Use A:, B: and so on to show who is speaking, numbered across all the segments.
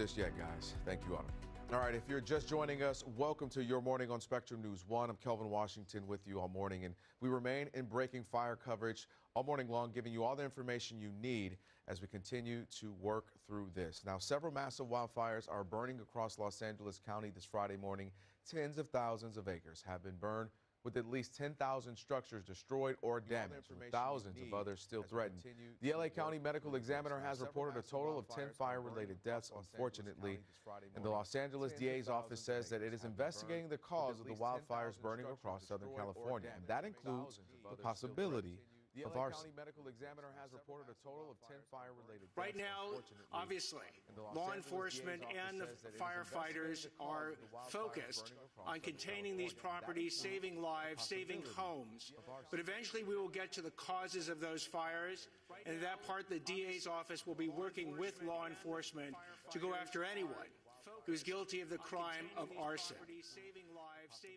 A: just yet, guys. Thank you, Autumn. All right, if you're just joining us, welcome to Your Morning on Spectrum News 1. I'm Kelvin Washington with you all morning, and we remain in breaking fire coverage all morning long, giving you all the information you need as we continue to work through this. Now, several massive wildfires are burning across Los Angeles County this Friday morning. Tens of thousands of acres have been burned, with at least 10,000 structures destroyed or damaged, with thousands of others still threatened. The LA County Medical Examiner has reported a total of 10 fire-related deaths, unfortunately, and the Los Angeles DA's office says that it is investigating the cause of the wildfires burning across Southern California, and that includes the possibility of arson. The LA Medical Examiner has reported a total of 10 fire-related deaths.
B: Right now, obviously, law enforcement and the firefighters are focused on containing these properties, saving lives, saving homes. But eventually we will get to the causes of those fires, and at that part the DA's office will be working with law enforcement to go after anyone who is guilty of the crime of arson.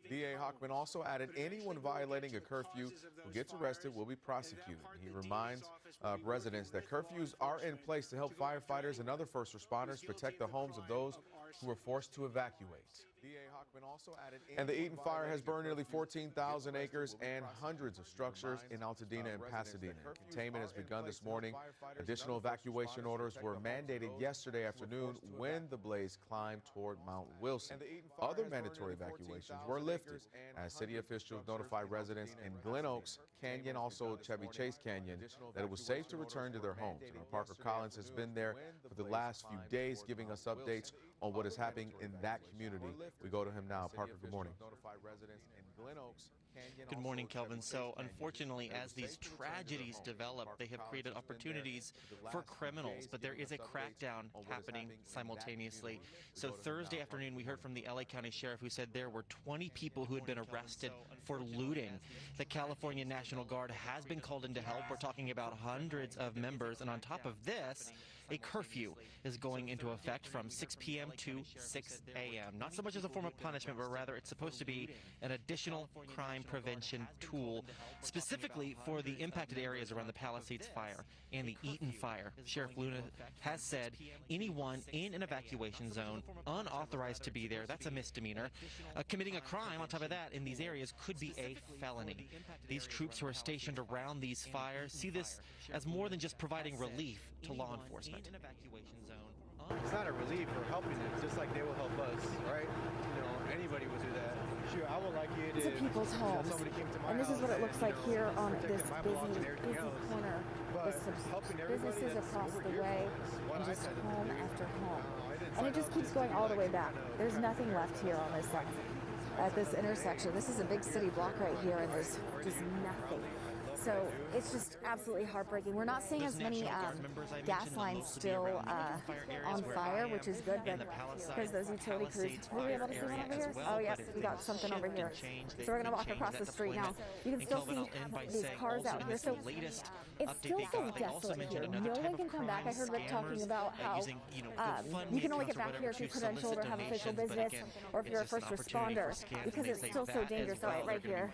A: DA Hochman also added anyone violating a curfew who gets arrested will be prosecuted. He reminds residents that curfews are in place to help firefighters and other first responders protect the homes of those who were forced to evacuate. DA Hochman also added, and the Eaton fire has burned nearly 14,000 acres and hundreds of structures in Altadena and Pasadena. Containment has begun this morning. Additional evacuation orders were mandated yesterday afternoon when the blaze climbed toward Mount Wilson. Other mandatory evacuations were lifted as city officials notified residents in Glen Oaks Canyon, also Chevy Chase Canyon, that it was safe to return to their homes. And Parker Collins has been there for the last few days, giving us updates on what is happening in that community. We go to him now. Parker, good morning.
C: Good morning, Kelvin. So unfortunately, as these tragedies develop, they have created opportunities for criminals, but there is a crackdown happening simultaneously. So Thursday afternoon, we heard from the LA County Sheriff who said there were 20 people who had been arrested for looting. The California National Guard has been called in to help. We're talking about hundreds of members. And on top of this, a curfew is going into effect from 6 p.m. to 6 a.m. Not so much as a form of punishment, but rather it's supposed to be an additional crime prevention tool, specifically for the impacted areas around the Palisades fire and the Eaton fire. Sheriff Luna has said anyone in an evacuation zone unauthorized to be there, that's a misdemeanor. Committing a crime on top of that in these areas could be a felony. These troops who are stationed around these fires see this as more than just providing relief to law enforcement.
D: It's not a relief, we're helping them, just like they will help us, right? You know, anybody would do that. Sure, I would like it
E: to people's homes. And this is what it looks like here on this busy corner. With businesses across the way and just home after home. And it just keeps going all the way back. There's nothing left here on this side. At this intersection. This is a big city block right here, and there's just nothing. So it's just absolutely heartbreaking. We're not seeing as many gas lines still on fire, which is good, but because those utility crews, were we able to see one over here? Oh yes, we got something over here. So we're going to walk across the street now. You can still see these cars out here. So it's still so desolate here. No one can come back. I heard Rick talking about how you can only get back here if you're credentialed or have official business, or if you're a first responder, because it's still so dangerous right here.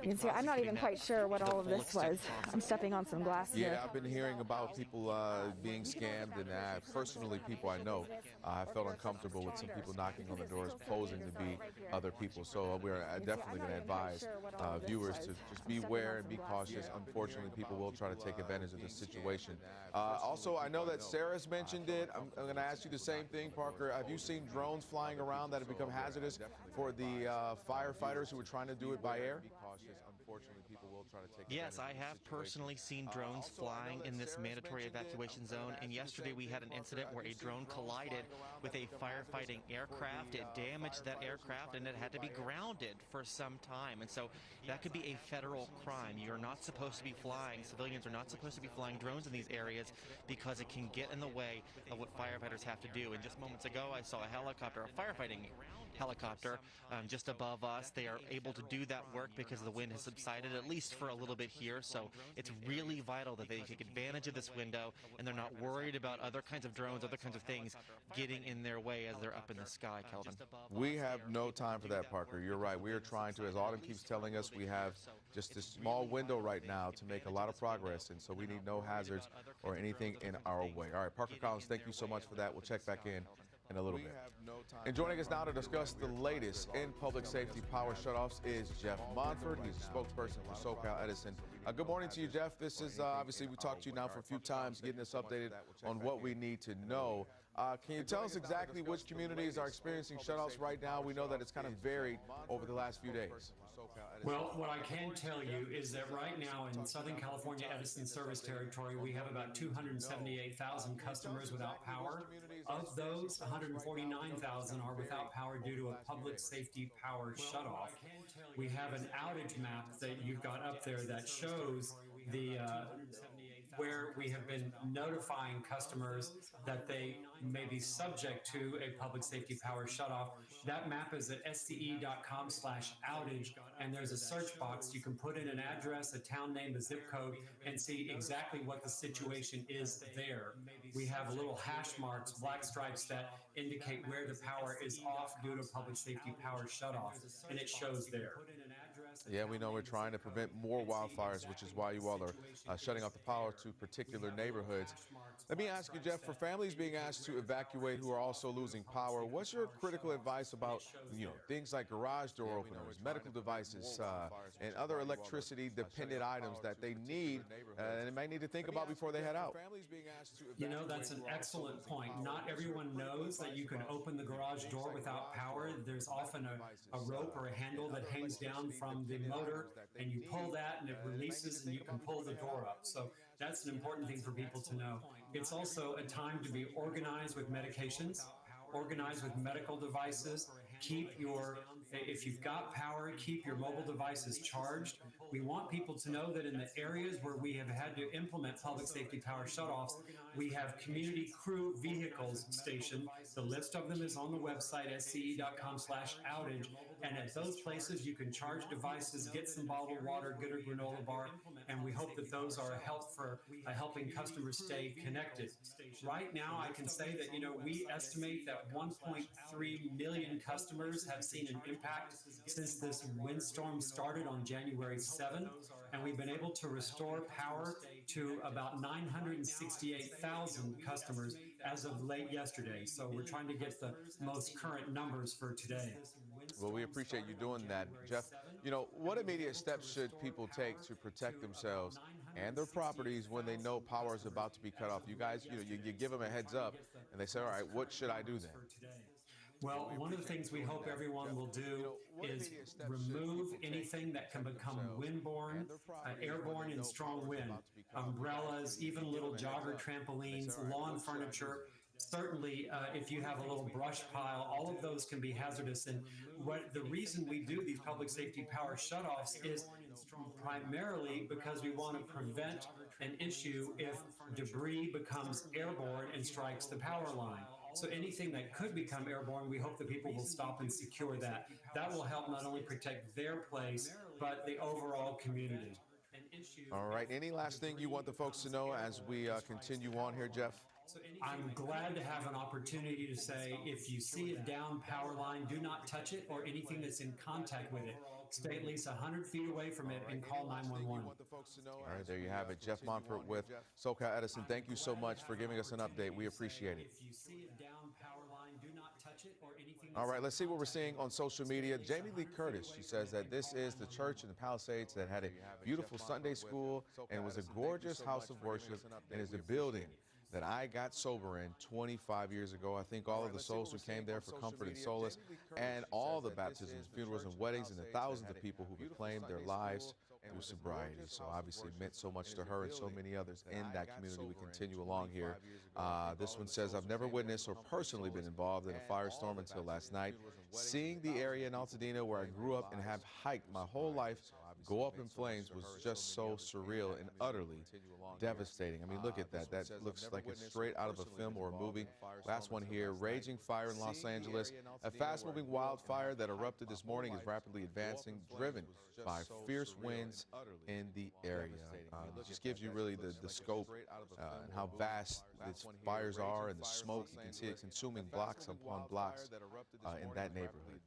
E: You can see, I'm not even quite sure what all of this was. I'm stepping on some glass here.
A: Yeah, I've been hearing about people being scammed, and personally, people I know, I felt uncomfortable with some people knocking on the doors, posing to be other people. So we're definitely going to advise viewers to just beware and be cautious. Unfortunately, people will try to take advantage of this situation. Also, I know that Sarah's mentioned it. I'm going to ask you the same thing, Parker. Have you seen drones flying around that have become hazardous for the firefighters who are trying to do it by air? Be cautious. Unfortunately, people will try to take advantage.
C: Yes, I have personally seen drones flying in this mandatory evacuation zone, and yesterday we had an incident where a drone collided with a firefighting aircraft. It damaged that aircraft, and it had to be grounded for some time. And so that could be a federal crime. You're not supposed to be flying, civilians are not supposed to be flying drones in these areas because it can get in the way of what firefighters have to do. And just moments ago, I saw a helicopter, a firefighting helicopter, just above us. They are able to do that work because the wind has subsided, at least rest for a little bit here. So it's really vital that they take advantage of this window and they're not worried about other kinds of drones, other kinds of things getting in their way as they're up in the sky, Kelvin.
A: We have no time for that, Parker. You're right. We are trying to, as Autumn keeps telling us, we have just this small window right now to make a lot of progress, and so we need no hazards or anything in our way. All right, Parker Collins, thank you so much for that. We'll check back in a little bit. And joining us now to discuss the latest in public safety power shutoffs is Jeff Monfort. He's a spokesperson for SoCal Edison. Good morning to you, Jeff. This is obviously, we talked to you now for a few times, getting us updated on what we need to know. Can you tell us exactly which communities are experiencing shutoffs right now? We know that it's kind of varied over the last few days.
F: Well, what I can tell you is that right now in Southern California Edison service territory, we have about 278,000 customers without power. Of those, 149,000 are without power due to a public safety power shutoff. We have an outage map that you've got up there that shows the where we have been notifying customers that they may be subject to a public safety power shutoff. That map is at sce.com/outage, and there's a search box. You can put in an address, a town name, a zip code, and see exactly what the situation is there. We have little hash marks, black stripes that indicate where the power is off due to public safety power shutoff, and it shows there.
A: Yeah, we know we're trying to prevent more wildfires, which is why you all are shutting off the power to particular neighborhoods. Let me ask you, Jeff, for families being asked to evacuate who are also losing power, what's your critical advice about, things like garage door openers, medical devices, and other electricity-dependent items that they need and they might need to think about before they head out?
F: You know, that's an excellent point. Not everyone knows that you can open the garage door without power. There's often a rope or a handle that hangs down from the motor, and you pull that and it releases and you can pull the door up. So that's an important thing for people to know. It's also a time to be organized with medications, organized with medical devices. If you've got power, keep your mobile devices charged. We want people to know that in the areas where we have had to implement public safety power shutoffs, we have community crew vehicles stationed. The list of them is on the website, sce.com/outage. And at those places, you can charge devices, get some bottled water, get a granola bar, and we hope that those are a help for helping customers stay connected. Right now, I can say that, we estimate that 1.3 million customers have seen an impact since this windstorm started on January 7th, and we've been able to restore power to about 968,000 customers as of late yesterday. So we're trying to get the most current numbers for today.
A: Well, we appreciate you doing that, Jeff. What immediate steps should people take to protect themselves and their properties when they know power is about to be cut off? You guys, you give them a heads up and they say, all right, what should I do then?
F: Well, one of the things we hope everyone will do is remove anything that can become windborne, airborne and strong wind. Umbrellas, even little jogger trampolines, lawn furniture. Certainly, if you have a little brush pile, all of those can be hazardous. And the reason we do these public safety power shutoffs is primarily because we want to prevent an issue if debris becomes airborne and strikes the power line. So anything that could become airborne, we hope that people will stop and secure that. That will help not only protect their place, but the overall community.
A: All right. Any last thing you want the folks to know as we continue on here, Jeff?
F: I'm glad to have an opportunity to say, if you see a down power line, do not touch it or anything that's in contact with it. Stay at least 100 feet away from it and call 911.
A: All right, there you have it. Jeff Monfort with SoCal Edison. Thank you so much for giving us an update. We appreciate it.
F: If you see a down power line, do not touch it or anything.
A: All right, let's see what we're seeing on social media. Jamie Lee Curtis, she says that this is the church in the Palisades that had a beautiful Sunday school and was a gorgeous house of worship and is the building that I got sober in 25 years ago. I think all of the souls who came there for comfort and solace, and all the baptisms, funerals, and weddings, and the thousands of people who reclaimed their lives through sobriety. So obviously it meant so much to her and so many others in that community. We continue along here. This one says, I've never witnessed or personally been involved in a firestorm until last night. Seeing the area in Altadena where I grew up and have hiked my whole life go up in flames was just so surreal and utterly devastating. I mean, look at that. That looks like it's straight out of a film or a movie. Last one here, raging fire in Los Angeles. A fast-moving wildfire that erupted this morning is rapidly advancing, driven by fierce winds in the area. It just gives you really the scope and how vast these fires are, and the smoke. You can see it consuming blocks upon blocks in that neighborhood.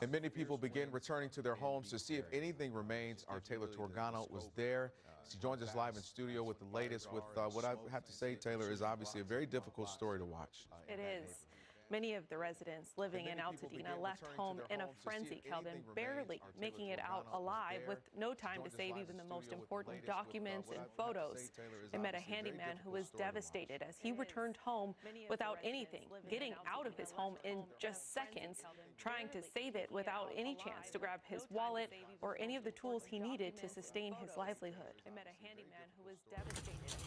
A: And many people begin returning to their homes to see if anything remains. Our Taylor Torgano was there. She joins us live in studio with the latest, with what I have to say, Taylor, is obviously a very difficult story to watch.
G: It is. Many of the residents living in Altadena left home in a frenzy, Kelvin, barely making it out alive, with no time to save even the most important documents and photos. They met a handyman who was devastated as he returned home without anything, getting out of his home in just seconds, trying to save it without any chance to grab his wallet or any of the tools he needed to sustain his livelihood. They met a handyman who was devastated.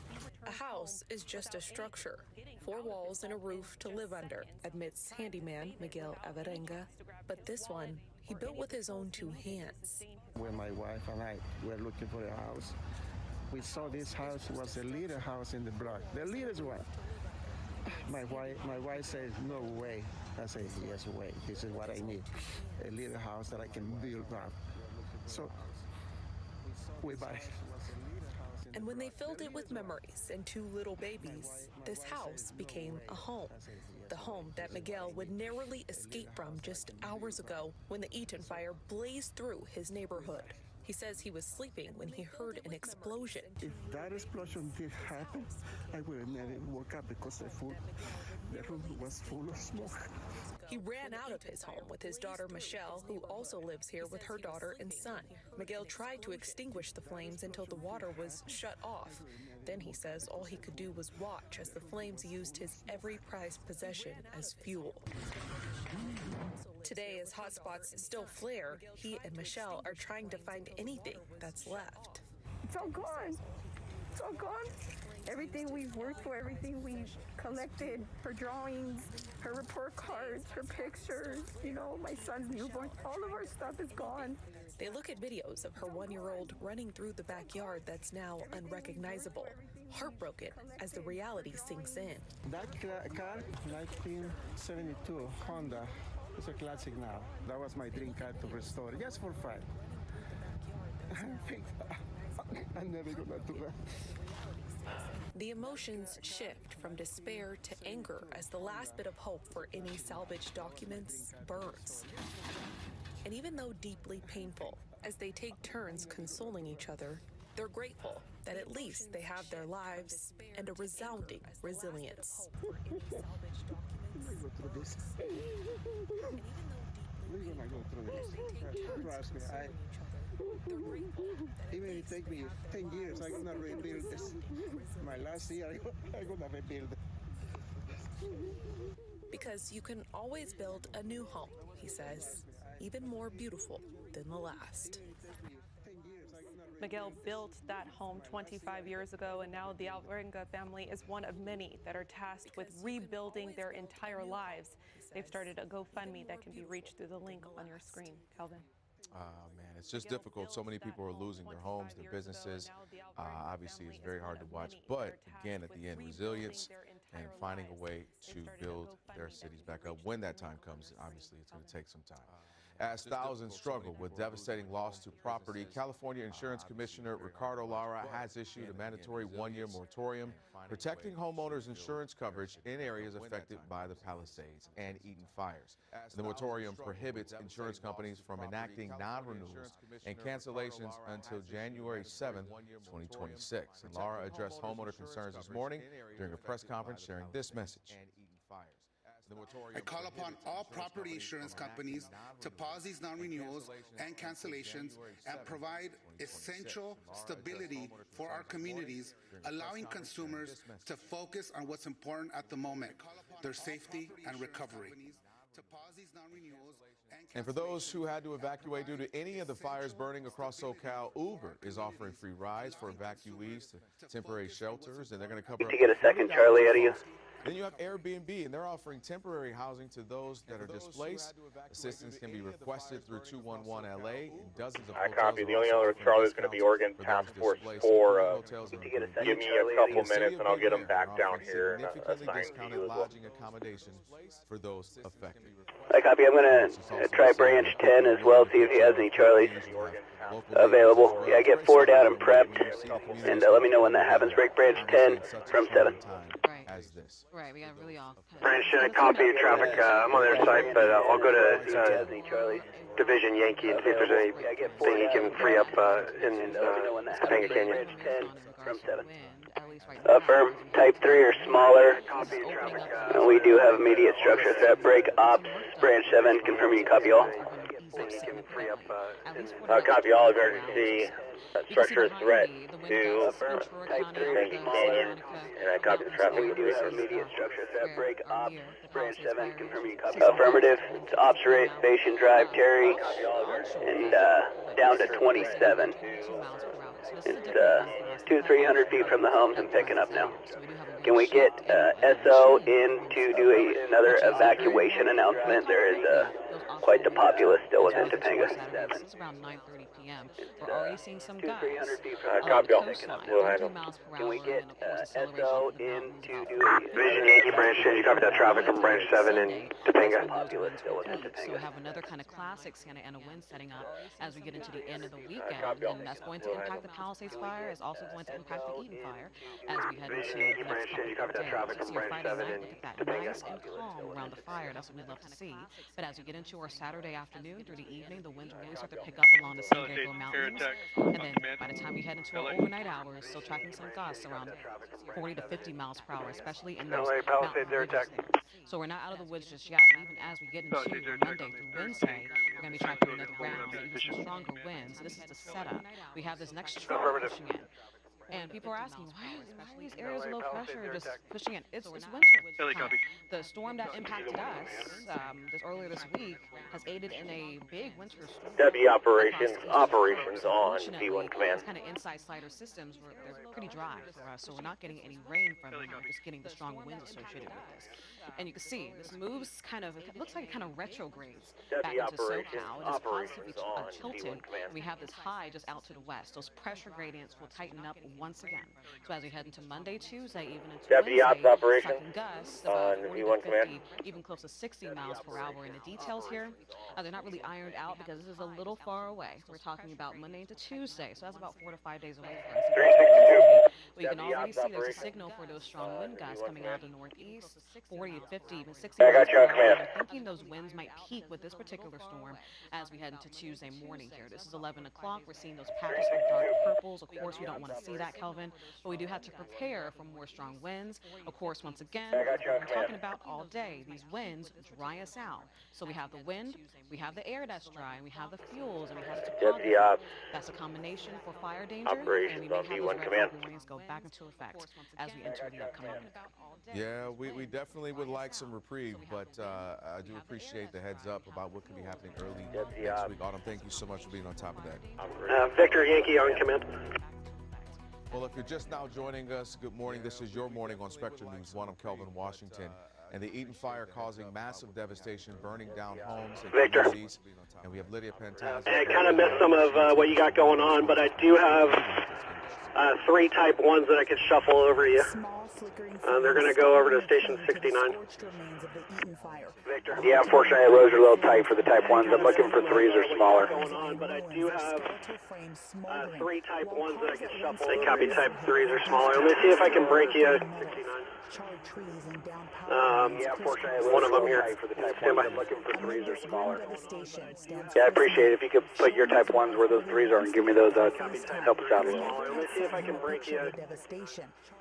H: A house is just a structure, 4 walls and a roof to live under, admits handyman Miguel Avarenga. But this one, he built with his own 2 hands.
I: When my wife and I were looking for a house, we saw this house was the little house in the block, the littlest one. My wife says, no way. I say, yes, way. This is what I need, a little house that I can build up. So we buy.
H: And when they filled it with memories and 2 little babies, this house became a home. The home that Miguel would narrowly escape from just hours ago when the Eaton fire blazed through his neighborhood. He says he was sleeping when he heard an explosion.
I: If that explosion did happen, I would have never woke up because the room was full of smoke.
H: He ran out of his home with his daughter Michelle, who also lives here with her daughter and son. Miguel tried to extinguish the flames until the water was shut off. Then he says all he could do was watch as the flames used his every prized possession as fuel. Today, as hotspots still flare, he and Michelle are trying to find anything that's left.
J: It's all gone. It's all gone. Everything we've worked for, everything we've collected, her drawings, her report cards, her pictures, you know, my son's newborn, all of our stuff is gone.
H: They look at videos of her 1-year-old running through the backyard that's now unrecognizable, heartbroken as the reality sinks in.
I: That car, 1972 Honda, is a classic now. That was my dream car to restore, just for fun. I think I'm never gonna do that.
H: The emotions shift from despair to anger as the last bit of hope for any salvaged documents burns. And even though deeply painful, as they take turns consoling each other, they're grateful that at least they have their lives and a resounding resilience.
I: We're gonna go through this. Trust me, even if it takes me 10 years, I'm gonna rebuild this. My last year, I'm gonna rebuild it.
H: Because you can always build a new home, he says, even more beautiful than the last.
G: Miguel built that home 25 years ago, and now the Avarenga family is one of many that are tasked with rebuilding their entire lives. They've started a GoFundMe that can be reached through the link on your screen. Calvin.
A: Man, it's just difficult. So many people are losing their homes, their businesses. Obviously, it's very hard to watch. But again, at the end, resilience and finding a way to build their cities back up. When that time comes, obviously, it's going to take some time. As thousands struggle with devastating loss to property, California Insurance Commissioner Ricardo Lara has issued a mandatory 1-year moratorium protecting homeowners' insurance coverage in areas affected by the Palisades and Eaton fires. The moratorium prohibits insurance companies from enacting non-renewals and cancellations until January 7, 2026. And Lara addressed homeowner concerns this morning during a press conference sharing this message.
K: I call upon all property insurance companies to pause these non-renewals and cancellations and provide essential stability for our communities, allowing consumers to focus on what's important at the moment, their safety and recovery.
A: And for those who had to evacuate due to any of the fires burning across SoCal, Uber is offering free rides for evacuees to temporary shelters, and they're going to cover.
L: Did you get a second, Charlie, out of you?
A: Then you have Airbnb, and they're offering temporary housing to those that are displaced. Assistance can be requested through 211 LA, and dozens of hotels.
L: I copy. The only other Charlie is going to be Oregon Task Force 4. Give me a couple minutes, and I'll get them back down here and assign to you as well.
A: Lodging accommodations for those affected.
M: I copy. I'm going to try branch 10 as well, see if he has any Charlies available. Yeah, I get 4 down and prepped, and let me know when that happens. Break branch 10 from 7.
N: Right, we got really off.
L: Branch 10, copy your traffic. I'm on their site, but I'll go to Division Yankee and see if there's anything he can free up in Topanga Canyon.
M: From 7. Affirm, type 3 or smaller. We do have immediate structure threat. Break ops, branch 7, confirming you copy all.
L: Copy all, emergency structure threat to
M: type 3 or
L: Canyon, and I copy the traffic.
M: We do have immediate structure threat. Break ops, branch 7, confirming you copy. Affirmative, to observation drive, Terry, and down to 27. It's 200-300 feet from the homes and picking up now. Can we get SO in to do another evacuation announcement? There is quite the populace still within Topanga.
N: This is around 9:30 p.m. We're already seeing some guys
L: copy all. We'll handle.
M: Can we get SO in to do
L: Division Yankee branch 10, you copy that traffic from branch 7 in Topanga.
M: Populace still within
N: So
M: Topanga.
N: we have another kind of classic Santa Ana wind setting up as we get into the end of the weekend, and that's going to impact the Palisades fire. It's also going to impact the Eaton fire as we head into the next couple of days. So your Friday night, look at that, nice and calm around the fire. That's what we'd love to see. But as we get into our Saturday afternoon through the evening, the winds will really start to pick up along the San Diego Mountains. And then by the time we head into our overnight hours, still tracking some gusts around 40 to 50 miles per hour, especially in those mountain ridges there. So we're not out of the woods just yet. And even as we get into Monday through Wednesday, we're going to be tracking another round, even some stronger winds. This is the setup. We have this next trough pushing in. And people are asking, why are these areas of low pressure just pushing in? It's winter. The storm that impacted us just earlier this week has aided in a big winter storm.
L: W operations on V1 command.
N: These kind of inside slider systems, they're pretty dry for us, so we're not getting any rain from them. We're just getting the strong winds associated with this. And you can see, this moves kind of, it looks like it kind of retrogrades back into SoCal. It is positively tilted. We have this high just out to the west. Those pressure gradients will tighten up once again. So as we head into Monday, Tuesday, even into Wednesday, tracking gusts about 40 to 50, even close to 60 miles per hour. And the details here, they're not really ironed out because this is a little far away. We're talking about Monday into Tuesday, so that's about 4 to 5 days away from us. We can already see there's a signal for those strong wind gusts coming out of the northeast, 40 to 50, even 60 miles per hour. I'm thinking those winds might peak with this particular storm as we head into Tuesday morning here. This is 11 o'clock. We're seeing those patches of dark purples. Of course, we don't want to see that, Kelvin, but we do have to prepare for more strong winds. Of course, once again, we're talking about all day. These winds dry us out. So we have the wind, we have the air that's dry, and we have the fuels, and we have the topography. That's a combination for fire danger, and we may have those red warnings go back into effect as we enter the upcoming week.
A: Yeah, we definitely would like some reprieve, but I do appreciate the heads up about what could be happening early next week. Autumn, thank you so much for being on top of that.
L: Victor Yankee on command.
A: Well, if you're just now joining us, good morning. This is your morning on Spectrum News 1. I'm Kelvin Washington. And the Eaton fire causing massive devastation, burning down homes and communities. And we have Lydia Pentaz.
L: I kind of missed some of what you got going on, but I do have 3 type 1s that I could shuffle over to you. They're going to go over to station 69.
M: Yeah, unfortunately, the roads are a little tight for the type 1s. I'm looking for 3s or smaller.
L: But I do have 3 type 1s that I can shuffle. They copy type 3s or smaller. Let me see if I can break you 69.
M: Yeah, unfortunately,
L: one of them here.
M: Stand by. I'm looking for 3s or smaller.
L: Yeah, I appreciate it. If you could put your type 1s where those 3s are and give me those, that would help us out a little. Let me see if I can break you.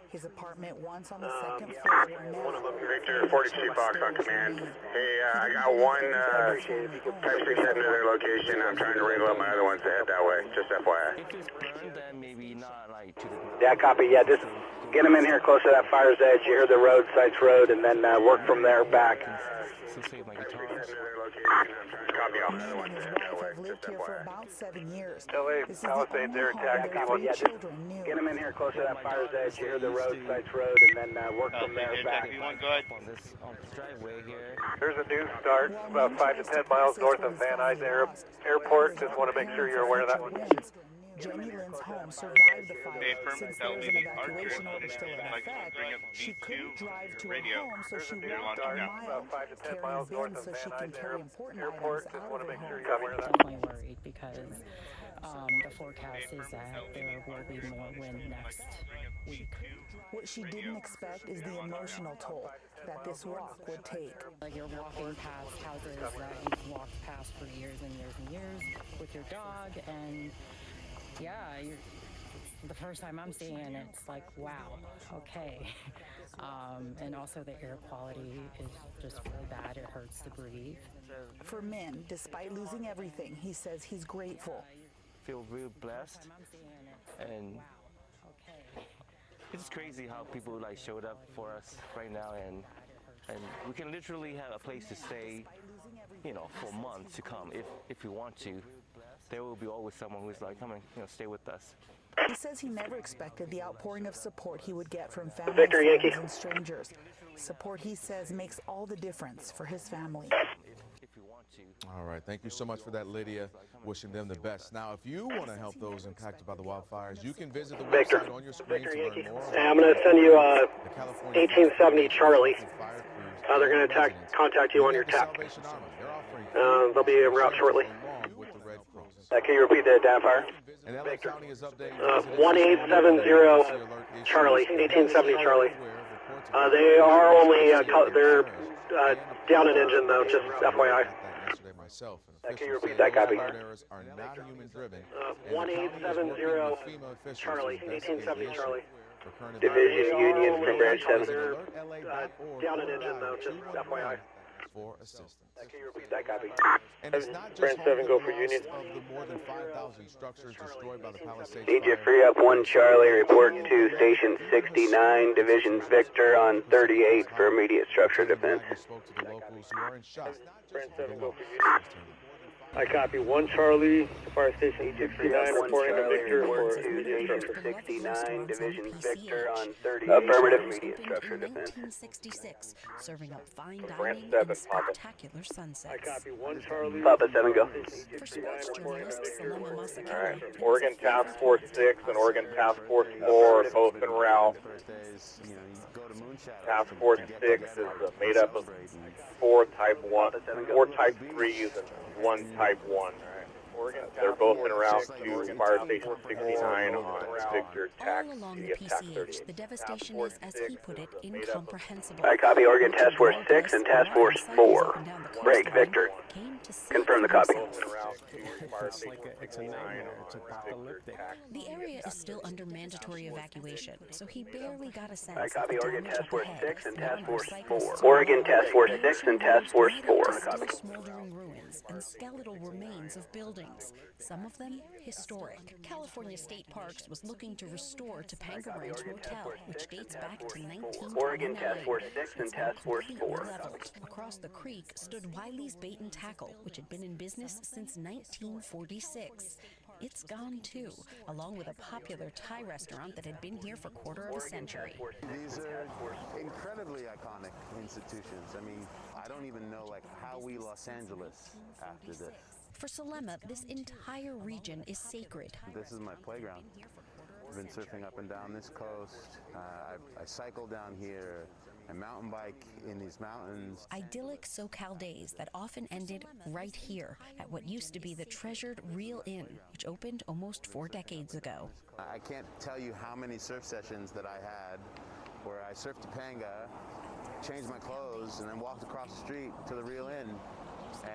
O: His apartment once on the second floor.
L: Victor, 42 Fox on command. Hey, I got one type 6 heading to their location. I'm trying to wrangle up my other ones to head that way. Just FYI.
M: Yeah, copy. Yeah, just Get them in here close to that fire's edge. You heard the road, Sites Road, and then work from there back.
O: Copy, officer. And his wife have lived here for about 7 years.
L: LA
O: This is the
L: Palisades
O: only
L: there,
O: home
L: attack.
O: their 3 children knew.
M: Get them in here close to that fire's edge. You heard the road, Sites Road, and then work from there back.
L: On this driveway here. There's a new start about 5 to 10 miles north of Van Nuys Airport. Just want to make sure you're aware of that one.
O: Jenny Lynn's home survived the fire. Since there was an evacuation order still in effect, she couldn't drive to her home, so she walked a mile, carrying bins so she can carry important items out of her home.
P: Definitely worried because the forecast is that there will be more wind next week.
O: What she didn't expect is the emotional toll that this walk would take.
P: Like you're walking past houses that you've walked past for years and years and years with your dog, and yeah, it's the first time I'm seeing it. It's like, wow, okay. And also the air quality is just really bad. It hurts to breathe.
O: For Min, despite losing everything, he says he's grateful.
Q: Feel real blessed, and it's crazy how people like showed up for us right now, and we can literally have a place to stay, you know, for months to come if we want to. There will be always someone who's like, come and stay with us.
O: He says he never expected the outpouring of support he would get from family, friends, and strangers. Support, he says, makes all the difference for his family.
A: All right, thank you so much for that, Lydia. Wishing them the best. Now, if you want to help those impacted by the wildfires, you can visit the website on your screen to learn more.
L: I'm going to send you 1870 Charlie. They're going to contact you on your tap. They'll be en route shortly. Can you repeat the identifier? 1870 Charlie, 1870 Charlie. They are only, they're down an engine though, just FYI. Can you repeat that copy? 1870 Charlie, 1870 Charlie. Division Union from Branch 7. Down an engine though, just FYI.
A: For assistance.
L: Can you repeat that copy?
A: And it's not just
L: Branch 7, go for Union.
A: Of the more than 5,000 structures destroyed by the Palisades
M: Need you free up 1 Charlie, report to Station 69, Division Victor on 38 for immediate structure defense.
L: Branch 7, go for Union. I copy 1 Charlie, Fire Station 69, reporting to Victor for
M: Station 69, Division Victor on 38. Affirmative, immediate structure defense.
R: 1966, serving up fine
L: Branch
R: dining
L: 7,
R: and spectacular sunsets.
L: I copy 1 Charlie.
M: Papa 7, go.
R: For sports journalist Saloma Masakali.
L: All right, Oregon Task Force 6 and Oregon Task Force 4 are both en route. Task Force 6 is made up of 4 Type 1, 4 Type 3s and 1 Type 1. They're both en route to Fire Station 69 on Victor Tax
R: All along the PCH, the devastation is, as he put it, incomprehensible.
M: I copy Oregon Task Force 6 and Task Force 4. Break, Victor. Confirm the copy.
R: The area is still under mandatory evacuation, so he barely got a sense
M: I copy
R: of the
M: Oregon
R: damage
M: Task
R: up
M: Force
R: ahead.
M: 6 and Task Force
R: Motorcyclists
M: 4. Oregon Task Force 6 and Task Force 4.
R: Still smoldering ruins and skeletal remains of buildings, some of them historic. California State Parks was looking to restore Topanga Ranch Motel, which dates back to 1929.
M: Oregon Task Force 6 and Task Force 4.
R: Leveled. Across the creek stood Wiley's Bait and Tackle, which had been in business since 1946. It's gone too, along with a popular Thai restaurant that had been here for a quarter of a century.
D: These are incredibly iconic institutions. I mean, I don't even know how we Los Angeles after this.
R: For Salema, this entire region is sacred.
D: This is my playground. I've been surfing up and down this coast. I cycle down here. I mountain bike in these mountains.
R: Idyllic SoCal days that often ended right here at what used to be the treasured Real Inn, which opened almost 4 decades ago.
D: I can't tell you how many surf sessions that I had where I surfed Topanga, changed my clothes, and then walked across the street to the Real Inn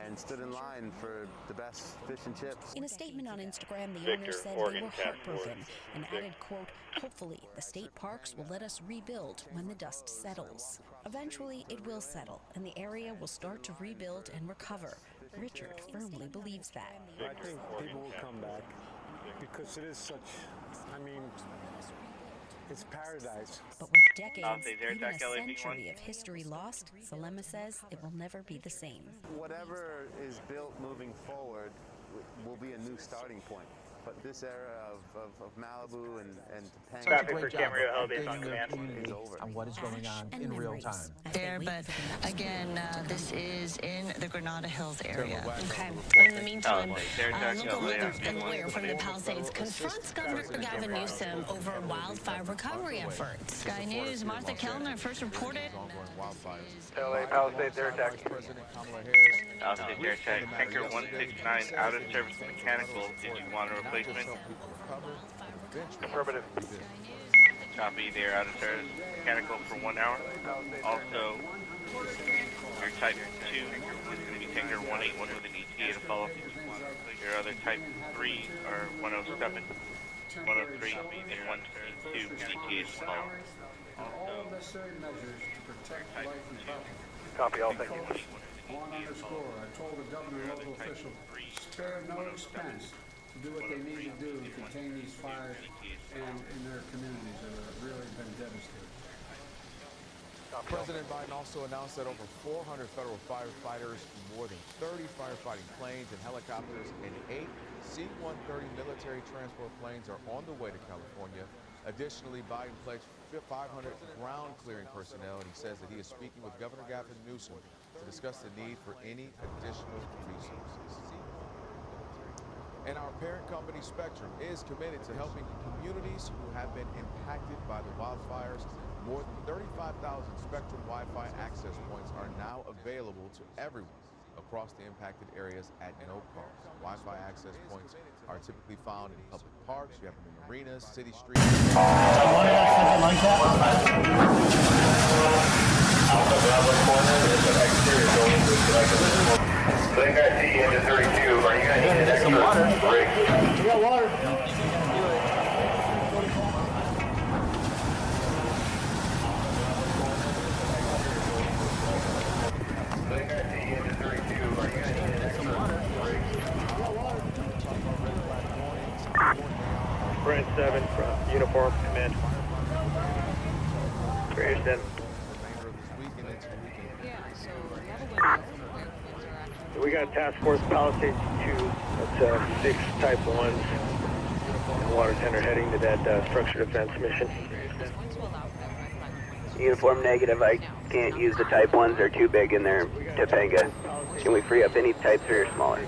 D: and stood in line for the best fish and chips.
R: In a statement on Instagram, the owner said they were heartbroken and added, quote, "Hopefully, the state parks will let us rebuild when the dust settles." Eventually, it will settle, and the area will start to rebuild and recover. Richard firmly believes that.
S: I think people will come back because it is such, I mean,
I: It's paradise.
R: But with decades, even a century of history lost, Salema says it will never be the same.
D: Whatever is built moving forward will be a new starting point. But this era of Malibu and Topanga
S: Traffic for Camarillo held based on command
D: is over.
T: On what is going on in real time.
U: There, but again, this is in the Granada Hills area.
V: Okay. In the meantime, local leader and lawyer from the Palisades confronts Governor Gavin Newsom over wildfire recovery efforts.
U: Sky News, Martha Kellner first reported.
S: LA Palisades air attack.
L: Palisades air attack. Tanker 169 out of service mechanical. Did you want a replacement?
S: Affirmative.
L: Copy, they're out of service mechanical for 1 hour. Also, your type 2 is going to be tanker 181 with an ETA to follow. Your other type 3 are 107, 103, and 152 with ETA to follow.
W: All necessary measures to protect life and health.
S: Copy all, thank you.
W: On underscore, I told the governor and local officials, spare no expense to do what they need to do to contain these fires and in their communities that have really been devastated.
A: President Biden also announced that over 400 federal firefighters, more than 30 firefighting planes and helicopters, and 8 C-130 military transport planes are on the way to California. Additionally, Biden pledged 500 ground clearing personnel, and he says that he is speaking with Governor Gavin Newsom to discuss the need for any additional resources. And our parent company, Spectrum, is committed to helping communities who have been impacted by the wildfires. More than 35,000 Spectrum Wi-Fi access points are now available to everyone across the impacted areas at no cost. Wi-Fi access points are typically found in public parks. You have them in arenas, city streets.
S: Link IT into 32. Are you going to need an extra break?
O: We got water.
S: Link IT into 32. Are you going to need an extra break? Brent 7 from Uniform Command. British 7. We got Task Force Palisades 2. That's 6 Type 1s. And water tender heading to that structure defense mission.
M: Uniform negative. I can't use the Type 1s. They're too big in their Topanga. Can we free up any Type 3 or smaller?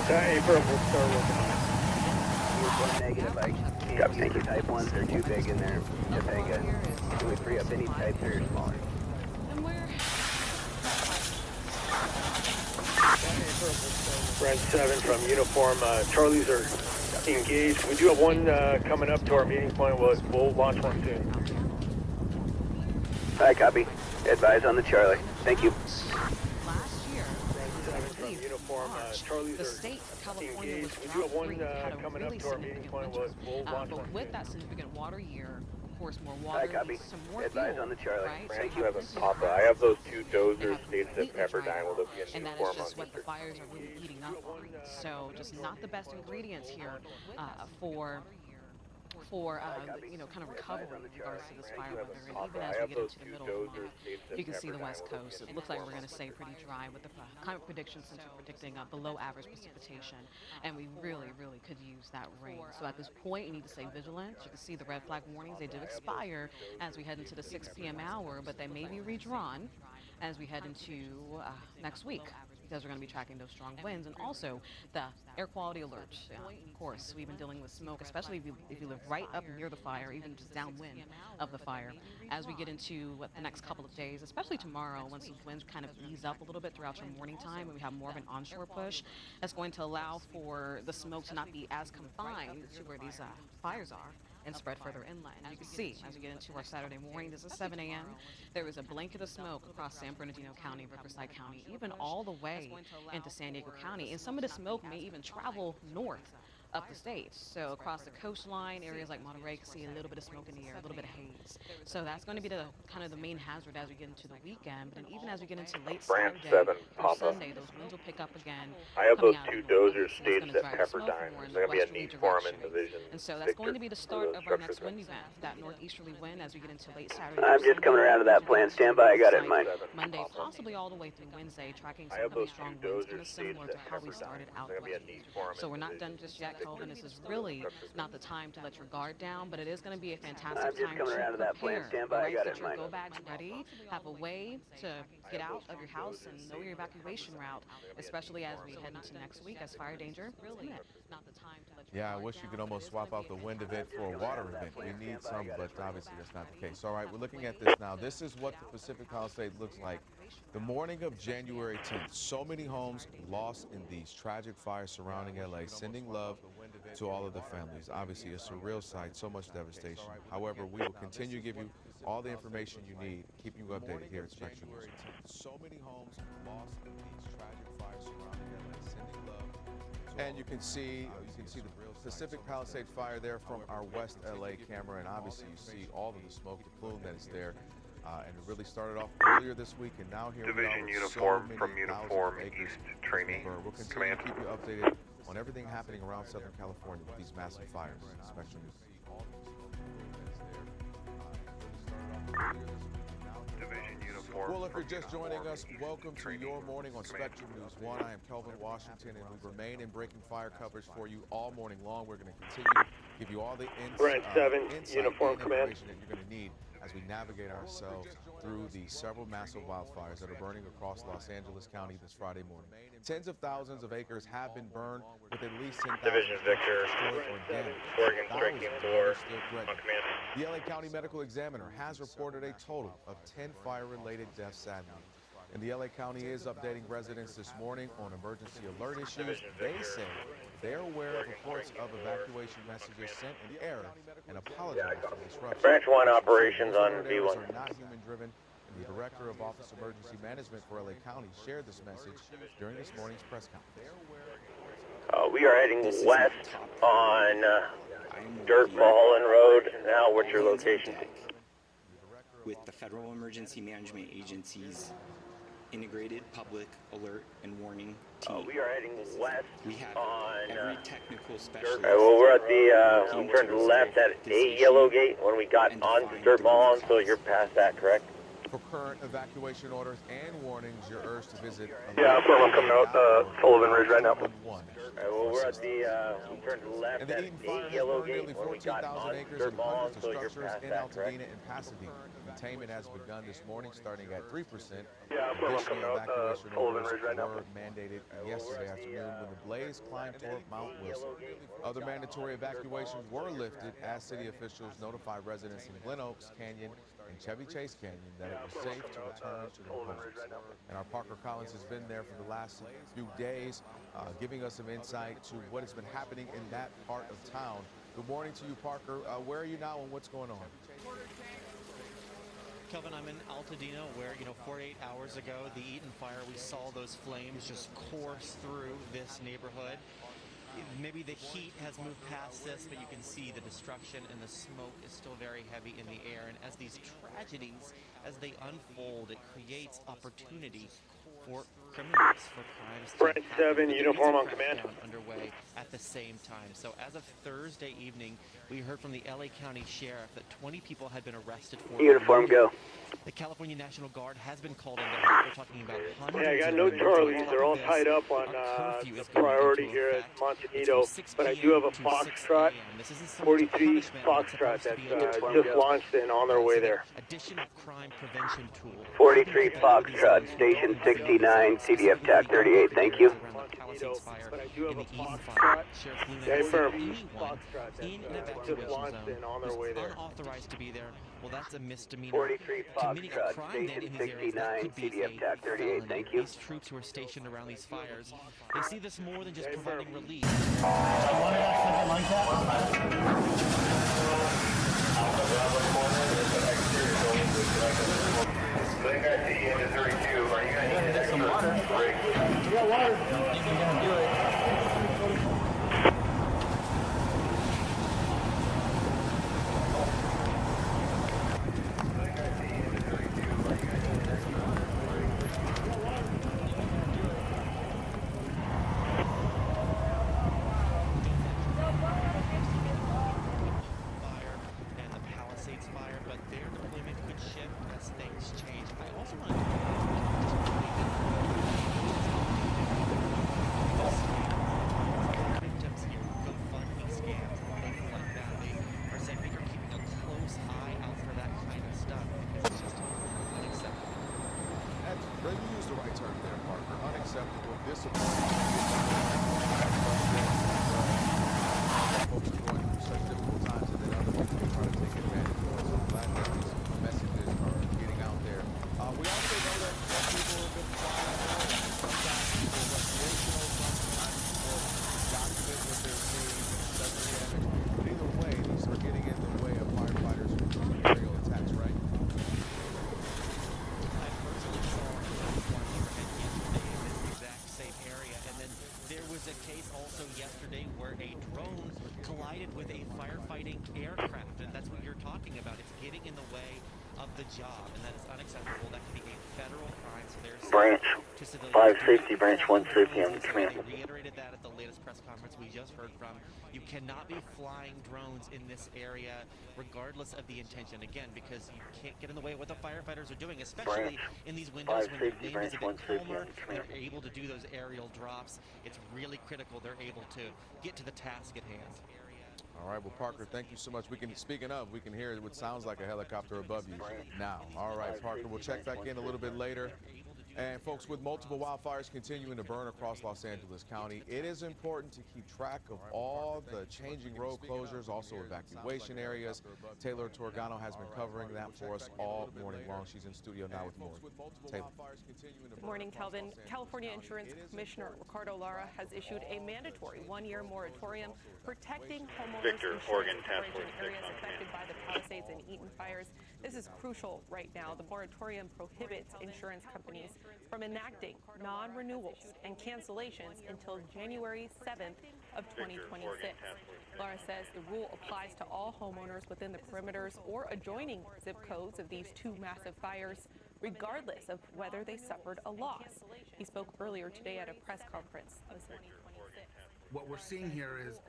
S: April, we'll start working on
M: it. Negative. I can't use the Type 1s. They're too big in their Topanga. Can we free up any Type 3 or smaller?
S: Brent 7 from Uniform. Charlies are engaged. We do have one coming up to our meeting point. We'll launch one soon.
M: Hi, copy. Advise on the Charlie. Thank you.
N: Last year,
S: from Uniform. Charlies
N: the state of California was
S: we do have one coming
N: really
S: up to our meeting point. We'll launch
N: but
S: one
N: with
S: soon.
N: that significant water year, of course, more water,
M: copy.
N: some more
M: Advise
N: fuel,
M: on the Charlie.
N: right?
L: Frank,
N: So
L: you have a
N: this is
L: Papa.
N: where
L: I have those 2
N: they
L: dozers
N: have
L: states at
N: completely
L: Pepperdine.
N: dried
L: Will
N: out,
L: there be a
N: and
L: new
N: that
L: form
N: is just
L: on
N: what the fires are really eating up on. So just not the best ingredients here for kind of recovery in regards to this fire weather. And even as we get into the middle of the month, you can see the West Coast. It looks like we're going to stay pretty dry with the Climate Prediction Center predicting below average precipitation. And we really, really could use that rain. So at this point, you need to stay vigilant. You can see the red flag warnings. They did expire as we head into the 6 p.m. hour, but they may be redrawn as we head into next week, because we're going to be tracking those strong winds and also the air quality alerts. Of course, we've been dealing with smoke, especially if you live right up near the fire, even just downwind of the fire. As we get into the next couple of days, especially tomorrow, once the winds kind of ease up a little bit throughout your morning time and we have more of an onshore push, that's going to allow for the smoke to not be as confined to where these fires are and spread further inland. You can see as we get into our Saturday morning, this is 7 a.m. There is a blanket of smoke across San Bernardino County, Riverside County, even all the way into San Diego County. And some of the smoke may even travel north up the state. So across the coastline, areas like Monterey can see a little bit of smoke in the air, a little bit of haze. So that's going to be the kind of the main hazard as we get into the weekend. But then even as we get into late
L: Branch
N: Saturday
L: 7,
N: or
L: Papa.
N: Sunday, those winds will pick up again.
L: I have those
N: coming out
L: two
N: of the north,
L: dozers
N: so that's
L: staged
N: gonna
L: at
N: drive the smoke
L: Pepperdine.
N: more in
L: There's going to be a
N: westerly
L: need for them in
N: direction.
L: Division
N: And so that's going to be the start of our next wind event, that northeasterly wind as we get into late Saturday.
M: I'm just coming around to that plan. Stand by. I got it in mind.
N: Monday, possibly all the way through Wednesday, tracking
L: I
N: some
L: have
N: really
L: those
N: strong
L: two
N: winds,
L: dozers
N: kind of similar to
L: staged
N: how
L: at
N: we
L: Pepperdine.
N: started out.
L: There's going to be a need for them
N: So
L: in
N: we're not
L: Division
N: done just yet, Kelvin. This is really not the time to let your guard down, but it is going to be a fantastic
M: I'm just
N: time
M: coming around to that plan.
N: prepare.
M: Stand by. I got it
N: Get
M: in
N: your
M: mind.
N: go bags ready. Have a way to get out of your house and know your evacuation route, especially as we head into next week as fire danger. Really, not the time to let your
A: Yeah, I
N: guard
A: wish you
N: down,
A: could
N: but
A: almost
N: it is
A: swap
N: gonna
A: out
N: be
A: the
N: a
A: wind
N: fantastic
A: event for a
N: time.
A: water event. We need some, but obviously that's not the case. All right, we're looking at this now. This is what the Pacific Palisades looks like the morning of January 10th. So many homes lost in these tragic fires surrounding LA, sending love to all of the families. Obviously, a surreal sight, so much devastation. However, we will continue to give you all the information you need, keep you updated here at Spectrum News. So many homes lost in these tragic fires surrounding LA, sending love. And you can see the Pacific Palisade fire there from our West LA camera, and obviously you see all of the smoke, the plume that is there. And it really started off earlier this week, and now here
L: Division
A: we are with
L: uniform
A: so many
L: from
A: thousands
L: Uniform
A: of acres
L: East Trainee
A: burned. We'll continue
L: Command.
A: to keep you updated on everything happening around Southern California with these massive fires. Spectrum News.
L: Division uniform.
A: Well, if you're
L: from
A: just joining
L: Uniform
A: us,
L: East
A: welcome to
L: Trainee
A: your morning on
L: Command.
A: Spectrum News 1. I am Kelvin Washington, and we remain in breaking fire coverage for you all morning long. We're going to continue to give you all the
S: Branch 7,
A: insight
S: Uniform
A: and
S: Command.
A: information that you're going to need as we navigate ourselves through the several massive wildfires that are burning across Los Angeles County this Friday morning. Tens of thousands of acres have been burned, with at least 10,000
L: Division Victor,
A: destroyed or damaged.
L: Oregon
A: Thousands
L: striking
A: of
L: 4
A: others still threatened.
L: on command.
A: The LA County Medical Examiner has reported a total of 10 fire-related deaths, sadly. And the LA County is updating residents this morning on emergency alert issues. They say they're aware of reports of evacuation messages sent in error and apologize for the disruption.
L: Branch 1 operations
A: Those
L: on
A: alert errors
L: V1.
A: are not human-driven. And the director of Office of Emergency Management for LA County shared this message during this morning's press conference.
L: We are heading west on Dirt Fallen Road. Now, what's your location?
B: With the Federal Emergency Management Agency's Integrated Public Alert and Warning Team.
L: We are heading west
B: We have
L: on
B: every technical specialist.
L: well, we're at the, we turned left at 8 Yellow Gate when we got onto Dirt Fallen, so you're past that, correct?
A: For current evacuation orders and warnings, you're urged to visit.
L: Yeah, I'm coming out Sullivan Ridge right now. Well, we're at the, we turned left
A: And the
L: at
A: Eden fire
L: 8
A: has
L: Yellow
A: burned
L: Gate
A: nearly
L: when we got
A: 14,000
L: onto
A: acres
L: Dirt
A: and
L: Fallen,
A: hundreds of
L: so you're
A: structures
L: past
A: in
L: that, correct?
A: Altadena and Pasadena. Containment has begun this morning, starting at 3%.
L: Yeah, I'm coming
A: Additional
L: out
A: evacuation
L: Sullivan
A: orders
L: Ridge right now.
A: were mandated yesterday afternoon when the blaze climbed toward Mount Wilson. Other mandatory evacuations were lifted as city officials notified residents in Glen Oaks Canyon and Chevy Chase Canyon that it was safe to return to their homes. And our Parker Collins has been there for the last few days, giving us some insight to what has been happening in that part of town. Good morning to you, Parker. Where are you now and what's going on?
C: Kelvin, I'm in Altadena where, 48 hours ago, the Eaton fire, we saw those flames just course through this neighborhood. Maybe the heat has moved past this, but you can see the destruction and the smoke is still very heavy in the air. And as these tragedies, as they unfold, it creates opportunity for criminals, for crimes to
S: Branch
C: happen.
S: 7,
C: But there
S: uniform
C: is a
S: on command.
C: crackdown underway at the same time. So as of Thursday evening, we heard from the LA County Sheriff that 20 people had been arrested for
M: Uniform, go.
C: The California National Guard has been called into help. We're talking about hundreds
S: Yeah, I got
C: of
S: no
C: members.
S: Charlies.
C: On top
S: They're all
C: of this,
S: tied up on
C: our curfew
S: the
C: is going
S: priority
C: into
S: here at
C: effect.
S: Montanido,
C: It's from 6
S: but I
C: p.m.
S: do have a
C: to 6
S: Foxtrot,
C: a.m. This isn't so much
S: 43
C: punishment, it's
S: Foxtrot
C: supposed to be
S: that's
C: a
S: just launched and on their way there.
C: additional crime prevention tool.
M: 43 Foxtrot, Station 69, CDF TAC 38, thank you.
S: But I do have a Foxtrot. Yeah, firm. Foxtrot
C: In an
S: that's
C: evacuation
S: just launched
C: zone
S: and on their way there.
C: unauthorized to be there, well, that's a misdemeanor.
M: 43
C: Committing a
M: Foxtrot,
C: crime then in
M: Station
C: these areas, that
M: 69,
C: could be
M: CDF
C: a
M: TAC 38,
C: felony.
M: thank you.
C: These troops who are stationed around these fires, they see this more than just providing relief.
E: Some water. Yeah, water. If you're gonna do it.
A: disappointing. Folks are going through such difficult times, and then other people are trying to take advantage of it. So I'm glad that these messages are getting out there. We also know that some people have been flying out, and sometimes for recreational, sometimes for document what they're seeing, such damage. But either way, these are getting in the way of firefighters from aerial attacks, right?
C: I personally saw one overhead yesterday in this exact same area, and then there was a case also yesterday where a drone collided with a firefighting aircraft, and that's what you're talking about. It's getting in the way of the job, and that is unacceptable. That could be a federal crime. So there's
M: Branch 550, Branch 150 on the command.
C: They reiterated that at the latest press conference we just heard from. You cannot be flying drones in this area, regardless of the intention. Again, because you can't get in the way of what the firefighters are doing, especially in these windows when the wind is a bit calmer. They're able to do those aerial drops. It's really critical they're able to get to the task at hand.
A: All right, well, Parker, thank you so much. Speaking of, we can hear what sounds like a helicopter above you now. All right, Parker, we'll check back in a little bit later. And folks, with multiple wildfires continuing to burn across Los Angeles County, it is important to keep track of all the changing road closures, also evacuation areas. Taylor Torgano has been covering that for us all morning long. She's in studio now with more. Taylor.
G: Good morning, Kelvin. California Insurance Commissioner Ricardo Lara has issued a mandatory one-year moratorium protecting homeowners insurance coverage in areas affected by the Palisades and Eaton fires. This is crucial right now. The moratorium prohibits insurance companies from enacting non-renewals and cancellations until January 7th of 2026. Lara says the rule applies to all homeowners within the perimeters or adjoining zip codes of these two massive fires, regardless of whether they suffered a loss. He spoke earlier today at a press conference.
K: What we're seeing here is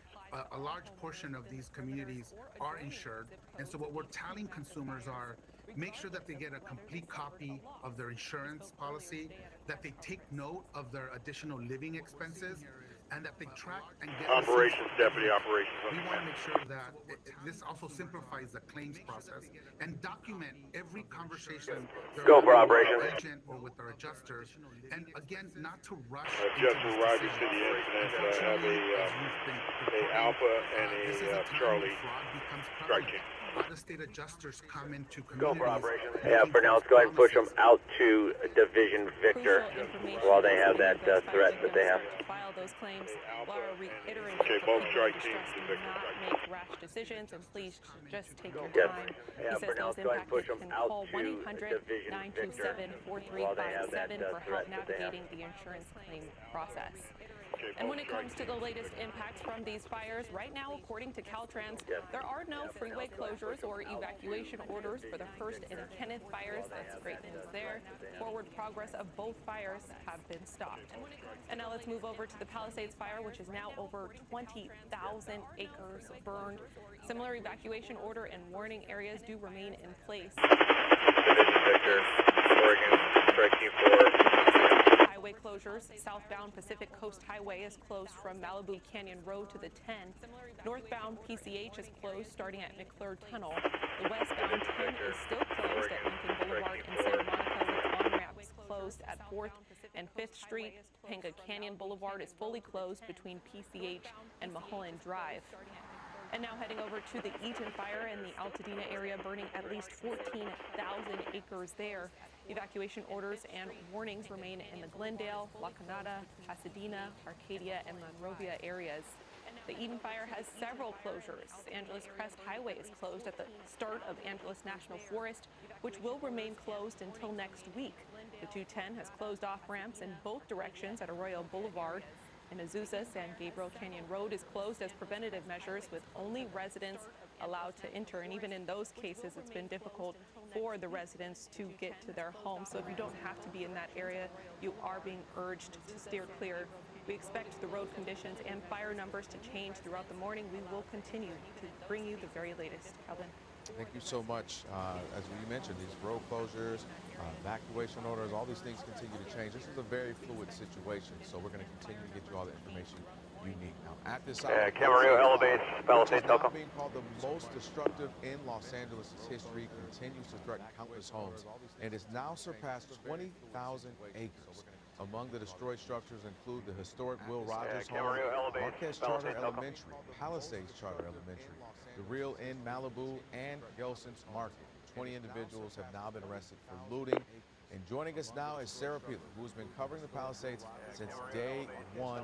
K: a large portion of these communities are insured, and so what we're telling consumers are make sure that they get a complete copy of their insurance policy, that they take note of their additional living expenses, and that they track and get
L: operations, deputy operations.
K: We want to make sure that this also simplifies the claims process and document every conversation
L: Go for operations.
K: With our agent or with our adjusters, and again, not to rush.
L: Adjuster Roger to the incident, have a Alpha and a Charlie strike team.
K: Out-of-state adjusters come into communities.
L: Go for operations.
M: Yeah, for now, let's go ahead and push them out to Division Victor while they have that threat that they have.
G: File those claims. Lara reiterated
L: both strike teams
G: do not make rash decisions, and please just take your time.
M: Yeah,
G: He says
M: for now,
G: those
M: let's go ahead and push
G: impacted
M: them
G: can
M: out
G: call
M: to
G: 1-800-927-4357 for help navigating the insurance claim process. And when it comes to the latest impacts from these fires, right now, according to Caltrans, there are no freeway closures or evacuation orders for the First and Kenneth fires. That's great news there. Forward progress of both fires have been stopped. And now let's move over to the Palisades fire, which is now over 20,000 acres burned. Similar evacuation order and warning areas do remain in place.
L: Division Victor, Oregon, striking for
G: highway closures. Southbound Pacific Coast Highway is closed from Malibu Canyon Road to the 10. Northbound PCH is closed starting at McClure Tunnel. The westbound 10 is still closed at Lincoln Boulevard and Santa Monica, with on-ramps closed at 4th and 5th Street. Panga Canyon Boulevard is fully closed between PCH and Mulholland Drive. And now heading over to the Eaton fire in the Altadena area, burning at least 14,000 acres there. Evacuation orders and warnings remain in the Glendale, La Canada, Pasadena, Arcadia, and Monrovia areas. The Eaton fire has several closures. Angeles Crest Highway is closed at the start of Angeles National Forest, which will remain closed until next week. The 210 has closed off ramps in both directions at Arroyo Boulevard. In Azusa, San Gabriel Canyon Road is closed as preventative measures, with only residents allowed to enter. And even in those cases, it's been difficult for the residents to get to their homes. So if you don't have to be in that area, you are being urged to steer clear. We expect the road conditions and fire numbers to change throughout the morning. We will continue to bring you the very latest. Calvin.
A: Thank you so much. As you mentioned, these road closures, evacuation orders, all these things continue to change. This is a very fluid situation, so we're going to continue to get you all the information you need. Now, at this hour,
L: Camarillo elevates, Palisades Telco.
A: Being called the most destructive in Los Angeles' history, continues to threaten countless homes, and has now surpassed 20,000 acres. Among the destroyed structures include the historic Will Rogers Home, Marquez Charter Elementary, Palisades Charter Elementary, the Real Inn Malibu, and Gelson's Market. 20 individuals have now been arrested for looting. And joining us now is Sarah Peeler, who has been covering the Palisades since day one.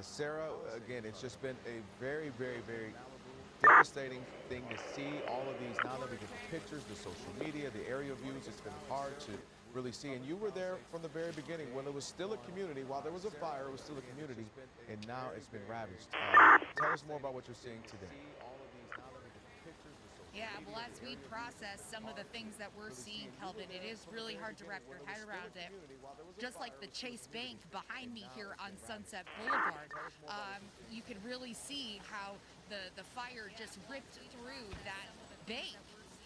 A: Sarah, again, it's just been a very, very, very devastating thing to see all of these. Now that we get the pictures, the social media, the aerial views, it's been hard to really see. And you were there from the very beginning when it was still a community. While there was a fire, it was still a community, and now it's been ravaged. Tell us more about what you're seeing today.
E: Yeah, well, as we process some of the things that we're seeing, Kelvin, it is really hard to wrap your head around it. Just like the Chase Bank behind me here on Sunset Boulevard, you can really see how the fire just ripped through that bank.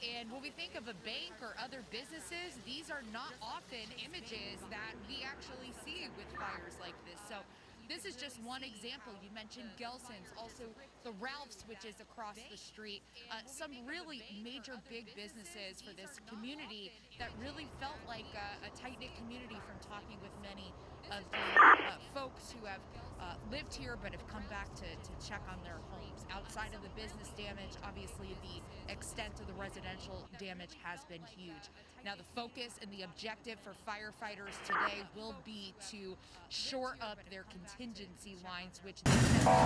E: And when we think of a bank or other businesses, these are not often images that we actually see with fires like this. So this is just one example. You mentioned Gelson's, also the Ralph's, which is across the street. Some really major big businesses for this community that really felt like a tight-knit community from talking with many of the folks who have lived here but have come back to check on their homes. Outside of the business damage, obviously the extent of the residential damage has been huge. Now the focus and the objective for firefighters today will be to shore up their contingency lines, which they said
F: I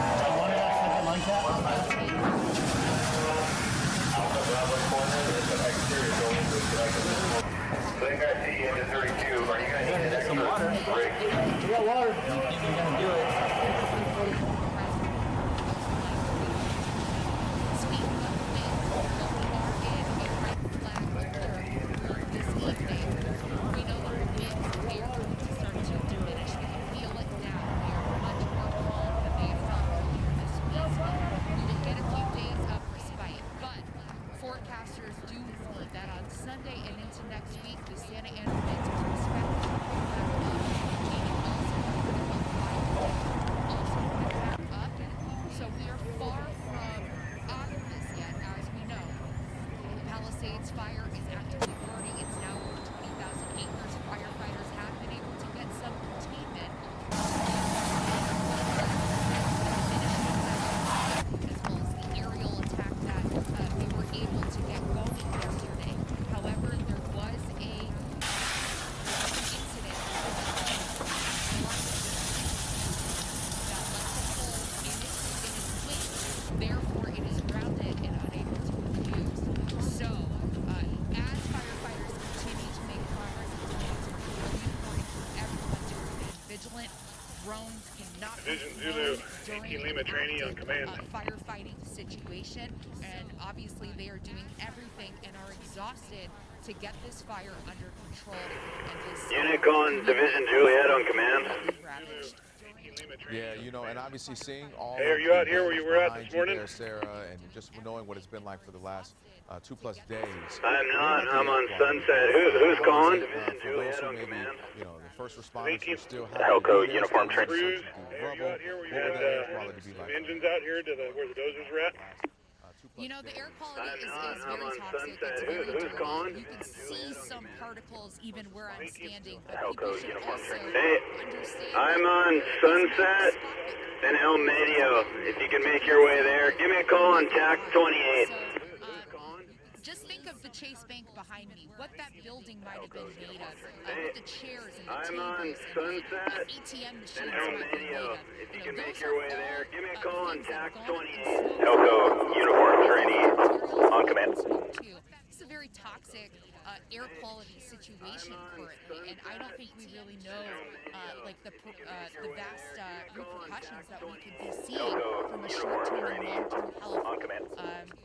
F: think I see you into 32. Are you going to need an extra break? We got water. You're going to do it.
E: Fire is actively burning. It's now over 20,000 acres. Firefighters have been able to get some containment. As well as the aerial attack that we were able to get going yesterday. However, there was a incident that left a hole in its wing. Therefore, it is grounded and unable to be used. So, as firefighters continue to make progress, it's really important for everyone to remain vigilant. Drones cannot
S: Division Zulu, 18 Lima trainee on command.
E: Firefighting situation, and obviously they are doing everything and are exhausted to get this fire under control. And this
F: Unicon, Division Juliet on command.
A: Yeah, you know, and obviously seeing all.
S: Hey, are you out here where you were at this morning?
A: There, Sarah, and just knowing what it's been like for the last 2+ days.
F: I'm not. I'm on Sunset. Who's calling? Division Juliet on command.
A: You know, the first responders are still
F: Helco uniform train.
S: Are you out here where you had some engines out here to where the dozers were at?
E: You know, the air quality is very toxic. It's very dirty. You can see some particles even where I'm standing. But people should also understand.
F: I'm on Sunset and El Medio. If you can make your way there, give me a call on TAC 28.
E: Just think of the Chase Bank behind me, what that building might have been made of, what the chairs and the tables and the ATM machines might be made of.
F: If you can make your way there, give me a call on TAC 28. Helco, uniform trainee, on command.
E: It's a very toxic air quality situation currently, and I don't think we really know like the vast repercussions that we could be seeing from a short-term and long-term health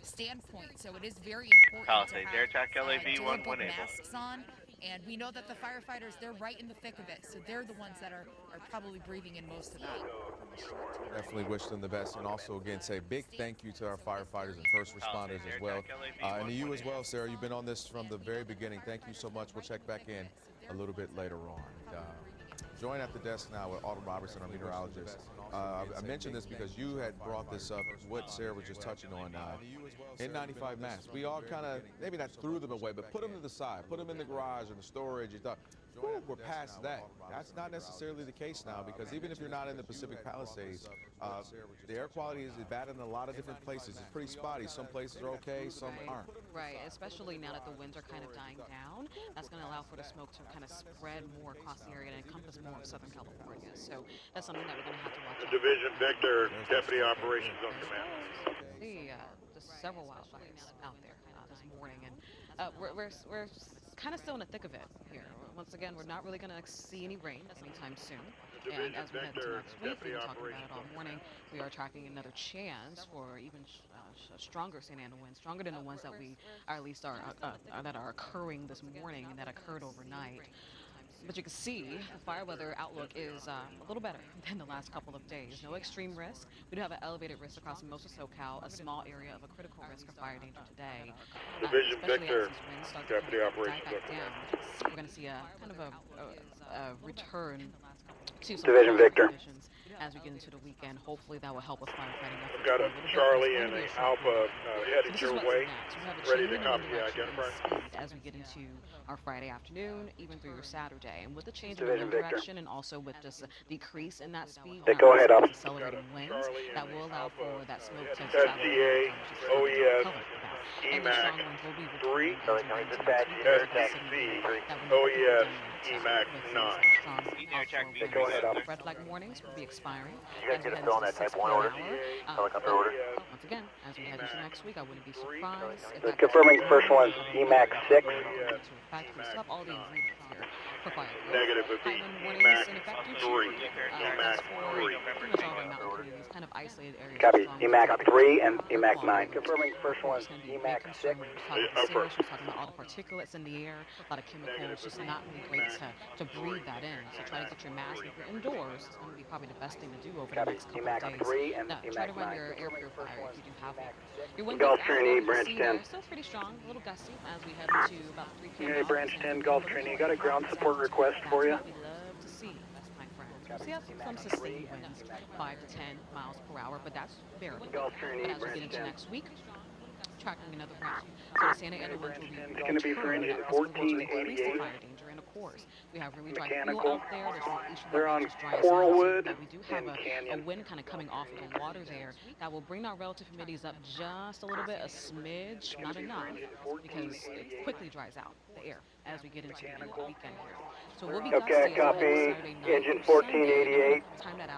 E: standpoint. So it is very important to have durable masks on. And we know that the firefighters, they're right in the thick of it. So they're the ones that are probably breathing in most of that.
A: Definitely wish them the best. And also, again, say a big thank you to our firefighters and first responders as well. And to you as well, Sarah. You've been on this from the very beginning. Thank you so much. We'll check back in a little bit later on. Join at the desk now with Autumn Robertson, our meteorologist. I mentioned this because you had brought this up, what Sarah was just touching on. N95 masks. We all kind of, maybe not threw them away, but put them to the side. Put them in the garage or the storage. You thought, we're past that. That's not necessarily the case now, because even if you're not in the Pacific Palisades, the air quality is bad in a lot of different places. It's pretty spotty. Some places are okay, some aren't.
N: Right, especially now that the winds are kind of dying down. That's going to allow for the smoke to kind of spread more across the area and encompass more of Southern California. So that's something that we're going to have to watch out for.
L: Division Victor, Deputy Operations on Command.
N: See, there's several wildfires out there this morning, and we're kind of still in the thick of it here. Once again, we're not really going to see any rain anytime soon. And as we head into next week, we've been talking about it all morning, we are tracking another chance for even stronger Santa Ana winds, stronger than the ones that we at least are that are occurring this morning and that occurred overnight. But you can see the fire weather outlook is a little better than the last couple of days. No extreme risk. We do have an elevated risk across most of SoCal, a small area of a critical risk of fire danger today.
L: Division Victor, Deputy Operations
N: down. We're going to see a kind of a return to some
L: Division Victor
N: conditions as we get into the weekend. Hopefully that will help with firefighting efforts.
L: We've got a Charlie and an Alpha headed your way, ready to copy identify.
N: As we get into our Friday afternoon, even through your Saturday, and with the change in wind direction and also with just a decrease in that speed,
L: go ahead, up.
N: Accelerating winds, that will allow for that smoke to
L: SCA, OES, EMAC 3, SC, OES, EMAC 9.
N: Go ahead, up. Red flag warnings will be expiring.
L: You guys get a fill on that type 1 order? Helicopter order?
N: Once again, as we head into next week, I wouldn't be surprised if
M: Confirming first one's EMAC 6.
N: In fact, we still have all the ingredients here for fire.
L: Negative would be EMAC 3. EMAC 3.
N: Pretty much all of our mountain communities, kind of isolated areas.
M: Copy. EMAC 3 and EMAC 9. Confirming first one's EMAC 6.
N: Talking about all the particulates in the air, a lot of chemicals, just not really great to breathe that in. So try to get your mask. If you're indoors, it's going to be probably the best thing to do over the next couple of days. Try to run your air purifier if you do have one. Your wind
M: Gulf Trinity, Branch 10.
N: Still pretty strong, a little gusty as we head into about 3 p.m.
S: Unity Branch 10, Gulf Trinity. Got a ground support request for you.
N: We'd love to see, my friend. We have some sustained winds, 5 to 10 miles per hour, but that's barely. But as we get into next week, tracking another round. So the Santa Ana winds will be
S: it's going to be for engine 1488.
N: Fire danger, and of course, we have really dry fuel out there.
S: They're on Coralwood
N: we do have a wind kind of coming off of the water there that will bring our relative humidities up just a little bit, a smidge, not enough, because it quickly dries out the air as we get into the end of the weekend here. So we'll be
M: okay, copy. Engine 1488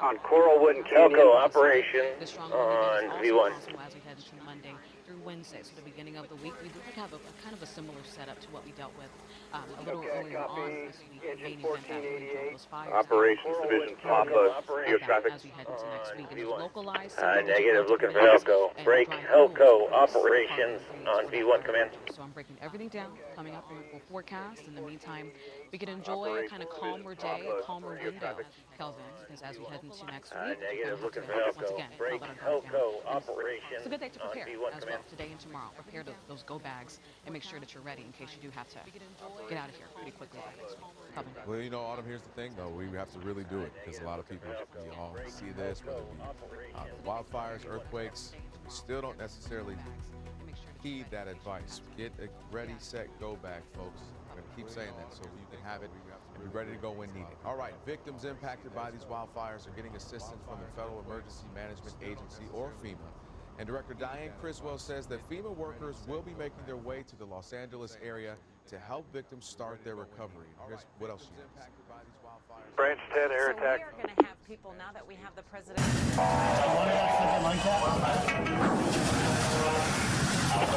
M: on Coralwood and Canyon.
L: Telco operations on V1.
N: As we head into Monday through Wednesday, so the beginning of the week, we do have a kind of a similar setup to what we dealt with a little earlier on this week. Main event that really drove those fires.
L: Operations Division Papa, Geo Traffic
N: as we head into next week. It's localized.
L: Negative, looking for Helco. Break Helco operations on V1 command.
N: So I'm breaking everything down, coming up in full forecast. In the meantime, we can enjoy a kind of calmer day, a calmer window, Kelvin, because as we head into next week,
L: negative, looking for
N: once
L: Helco.
N: again,
L: Break Helco operations.
N: It's a good day to prepare
L: V1
N: as
L: command.
N: well, today and tomorrow. Prepare those go bags and make sure that you're ready in case you do have to get out of here pretty quickly.
A: Well, you know, Autumn, here's the thing, though. We have to really do it because a lot of people, we all see this, whether it be wildfires, earthquakes, we still don't necessarily heed that advice. Get a ready, set, go bag, folks. I'm going to keep saying that so you can have it and be ready to go when needed. All right, victims impacted by these wildfires are getting assistance from the Federal Emergency Management Agency, or FEMA. And Director Diane Criswell says that FEMA workers will be making their way to the Los Angeles area to help victims start their recovery. Here's what else she has.
L: Branch 10, air attack.
H: We are going to have people, now that we have the president.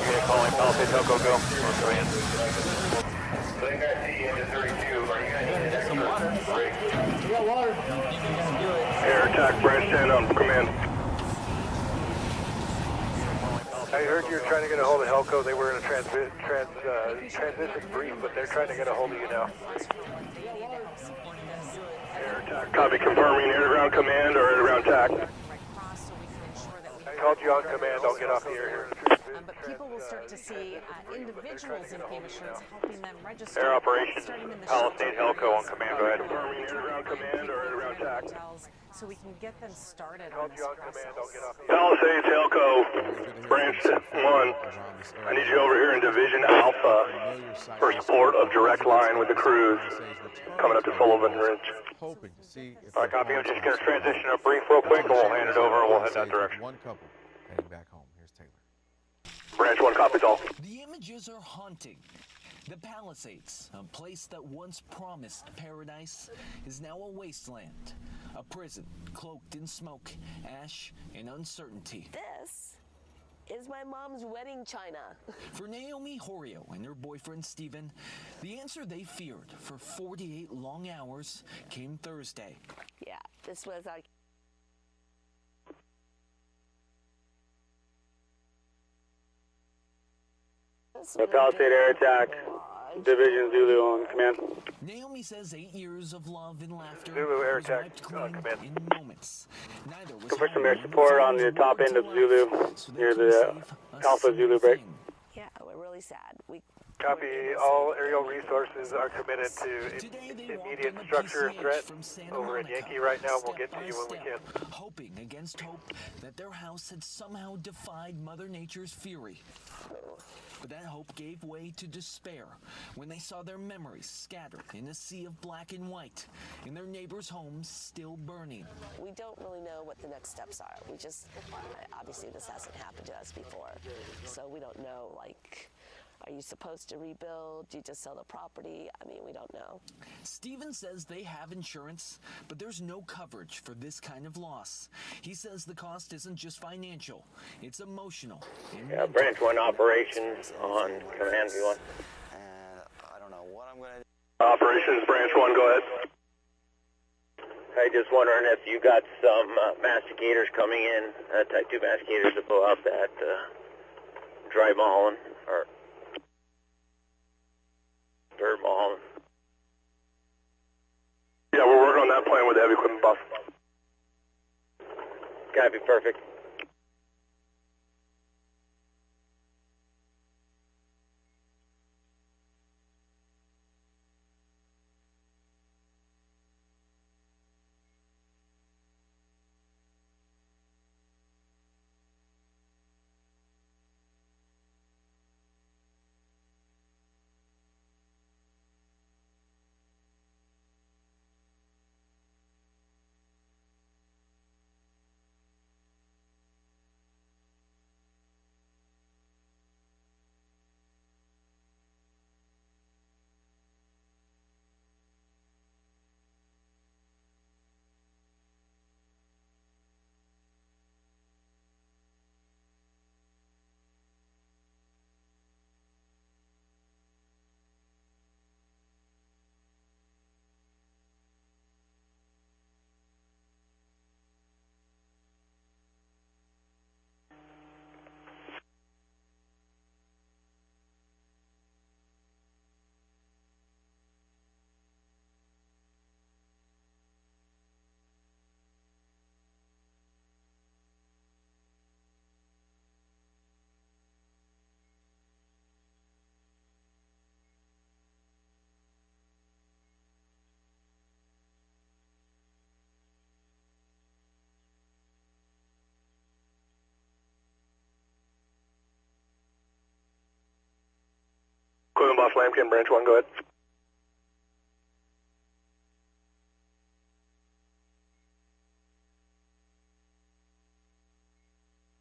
L: You're calling Palisade Telco, go.
H: Some water. We got water.
L: Air attack, Branch 10 on command.
S: I heard you were trying to get a hold of Helco. They were in a transition brief, but they're trying to get a hold of you now.
L: Air attack. Copy, confirming air to ground command or air to ground attack.
S: I called you on command. I'll get off the air here in a few.
H: But people will start to see individuals in FEMA shirts helping them register.
L: Air operations,
H: starting in the
L: Palisade
H: shelter
L: Helco on
H: areas,
L: command, go ahead.
H: ground command or ground hotels, so we can get them started on this process.
L: Palisades Helco, branch 1. I need you over here in Division Alpha for support of direct line with the crews coming up to Sullivan Ridge.
A: Hoping to see if
L: All right, copy. I'm just going to transition up brief real quick, and we'll hand it over, and we'll head that direction.
A: One couple heading back home. Here's Taylor.
L: Branch 1 copies all.
J: The images are haunting. The Palisades, a place that once promised paradise, is now a wasteland. A prison cloaked in smoke, ash, and uncertainty.
P: This is my mom's wedding china.
J: For Naomi Horio and her boyfriend Stephen, the answer they feared for 48 long hours came Thursday.
P: Yeah, this was our...
L: Palisade Air Attack, Division Zulu on command.
J: Naomi says 8 years of love and laughter
L: Zulu Air
J: was
L: Attack
J: wiped clean
L: command.
J: in moments. Neither was
L: Go for some
J: home
L: air
J: when
L: support on the
J: friends
L: top
J: were
L: end of
J: to
L: Zulu,
J: life, so they
L: near
J: couldn't
L: the
J: save a
L: Alpha
J: single
L: Zulu break.
J: thing.
P: Yeah, we're really sad.
L: Copy. All aerial resources are committed to immediate structure and threat over in Yankee right now. We'll get to you when we can.
J: Hoping against hope that their house had somehow defied Mother Nature's fury. But that hope gave way to despair when they saw their memories scattered in a sea of black and white, and their neighbors' homes still burning.
P: We don't really know what the next steps are. We just, obviously this hasn't happened to us before, so we don't know, like, are you supposed to rebuild? Do you just sell the property? I mean, we don't know.
J: Steven says they have insurance, but there's no coverage for this kind of loss. He says the cost isn't just financial, it's emotional.
L: Yeah, Branch 1 operations on command V1.
Q: And I don't know what I'm going to do.
L: Operations Branch 1, go ahead. Hey, just wondering if you got some masticators coming in, type 2 masticators to blow out that dry mauling, or dirt mauling. Yeah, we're working on that plan with the heavy equipment buff. Copy, perfect. Equipment boss Lambkin, Branch 1, go ahead.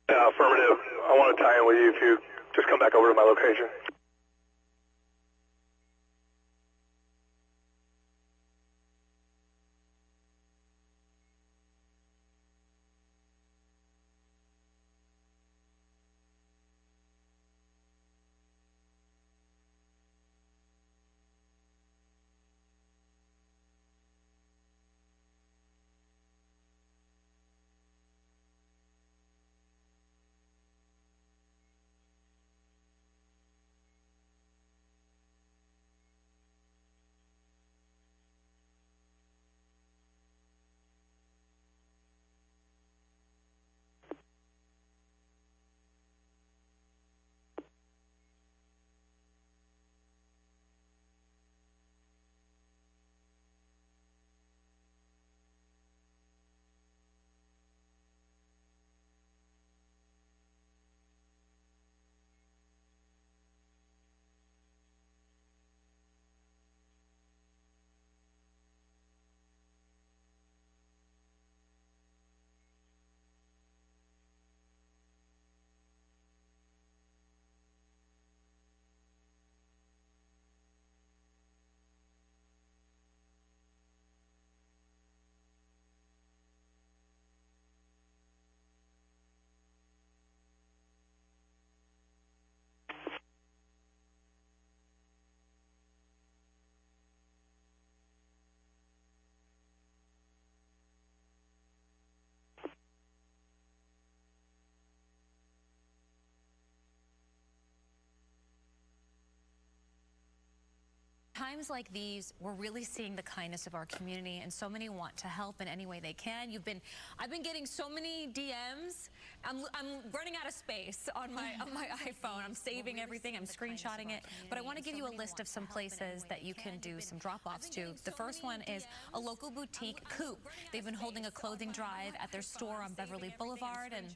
L: Yeah, affirmative. I want to tie in with you if you just come back over to my location.
D: Times like these, we're really seeing the kindness of our community, and so many want to help in any way they can. I've been getting so many DMs. I'm running out of space on my iPhone. I'm saving everything. I'm screenshotting it. But I want to give you a list of some places that you can do some drop-offs to. The first one is a local boutique, Coop. They've been holding a clothing drive at their store on Beverly Boulevard, and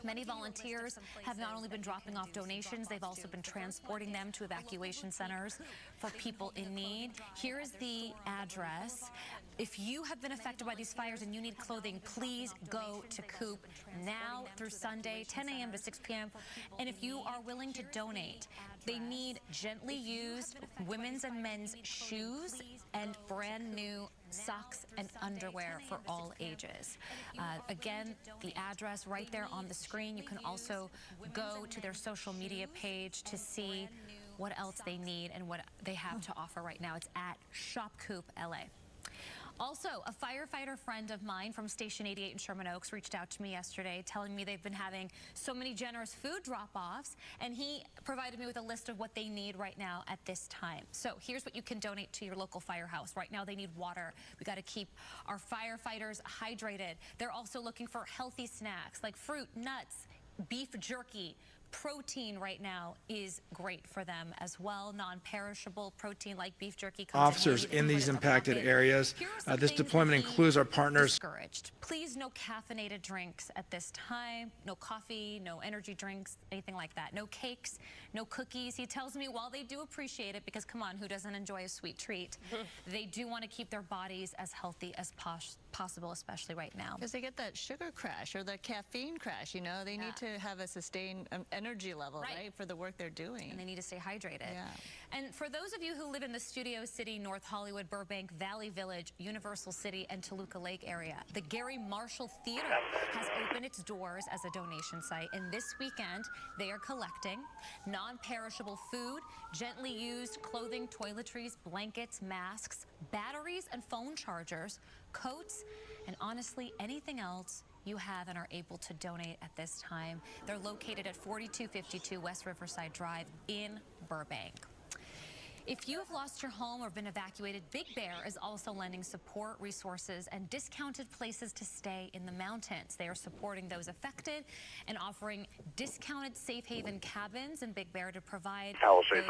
D: many volunteers have not only been dropping off donations, they've also been transporting them to evacuation centers for people in need. Here is the address. If you have been affected by these fires and you need clothing, please go to Coop now through Sunday, 10 a.m. to 6 p.m. And if you are willing to donate, they need gently used women's and men's shoes and brand new socks and underwear for all ages. Again, the address right there on the screen. You can also go to their social media page to see what else they need and what they have to offer right now. It's at Shop Coop LA. Also, a firefighter friend of mine from Station 88 in Sherman Oaks reached out to me yesterday telling me they've been having so many generous food drop-offs, and he provided me with a list of what they need right now at this time. So here's what you can donate to your local firehouse. Right now they need water. We got to keep our firefighters hydrated. They're also looking for healthy snacks like fruit, nuts, beef jerky. Protein right now is great for them as well. Non-perishable protein like beef jerky.
I: Officers in these impacted areas. This deployment includes our partners.
D: Discouraged. Please, no caffeinated drinks at this time. No coffee, no energy drinks, anything like that. No cakes, no cookies. He tells me while they do appreciate it, because come on, who doesn't enjoy a sweet treat? They do want to keep their bodies as healthy as possible, especially right now.
U: Because they get that sugar crash or the caffeine crash, you know, they need to have a sustained energy level, right, for the work they're doing.
D: And they need to stay hydrated.
U: Yeah.
D: And for those of you who live in the Studio City, North Hollywood, Burbank, Valley Village, Universal City, and Toluca Lake area, the Gary Marshall Theater has opened its doors as a donation site. And this weekend, they are collecting non-perishable food, gently used clothing, toiletries, blankets, masks, batteries and phone chargers, coats, and honestly, anything else you have and are able to donate at this time. They're located at 4252 West Riverside Drive in Burbank. If you have lost your home or been evacuated, Big Bear is also lending support, resources, and discounted places to stay in the mountains. They are supporting those affected and offering discounted safe haven cabins in Big Bear to provide place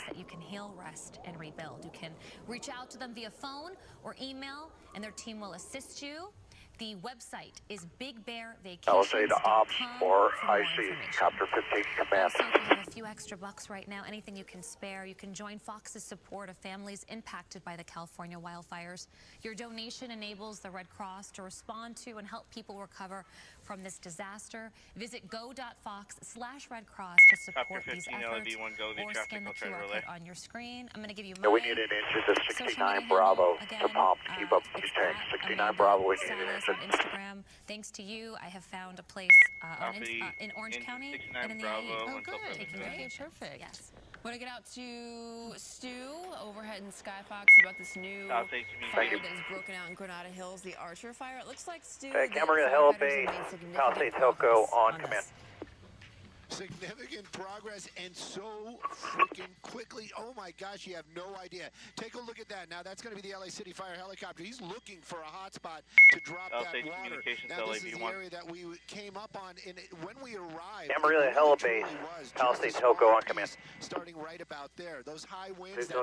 D: that you can heal, rest, and rebuild. You can reach out to them via phone or email, and their team will assist you. The website is bigbearvacations.com
L: or IC Copter 15 Command.
D: Also, if you have a few extra bucks right now, anything you can spare, you can join Fox's support of families impacted by the California wildfires. Your donation enables the Red Cross to respond to and help people recover from this disaster. Visit go.fox/Red Cross to support these efforts, or scan the QR code on your screen. I'm going to give you my
L: we need an inch of 69 Bravo to pump. Keep up with your tank. 69 Bravo, we need an inch.
D: On Instagram. Thanks to you, I have found a place in Orange County and in the IE.
U: Oh, good. Okay, perfect.
D: Yes.
R: Want to get out to Stu overhead in Skyfox about this new fire that has broken out in Granada Hills, the Archer fire. It looks like, Stu,
L: Camarillo Hill Bay, Palisades Hilco on command.
X: Significant progress, and so freaking quickly. Oh my gosh, you have no idea. Take a look at that. Now that's going to be the LA City Fire helicopter. He's looking for a hot spot to drop that water. Now this is the area that we came up on, and when we arrived,
L: Camarillo Hill Base, Palisades Hilco on command.
X: Starting right about there. Those high winds that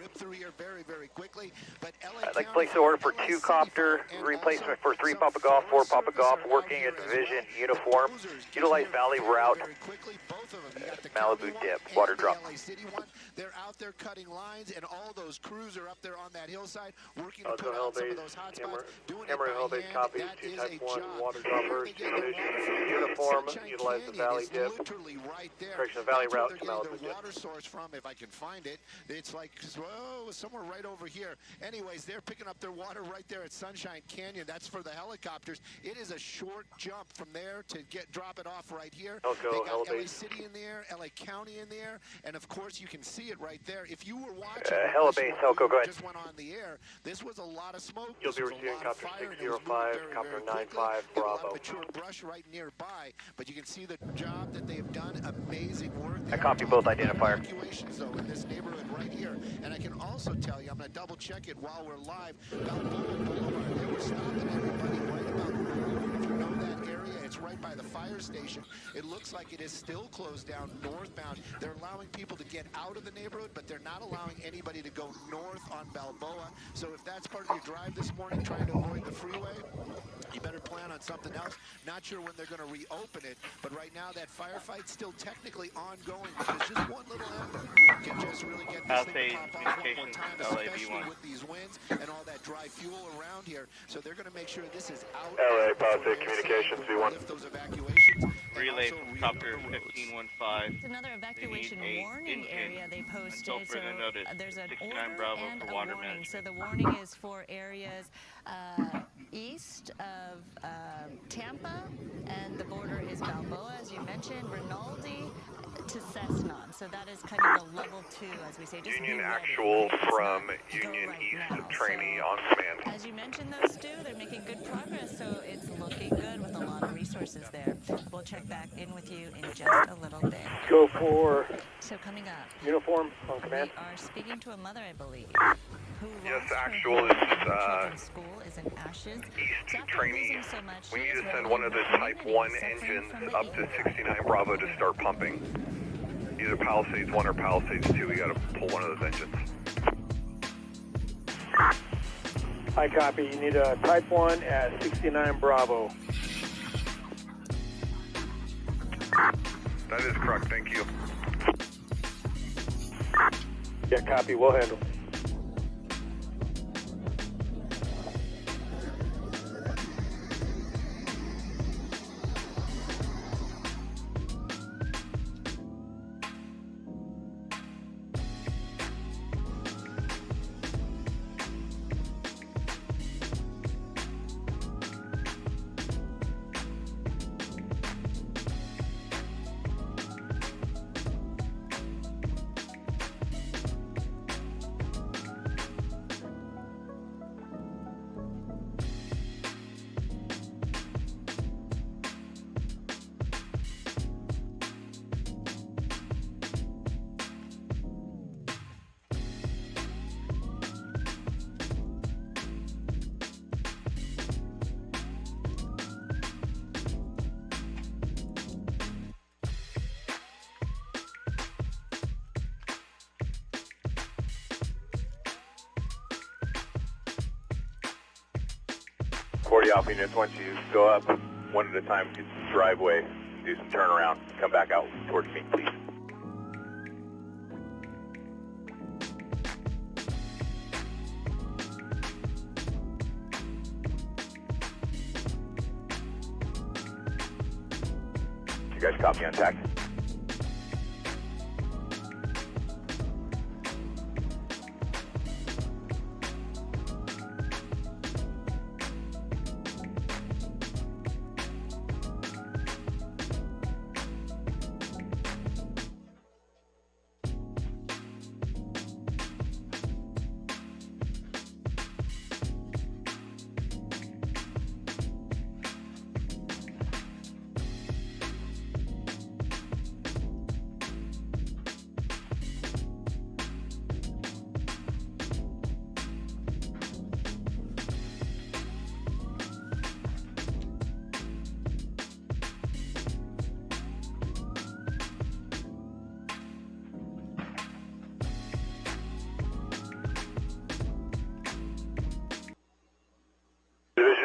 X: rip through here very, very quickly. But LA
L: I'd like to place the order for 2 copter replacement for 3 Papa Golf, 4 Papa Golf, working in division uniform. Utilize Valley route. Malibu dip, water drop.
X: They're out there cutting lines, and all those crews are up there on that hillside working to put out some of those hot spots. Doing it by hand, that is a job.
L: Water droppers, uniform, utilize the Valley dip.
X: Literally right there.
L: Correction, the Valley route to
X: Malibu
L: Malibu
X: dip. Water source from, if I can find it, it's like, whoa, somewhere right over here. Anyways, they're picking up their water right there at Sunshine Canyon. That's for the helicopters. It is a short jump from there to drop it off right here. They got LA City in there, LA County in there, and of course you can see it right there. If you were watching,
L: Helibase, Telco, go ahead.
X: Just went on the air. This was a lot of smoke.
L: You'll be receiving copter 605, copter 95, Bravo.
X: Mature brush right nearby, but you can see the job that they've done. Amazing work.
L: I copy both identifier.
X: Evacuations though in this neighborhood right here, and I can also tell you, I'm going to double check it while we're live. Balboa Boulevard, they were stopping everybody right about Boulevard. If you know that area, it's right by the fire station. It looks like it is still closed down northbound. They're allowing people to get out of the neighborhood, but they're not allowing anybody to go north on Balboa. So if that's part of your drive this morning, trying to avoid the freeway, you better plan on something else. Not sure when they're going to reopen it, but right now that firefight's still technically ongoing because just one little ember can just really get this thing to pop off one more time, especially with these winds and all that dry fuel around here. So they're going to make sure this is out.
L: LA Palisade Communications V1.
X: Lift those evacuations.
L: Relay from copter 1515.
U: It's another evacuation warning area they posted. So there's an order and a warning. So the warning is for areas east of Tampa, and the border is Balboa, as you mentioned, Rinaldi to Cessna. So that is kind of the level 2, as we say. Just
L: Union Actual from Union East trainee on command.
U: As you mentioned, those Stu, they're making good progress, so it's looking good with a lot of resources there. We'll check back in with you in just a little bit.
S: Go for
U: So coming up,
S: uniform on command.
U: We are speaking to a mother, I believe, who
L: Yes,
U: lost
L: Actual
U: her
L: is
U: children's school is in ashes.
L: East trainee. We need to send one of the Type 1 engines up to 69 Bravo to start pumping. Either Palisades 1 or Palisades 2. We got to pull one of those engines.
S: I copy. You need a Type 1 at 69 Bravo.
L: That is correct. Thank you.
S: Yeah, copy. We'll handle.
L: Off units, once you go up one at a time to the driveway, do some turnaround, come back out towards me, please. You guys copy on tact?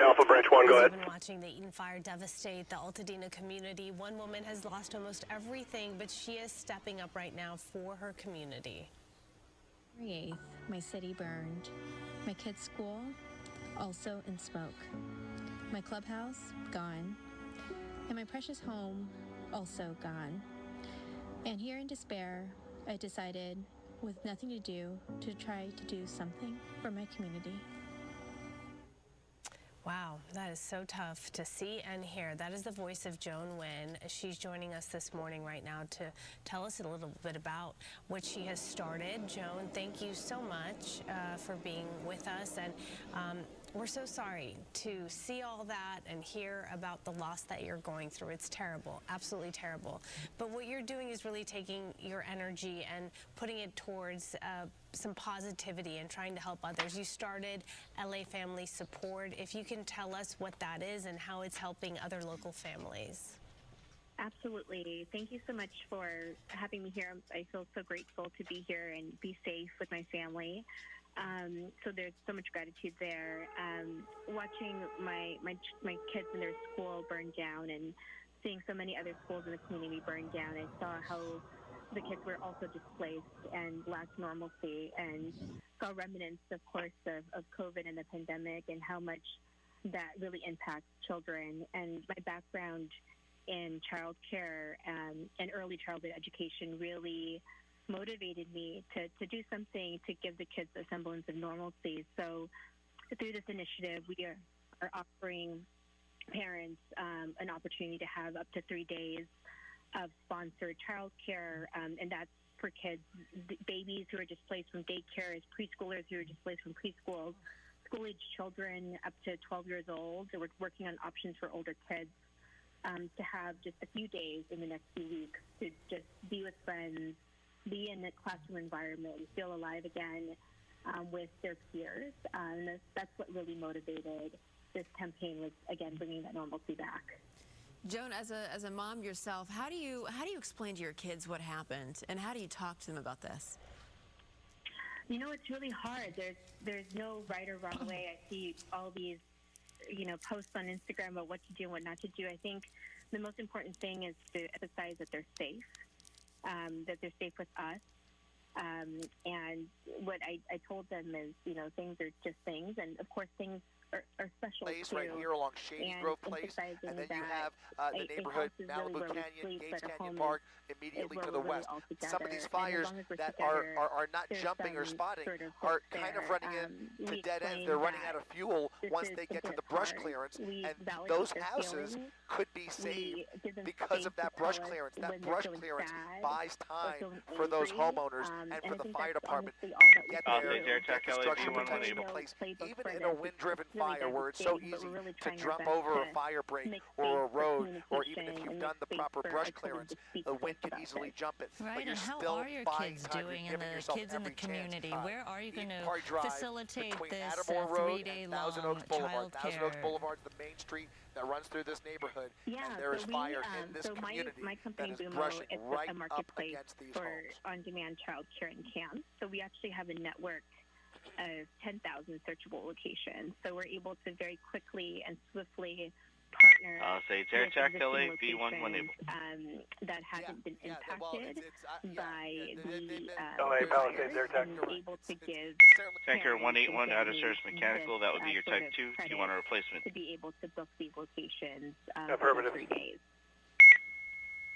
L: Alpha Branch 1, go ahead.
O: We've been watching the Eaton fire devastate the Altadena community. One woman has lost almost everything, but she is stepping up right now for her community.
T: January 8th, my city burned. My kids' school, also in smoke. My clubhouse, gone. And my precious home, also gone. And here in despair, I decided, with nothing to do, to try to do something for my community.
O: Wow, that is so tough to see and hear. That is the voice of Joan Wynn. She's joining us this morning right now to tell us a little bit about what she has started. Joan, thank you so much for being with us. And we're so sorry to see all that and hear about the loss that you're going through. It's terrible, absolutely terrible. But what you're doing is really taking your energy and putting it towards some positivity and trying to help others. You started LA Family Support. If you can tell us what that is and how it's helping other local families.
B: Absolutely. Thank you so much for having me here. I feel so grateful to be here and be safe with my family. So there's so much gratitude there. Watching my kids in their school burn down and seeing so many other schools in the community burn down, I saw how the kids were also displaced and lacked normalcy, and saw remnants, of course, of COVID and the pandemic and how much that really impacts children. And my background in child care and early childhood education really motivated me to do something to give the kids a semblance of normalcy. So through this initiative, we are offering parents an opportunity to have up to 3 days of sponsored child care, and that's for kids, babies who are displaced from daycares, preschoolers who are displaced from preschools, school-age children up to 12 years old. So we're working on options for older kids to have just a few days in the next few weeks to just be with friends, be in the classroom environment, feel alive again with their peers. And that's what really motivated this campaign, was, again, bringing that normalcy back.
R: Joan, as a mom yourself, how do you explain to your kids what happened, and how do you talk to them about this?
B: You know, it's really hard. There's no right or wrong way. I see all these, posts on Instagram about what to do and what not to do. I think the most important thing is to emphasize that they're safe, that they're safe with us. And what I told them is, things are just things, and of course things are special
C: place
B: too.
C: Right here along Shady Grove Place, and then you have the neighborhood Malibu
B: really
C: Canyon, Gates Canyon
B: home
C: Park immediately to the west. Some of these fires that are not jumping or spotting are kind of running into dead ends. They're running out of fuel once they get to the brush clearance, and those houses could be saved because of that brush clearance. That brush clearance buys time for those homeowners and for the fire department to get there, get the structure protection in place, even in a wind-driven fire where it's so easy to jump over a fire break or a road, or even if you've done the proper brush clearance, the wind can easily jump it.
V: Right,
C: but you're
V: and how
C: still
V: are your kids doing, and the kids in the community? Where are you going to facilitate this 3-day-long
C: Thousand Oaks Boulevard.
V: child
C: Thousand
V: care?
C: Oaks Boulevard is the main street that runs through this neighborhood, and there is fire in this community
B: my company,
C: that is
B: Bumo,
C: brushing
B: it's
C: right
B: a
C: up
B: marketplace
C: against these
B: for
C: homes.
B: on-demand child care and camps. So we actually have a network of 10,000 searchable locations. So we're able to very quickly and swiftly partner
U: say
B: with existing
U: LA
B: locations that haven't been impacted by the
S: LA Palisades AirTech.
B: and able to give
U: Tanker
B: parents
U: 181
B: and
U: out of
B: families
U: service mechanical.
B: this,
U: That would be your
B: sort
U: type
B: of
U: 2. Do
B: credit
U: you want a replacement?
B: to be able to book these locations
S: Affirmative.
B: for 3 days.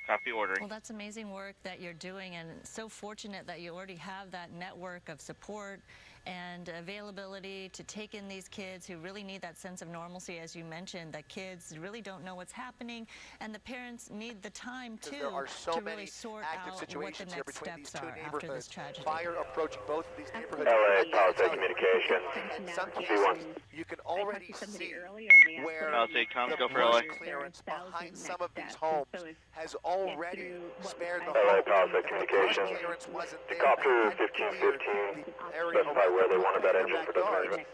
U: Copy ordering.
V: Well, that's amazing work that you're doing, and so fortunate that you already have that network of support and availability to take in these kids who really need that sense of normalcy. As you mentioned, that kids really don't know what's happening, and the parents need the time too
C: There are so
V: to
C: many
V: really sort
C: active
V: out what the
C: situations here
V: next
C: between these
V: steps
C: two
V: are after this
C: neighborhoods.
V: tragedy.
C: Fire approaching both of these neighborhoods.
S: LA Palisades Communications.
C: In some
S: C1.
C: cases, you can already see where
U: Palisade comms,
C: the
U: go for
C: brush
U: LA.
C: clearance behind some of these homes has already spared the
S: LA
C: home.
S: Palisades
C: If the brush
S: Communications.
C: clearance wasn't there,
S: Copter
C: and hadn't cleared
S: 1515.
C: the area
S: Specify where they wanted that engine for the
C: backyard,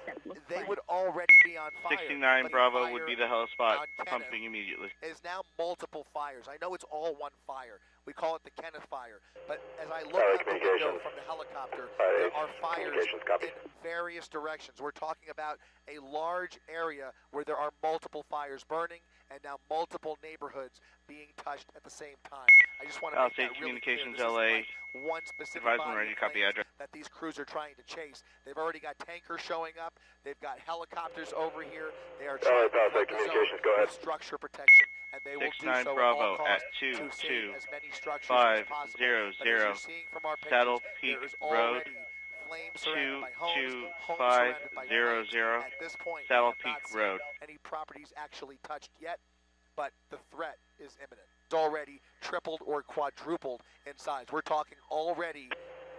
C: they would already be on fire.
U: 69
C: But
U: Bravo
C: fire
U: would be the hell spot,
C: on Kenneth
U: pumping immediately.
C: is now multiple fires. I know it's all one fire. We call it the Kenneth fire. But as I look
S: LA
C: out the window
S: Communications.
C: from the helicopter,
S: LA
C: there are fires
S: Communications, copy.
C: in various directions. We're talking about a large area where there are multiple fires burning and now multiple neighborhoods being touched at the same time. I just want to make that really clear.
U: Communications,
C: This isn't
U: LA.
C: like one specific
U: Advise when
C: body
U: ready,
C: of
U: copy
C: flames
U: address.
C: that these crews are trying to chase. They've already got tankers showing up. They've got helicopters over here. They are trying to
S: Palisade
C: flood the
S: Communications,
C: zone
S: go ahead.
C: with structure protection, and they will do
U: 69
C: so
U: Bravo
C: at all
U: at
C: costs to save
U: 22
C: as many structures as possible.
U: 500.
C: But as you're seeing from our pictures,
U: Saddle Peak
C: there is
U: Road.
C: already flames, surrounded by homes surrounded by flames.
L: 22500
C: At this point,
L: Saddle
C: we have
L: Peak
C: not seen
L: Road.
C: any properties actually touched yet, but the threat is imminent. It's already tripled or quadrupled in size. We're talking already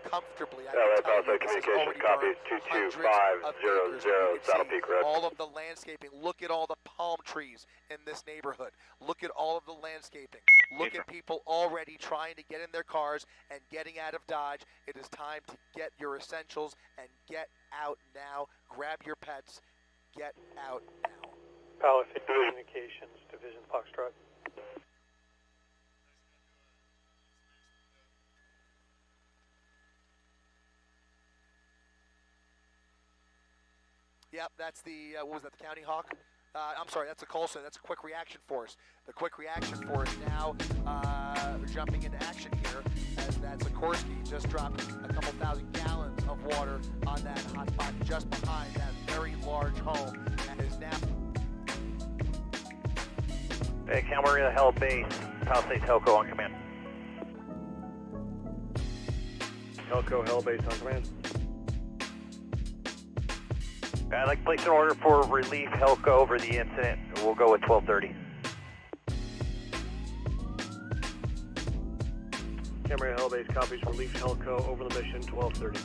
C: comfortably. I can tell you this has already burned hundreds of acres. You can see all of the landscaping. Look at all the palm trees in this neighborhood. Look at all of the landscaping. Look at people already trying to get in their cars and getting out of Dodge. It is time to get your essentials and get out now. Grab your pets. Get out now.
S: Palisade Communications, Division Foxtrot.
C: Yep, that's the, what was that, the County Hawk? I'm sorry, that's a Colson. That's a quick reaction force. The quick reaction force now jumping into action here as that Sikorsky just dropped a couple thousand gallons of water on that hot spot just behind that very large home and is now...
F: Hey, Camarillo Hell Base, Palisades Helco on command.
S: Helco Hell Base on command.
F: I'd like to place an order for relief Helco over the incident. We'll go with 1230.
S: Camarillo Hell Base copies relief Helco over the mission 1230.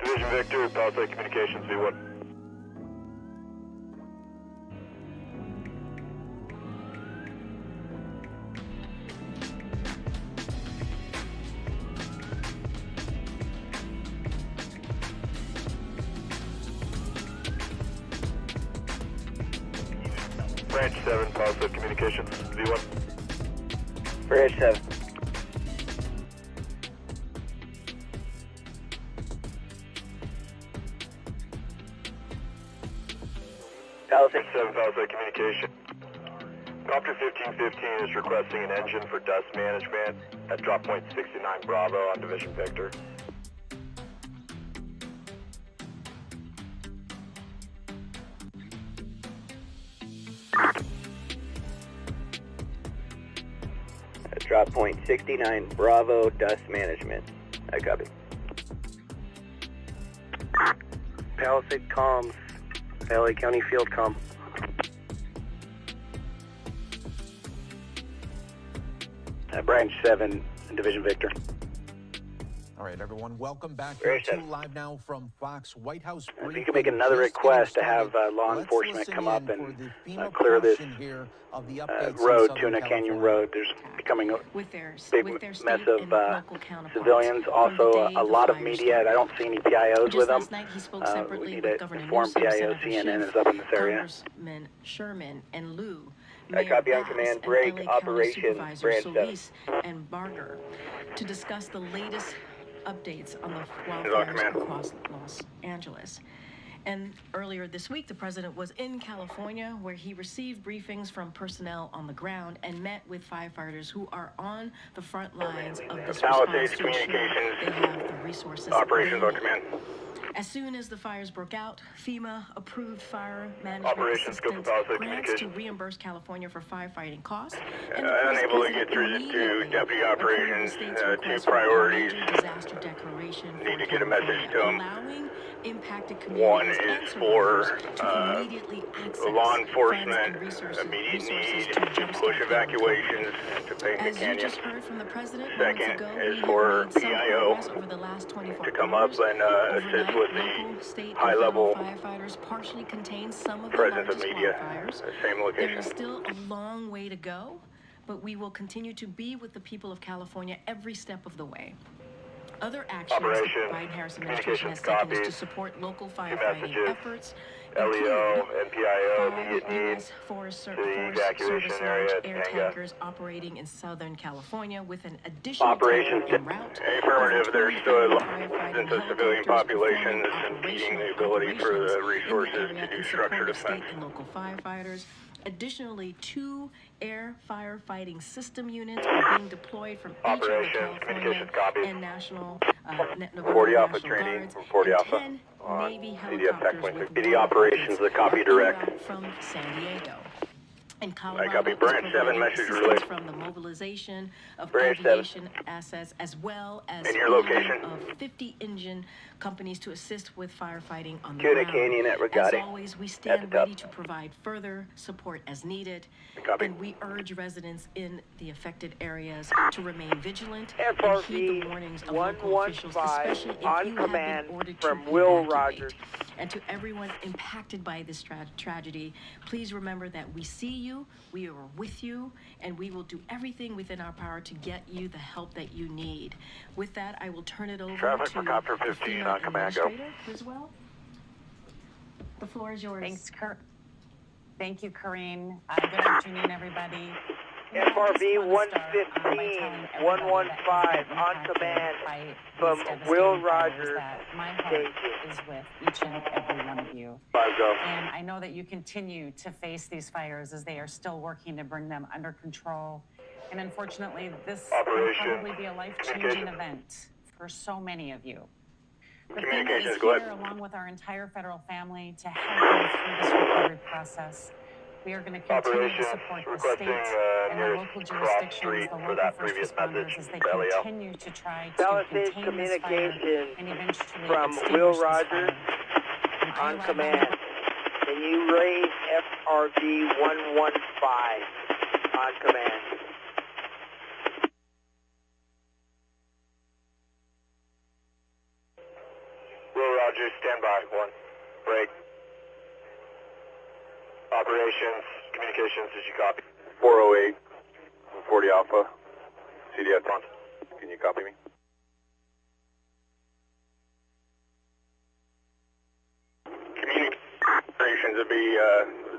F: Division Victor, Palisade Communications V1. Branch 7, Palisade Communications, V1.
M: Branch 7.
F: Palisade 7, Palisade Communication. Copter 1515 is requesting an engine for dust management at drop point 69 Bravo on Division Victor.
M: Drop point 69 Bravo, dust management. I copy. Palisade comms, LA County Field comm. Branch 7, Division Victor.
G: All right, everyone, welcome back to Live Now from Fox White House.
M: If you can make another request to have law enforcement come up and clear this road, Tuna Canyon Road. There's becoming a big mess of civilians. Also, a lot of media. I don't see any PIOs with them. We need to inform PIOs. CNN is up in this area.
K: Congressman Sherman and Liu.
M: I copy on command. Break operation. Branch 7.
K: And Barker to discuss the latest updates on the wildfires across Los Angeles. And earlier this week, the president was in California, where he received briefings from personnel on the ground and met with firefighters who are on the front lines of this response to ensure they have the resources.
F: Operations on command.
K: As soon as the fires broke out, FEMA approved fire management assistance grants to reimburse California for firefighting costs. And
F: unable to get through to deputy operations. Two priorities.
K: Disaster declaration
F: need to get a message to them.
K: Allowing impacted
F: One
K: communities
F: is for
K: immediately access
F: law enforcement,
K: immediate
F: need to push evacuations to Payne
K: As
F: Canyon.
K: you just heard from the president
F: Second
K: ago,
F: is
K: we
F: for
K: have made some
F: PIO
K: progress over the last 24
F: to come up and assist with the high-level
K: firefighters partially contained some of the
F: presence of
K: largest
F: media
K: wildfires.
F: at the same location.
K: There is still a long way to go, but we will continue to be with the people of California every step of the way. Other actions the Biden-Harris administration has taken is to support local firefighting efforts,
F: LEO and PIO, immediate need
K: Forest
F: to the
K: Service
F: evacuation area
K: large
F: at
K: air
F: Tanga.
K: tankers operating in Southern California with an additional
F: Operations
K: tanker en route.
F: affirmative. There's still since the civilian population is impeding the ability for the resources to do structured defense.
K: State and local firefighters. Additionally, 2 air firefighting system units are being deployed from each of the California and National Nevada
F: 40 Alpha
K: National
F: training
K: Guards,
F: from 40
K: and
F: Alpha
K: 10
F: on
K: Navy
F: CDF Tech
K: helicopters with
F: PD operations, the copy
K: en
F: direct.
K: route from San Diego. And
F: I
K: Colorado
F: copy
K: is
F: branch 7
K: providing
F: message
K: assistance
F: relayed.
K: from the mobilization of
F: Branch 7.
K: aviation assets as well as
F: And your
K: fielding
F: location?
K: of 50 engine companies to assist with firefighting on the
F: Kuna
K: ground.
F: Canyon at
K: As
F: Regati.
K: always, we
F: At
K: stand
F: the top.
K: ready to provide further support as needed.
F: Copy.
K: And we urge residents in the affected areas to remain vigilant
E: FRV
K: and heed the warnings of local officials, especially if
E: on
K: you have
E: command
K: been ordered
E: from
K: to
E: Will
K: evacuate.
E: Rogers.
K: And to everyone impacted by this tragedy, please remember that we see you, we are with you, and we will do everything within our power to get you the help that you need. With that, I will turn it over
F: Traffic
K: to
F: for Copter
K: the
F: 15
K: FEMA
F: on command, go.
K: administrator as well. The floor is yours.
H: Thank you, Corrine. Good afternoon, everybody.
E: FRV 115 115 on command from Will Rogers.
H: My heart is with each and every one of you.
F: 5 go.
H: And I know that you continue to face these fires as they are still working to bring them under control. And unfortunately, this will probably be a life-changing event for so many of you. But FEMA is here along with our entire federal family to help you through this recovery process. We are going to continue to support the state and the local jurisdictions, the local first responders as they continue to try to contain this fire and eventually
E: from
H: extinguish
E: Will
H: this
E: Rogers
H: fire.
E: on command. Can you raise FRV 115 on command?
F: Will Rogers, stand by. 1. Break. Operations, communications, did you copy? 408, 40 Alpha, CDF front. Can you copy me? Communications would be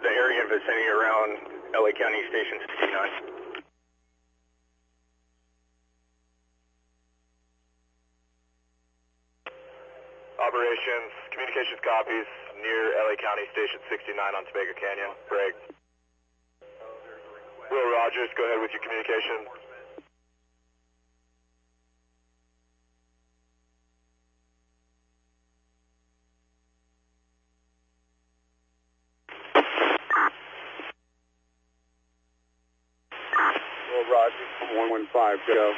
F: the area and vicinity around LA County Station 69. Operations, communications copies near LA County Station 69 on Topeka Canyon. Break. Will Rogers, go ahead with your communication. Will Rogers, 115, go.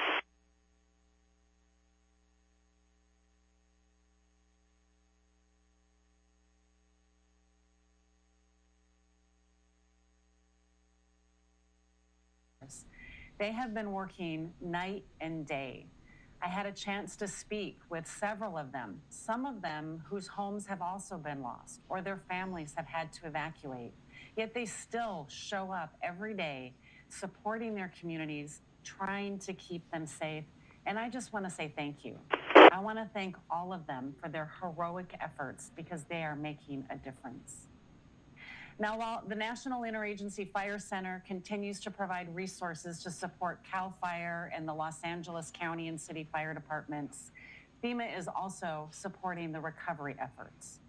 H: They have been working night and day. I had a chance to speak with several of them, some of them whose homes have also been lost or their families have had to evacuate. Yet they still show up every day supporting their communities, trying to keep them safe. And I just want to say thank you. I want to thank all of them for their heroic efforts because they are making a difference. Now, while the National Interagency Fire Center continues to provide resources to support CAL FIRE and the Los Angeles County and City Fire Departments, FEMA is also supporting the recovery efforts.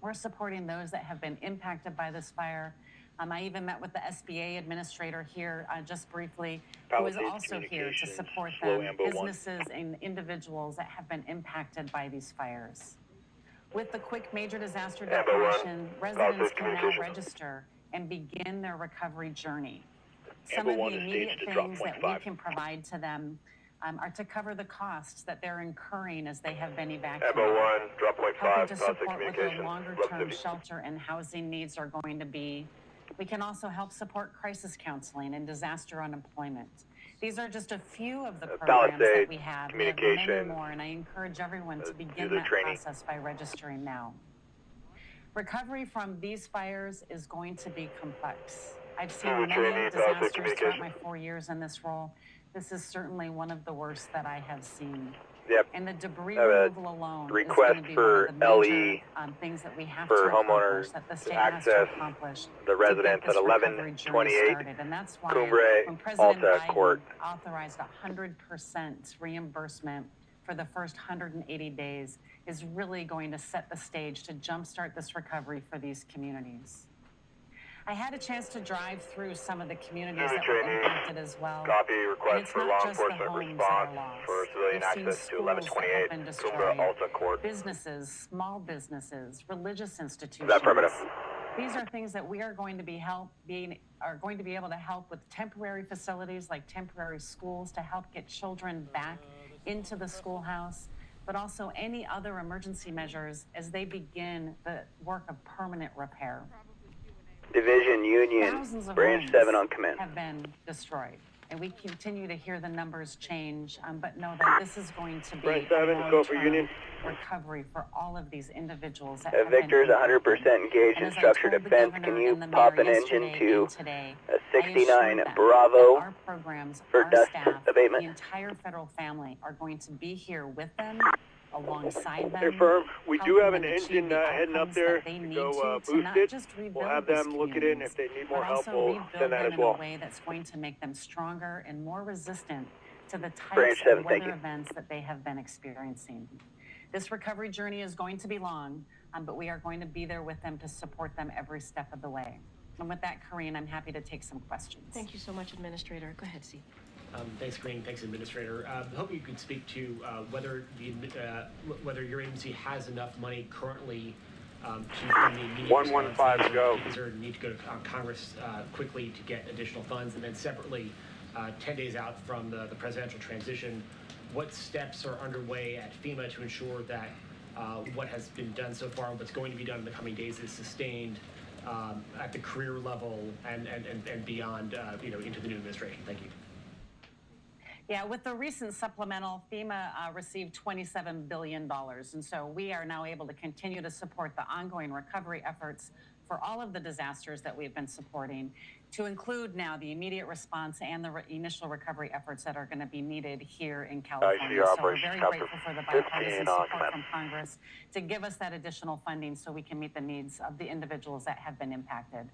H: We're supporting those that have been impacted by this fire. I even met with the SBA administrator here just briefly, who is also here to support them, businesses and individuals that have been impacted by these fires. With the quick major disaster declaration, residents can now register and begin their recovery journey. Some of the immediate things that we can provide to them are to cover the costs that they're incurring as they have been evacuated. Helping to support what their longer-term shelter and housing needs are going to be. We can also help support crisis counseling and disaster unemployment. These are just a few of the programs that we have. We have many more, and I encourage everyone to begin that process by registering now. Recovery from these fires is going to be complex. I've seen many disasters throughout my 4 years in this role. This is certainly one of the worst that I have seen.
F: Yep.
H: And the debris removal alone is
F: request
H: going to be
F: for
H: one of the major
F: LE
H: things that we have
F: for
H: to
F: homeowners
H: accomplish, that the
F: to
H: state has to
F: access
H: accomplish
F: the residents at 1128
H: And that's why
F: Cumbre
H: when President
F: Alta
H: Biden
F: Court.
H: authorized 100% reimbursement for the first 180 days is really going to set the stage to jumpstart this recovery for these communities. I had a chance to drive through some of the communities that were impacted as well.
F: Copy request for law enforcement response for civilian access to 1128 Alta Court.
H: Businesses, small businesses, religious institutions.
F: Is that affirmative?
H: These are things that we are going to be able to help with temporary facilities like temporary schools to help get children back into the schoolhouse, but also any other emergency measures as they begin the work of permanent repair.
E: Division Union, Branch 7 on command.
H: Have been destroyed, and we continue to hear the numbers change, but know that this is going to be
S: Branch 7, go for Union.
H: Recovery for all of these individuals that
E: Victor's 100% engaged in structured defense. Can you pop an engine to 69 Bravo for dust abatement?
H: The entire federal family are going to be here with them, alongside them.
S: Confirm. We do have an engine heading up there to go boost it. We'll have them look it in. If they need more help, we'll send that as well.
H: In a way that's going to make them stronger and more resistant to the types of weather events that they have been experiencing. This recovery journey is going to be long, but we are going to be there with them to support them every step of the way. And with that, Corinne, I'm happy to take some questions.
K: Thank you so much, Administrator. Go ahead, C.
A: Thanks, Corinne. Thanks, Administrator. I hope you could speak to whether your agency has enough money currently to fund the immediate
F: 115 go.
A: Is there a need to go to Congress quickly to get additional funds? And then separately, 10 days out from the presidential transition, what steps are underway at FEMA to ensure that what has been done so far and what's going to be done in the coming days is sustained at the career level and beyond, into the new administration? Thank you.
H: Yeah, with the recent supplemental, FEMA received $27 billion. And so we are now able to continue to support the ongoing recovery efforts for all of the disasters that we've been supporting, to include now the immediate response and the initial recovery efforts that are going to be needed here in California. So we're very grateful for the bipartisan support from Congress to give us that additional funding so we can meet the needs of the individuals that have been impacted.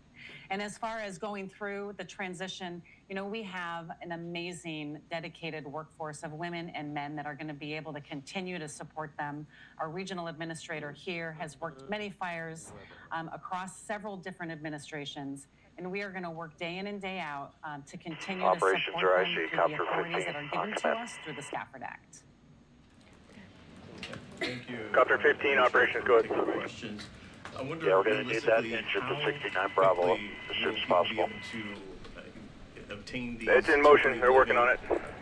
H: And as far as going through the transition, we have an amazing, dedicated workforce of women and men that are going to be able to continue to support them. Our regional administrator here has worked many fires across several different administrations, and we are going to work day in and day out to continue to support them through the authorities that are given to us through the Stafford Act.
F: Thank you. Copter 15, operations good.
N: Questions. I wonder,
F: yeah, we're going to need that engine for 69 Bravo as soon as possible.
N: To obtain these,
F: it's in motion. They're working on it.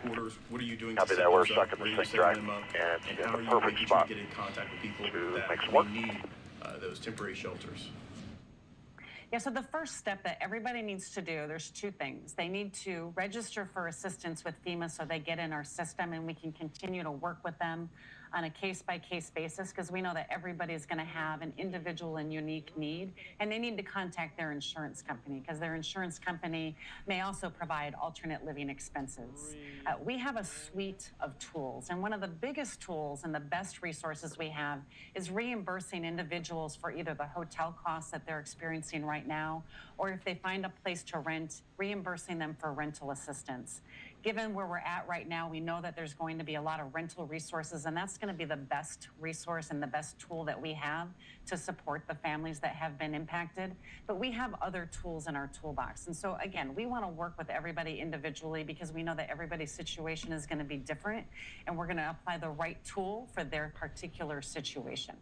N: Orders. What are you doing?
F: Copy that. We're stuck in the sink drive, and
N: how
F: in
N: are
F: the
N: you
F: perfect spot
N: to get in contact with people
F: that
N: may need those temporary shelters?
H: Yeah, so the first step that everybody needs to do, there's two things. They need to register for assistance with FEMA so they get in our system and we can continue to work with them on a case-by-case basis, because we know that everybody is going to have an individual and unique need, and they need to contact their insurance company because their insurance company may also provide alternate living expenses. We have a suite of tools, and one of the biggest tools and the best resources we have is reimbursing individuals for either the hotel costs that they're experiencing right now, or if they find a place to rent, reimbursing them for rental assistance. Given where we're at right now, we know that there's going to be a lot of rental resources, and that's going to be the best resource and the best tool that we have to support the families that have been impacted. But we have other tools in our toolbox. And so, again, we want to work with everybody individually because we know that everybody's situation is going to be different, and we're going to apply the right tool for their particular situation.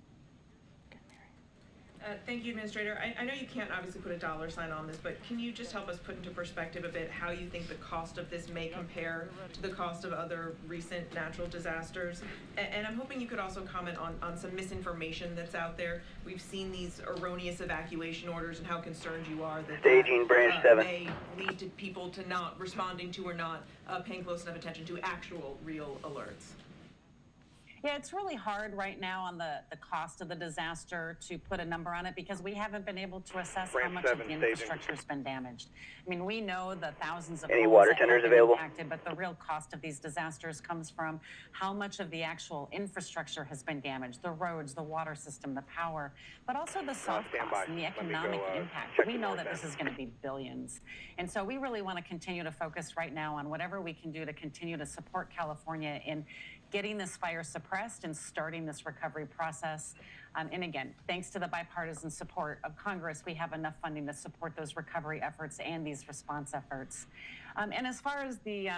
P: Thank you, Administrator. I know you can't obviously put a dollar sign on this, but can you just help us put into perspective a bit how you think the cost of this may compare to the cost of other recent natural disasters? And I'm hoping you could also comment on some misinformation that's out there. We've seen these erroneous evacuation orders and how concerned you are that
E: Staging Branch 7
P: may lead to people to not responding to or not paying close enough attention to actual real alerts.
H: Yeah, it's really hard right now on the cost of the disaster to put a number on it because we haven't been able to assess how much of the infrastructure has been damaged. I mean, we know the thousands of
E: any water
H: that have
E: tenders
H: been
E: available
H: impacted, but the real cost of these disasters comes from how much of the actual infrastructure has been damaged, the roads, the water system, the power, but also the soft costs and the economic impact. We know that this is going to be billions. And so we really want to continue to focus right now on whatever we can do to continue to support California in getting this fire suppressed and starting this recovery process. And again, thanks to the bipartisan support of Congress, we have enough funding to support those recovery efforts and these response efforts. And as far as the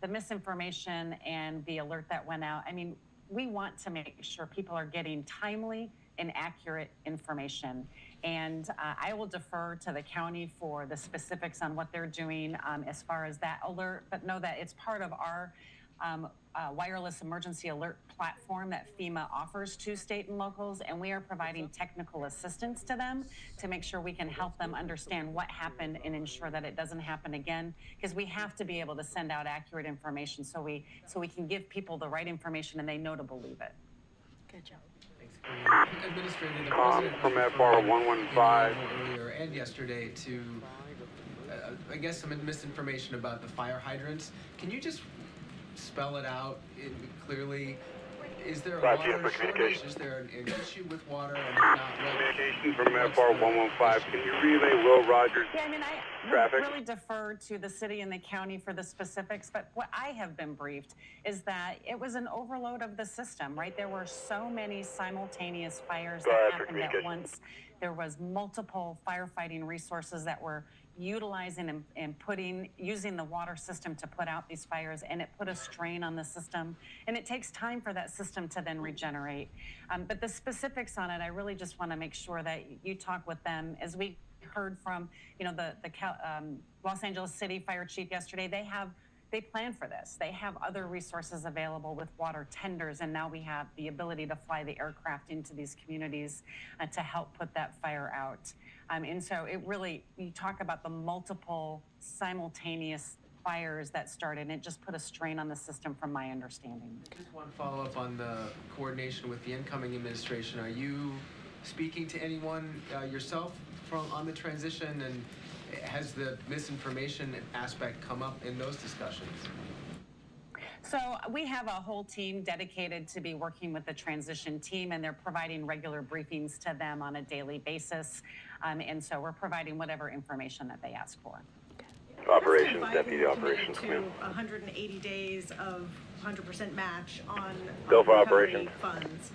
H: misinformation and the alert that went out, I mean, we want to make sure people are getting timely and accurate information. And I will defer to the county for the specifics on what they're doing as far as that alert, but know that it's part of our wireless emergency alert platform that FEMA offers to state and locals, and we are providing technical assistance to them to make sure we can help them understand what happened and ensure that it doesn't happen again, because we have to be able to send out accurate information so we can give people the right information and they know to believe it.
K: Good job.
I: Administrator, the president
J: from FR 115
I: earlier and yesterday to, I guess, some misinformation about the fire hydrants. Can you just spell it out clearly? Is there a water shortage? Is there an issue with water? And if not,
J: communication from FR 115. Can you relay Will Rogers?
H: Yeah, I mean, I really defer to the city and the county for the specifics, but what I have been briefed is that it was an overload of the system, right? There were so many simultaneous fires that happened at once. There was multiple firefighting resources that were utilizing and using the water system to put out these fires, and it put a strain on the system, and it takes time for that system to then regenerate. But the specifics on it, I really just want to make sure that you talk with them. As we heard from, you know, the Los Angeles City Fire Chief yesterday, they plan for this. They have other resources available with water tenders, and now we have the ability to fly the aircraft into these communities to help put that fire out. And so it really, you talk about the multiple simultaneous fires that started, and it just put a strain on the system from my understanding.
I: Just one follow-up on the coordination with the incoming administration. Are you speaking to anyone yourself on the transition, and has the misinformation aspect come up in those discussions?
H: So we have a whole team dedicated to be working with the transition team, and they're providing regular briefings to them on a daily basis. And so we're providing whatever information that they ask for.
J: Operations, Deputy Operations.
P: To 180 days of 100% match on
J: operations
P: funds.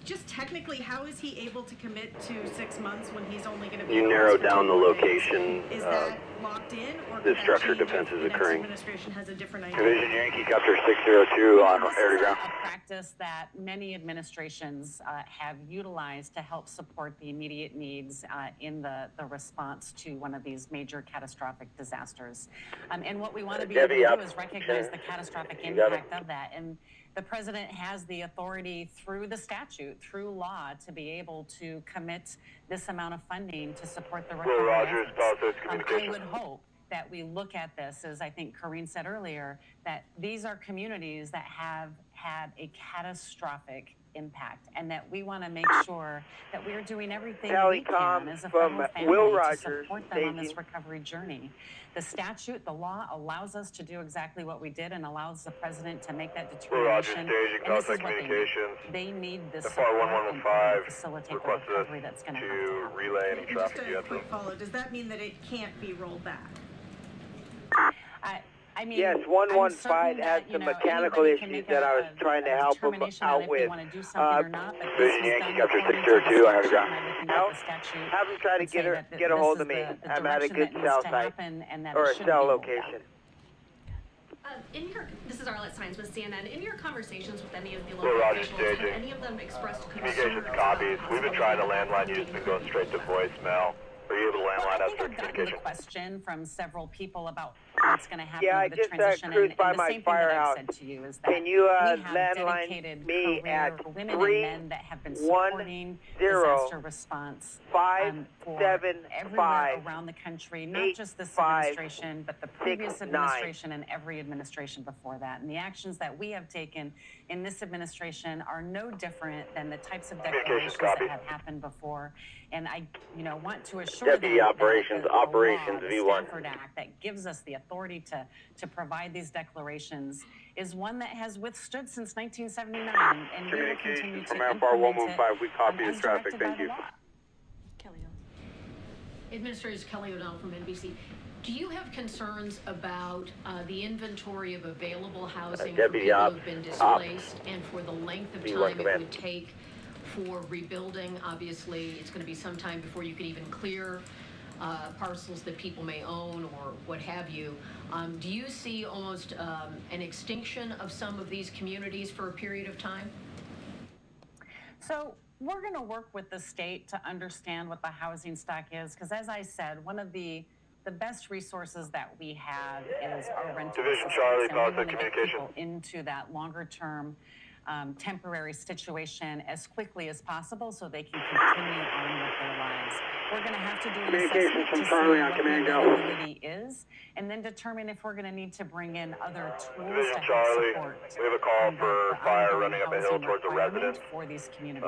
P: Just technically, how is he able to commit to 6 months when he's only going to be?
J: You narrow down the location.
P: Is that locked in, or
J: the structured defense is occurring?
P: The administration has a different idea.
J: Division Yankee Copter 602 on air to ground.
H: A practice that many administrations have utilized to help support the immediate needs in the response to one of these major catastrophic disasters. And what we want to be able to do is recognize the catastrophic impact of that. And the president has the authority through the statute, through law, to be able to commit this amount of funding to support the recovery efforts. I would hope that we look at this, as I think Corrine said earlier, that these are communities that have had a catastrophic impact, and that we want to make sure that we are doing everything we can as a federal family to support them on this recovery journey. The statute, the law, allows us to do exactly what we did and allows the president to make that determination. And this is what they need. They need this support and to facilitate the recovery that's going to happen.
F: Relay any traffic you have.
P: Quick follow. Does that mean that it can't be rolled back?
H: I mean,
J: yes, 115 had some mechanical issues that I was trying to help them out with. Division Yankee Copter 602, I heard a ground. Have them try to get a hold of me. I'm at a good cell site or a cell location.
Q: This is Arlette Sines with CNN. In your conversations with any of the local officials, have any of them expressed concern?
F: Communications copies. We've been trying the landline use, been going straight to voicemail. Are you able to landline us for communication?
H: I've gotten the question from several people about what's going to happen with the transition.
J: Yeah, I just cruised by my firehouse. Can you landline me at 310
H: disaster response
J: 575
H: around the country, not just this administration, but the previous administration and every administration before that. And the actions that we have taken in this administration are no different than the types of declarations that have happened before. And I, want to assure
J: Deputy Operations,
H: that
J: Operations
H: the
J: V1
H: Stafford Act that gives us the authority to provide these declarations is one that has withstood since 1979, and we will continue to implement it
J: we copy the traffic. Thank you.
Q: Kelly Administrator Kelly O'Donnell from NBC. Do you have concerns about the inventory of available housing for people who have been displaced and for the length of time it would take for rebuilding. Obviously, it's going to be some time before you can even clear parcels that people may own or what have you. Do you see almost an extinction of some of these communities for a period of time?
H: So we're going to work with the state to understand what the housing stock is, because as I said, one of the best resources that we have is our rental assistance, and we want to get people into that longer-term temporary situation as quickly as possible so they can continue on with their lives. We're going to have to do an assessment to see what the availability is, and then determine if we're going to need to bring in other tools to help support.
F: We have a call for fire running up a hill towards a residence.
H: For these communities.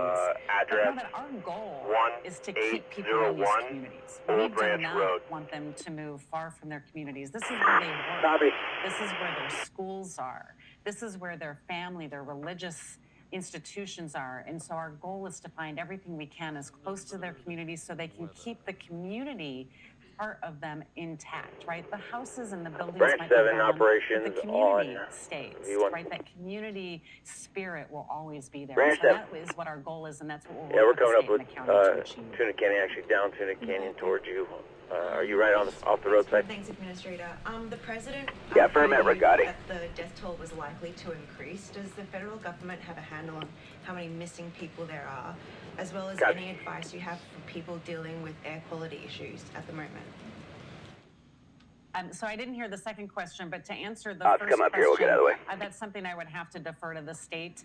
F: Address
H: But our goal is to keep people in these communities. We do not want them to move far from their communities. This is where they work. This is where their schools are. This is where their family, their religious institutions are. And so our goal is to find everything we can as close to their communities so they can keep the community part of them intact, right? The houses and the buildings
E: Branch
H: might
E: 7
H: be gone,
E: operations
H: but the community
E: on
H: stays,
E: V1.
H: right? That community spirit will always be there.
E: Branch
H: So
E: 7.
H: that is what our goal is, and that's what we'll
E: Yeah, we're
H: work
E: coming up
H: with
E: with
H: the state and the county to achieve.
E: Tuna Canyon, actually down Tuna Canyon towards you. Are you right on off the roadside?
D: Thanks, Administrator. The President
E: affirm it, Regati.
D: that the death toll was likely to increase. Does the federal government have a handle on how many missing people there are, as well as any advice you have for people dealing with air quality issues at the moment?
H: So I didn't hear the second question, but to answer the first
E: come up
H: question,
E: here, we'll get out of the way.
H: That's something I would have to defer to the state.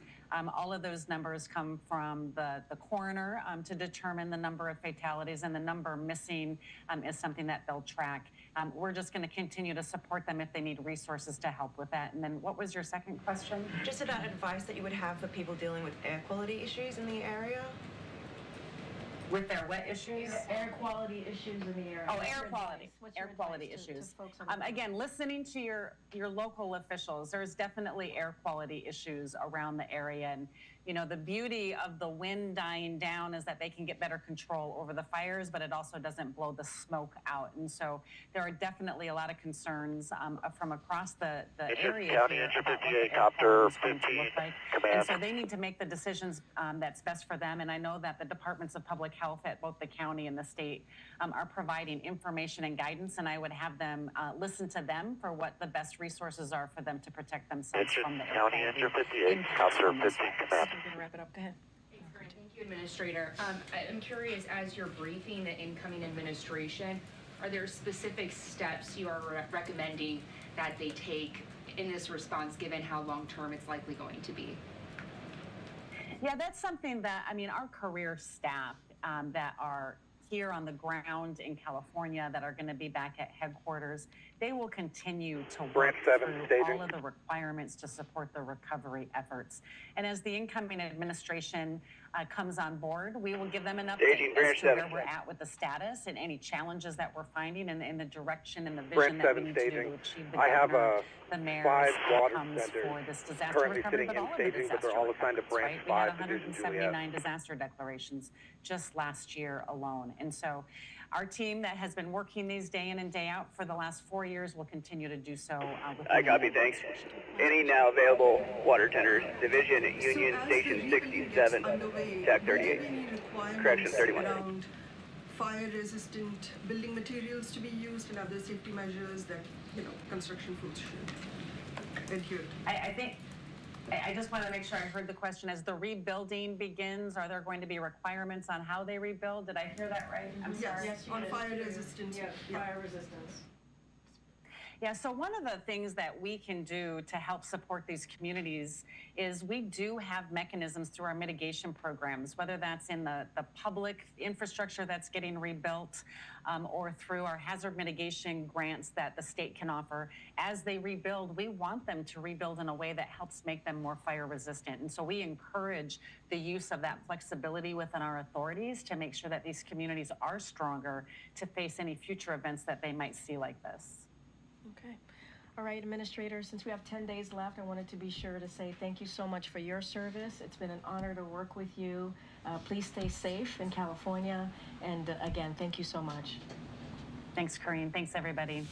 H: All of those numbers come from the coroner to determine the number of fatalities, and the number missing is something that they'll track. We're just going to continue to support them if they need resources to help with that. And then what was your second question?
D: Just about advice that you would have for people dealing with air quality issues in the area?
H: With their what issues?
D: Air quality issues in the area.
H: Oh, air quality. Air quality issues. Again, listening to your local officials, there's definitely air quality issues around the area. And, you know, the beauty of the wind dying down is that they can get better control over the fires, but it also doesn't blow the smoke out. And so there are definitely a lot of concerns from across the area here about what the air quality is going to look like. And so they need to make the decisions that's best for them. And I know that the departments of public health at both the county and the state are providing information and guidance, and I would have them listen to them for what the best resources are for them to protect themselves from the air quality.
E: County Engine 58, Officer 50,
K: I'm going to wrap it up. Go ahead.
T: Thank you, Administrator. I'm curious, as you're briefing the incoming administration, are there specific steps you are recommending that they take in this response, given how long-term it's likely going to be?
H: Yeah, that's something that, I mean, our career staff that are here on the ground in California that are going to be back at headquarters, they will continue to work through all of the requirements to support the recovery efforts. And as the incoming administration comes on board, we will give them an update as to where we're at with the status and any challenges that we're finding and the direction and the vision that we need to do to achieve the governor, the mayor's outcomes for this disaster recovery, but all of the disaster recoveries, right? We had 179 disaster declarations just last year alone. And so our team that has been working these day in and day out for the last 4 years will continue to do so.
E: I copy, thanks. Any now available water tenders, Division Union Station 67, TAC 38, Correction 31.
W: Around fire-resistant building materials to be used and other safety measures that, you know, construction crews should adhere to.
H: I just want to make sure I heard the question. As the rebuilding begins, are there going to be requirements on how they rebuild? Did I hear that right? I'm sorry.
W: Yes, on fire resistance.
K: Yes, fire resistance.
H: Yeah, so one of the things that we can do to help support these communities is we do have mechanisms through our mitigation programs, whether that's in the public infrastructure that's getting rebuilt or through our hazard mitigation grants that the state can offer. As they rebuild, we want them to rebuild in a way that helps make them more fire resistant. And so we encourage the use of that flexibility within our authorities to make sure that these communities are stronger to face any future events that they might see like this.
K: Okay. All right, Administrator, since we have 10 days left, I wanted to be sure to say thank you so much for your service. It's been an honor to work with you. Please stay safe in California. And again, thank you so much.
H: Thanks, Corinne. Thanks, everybody.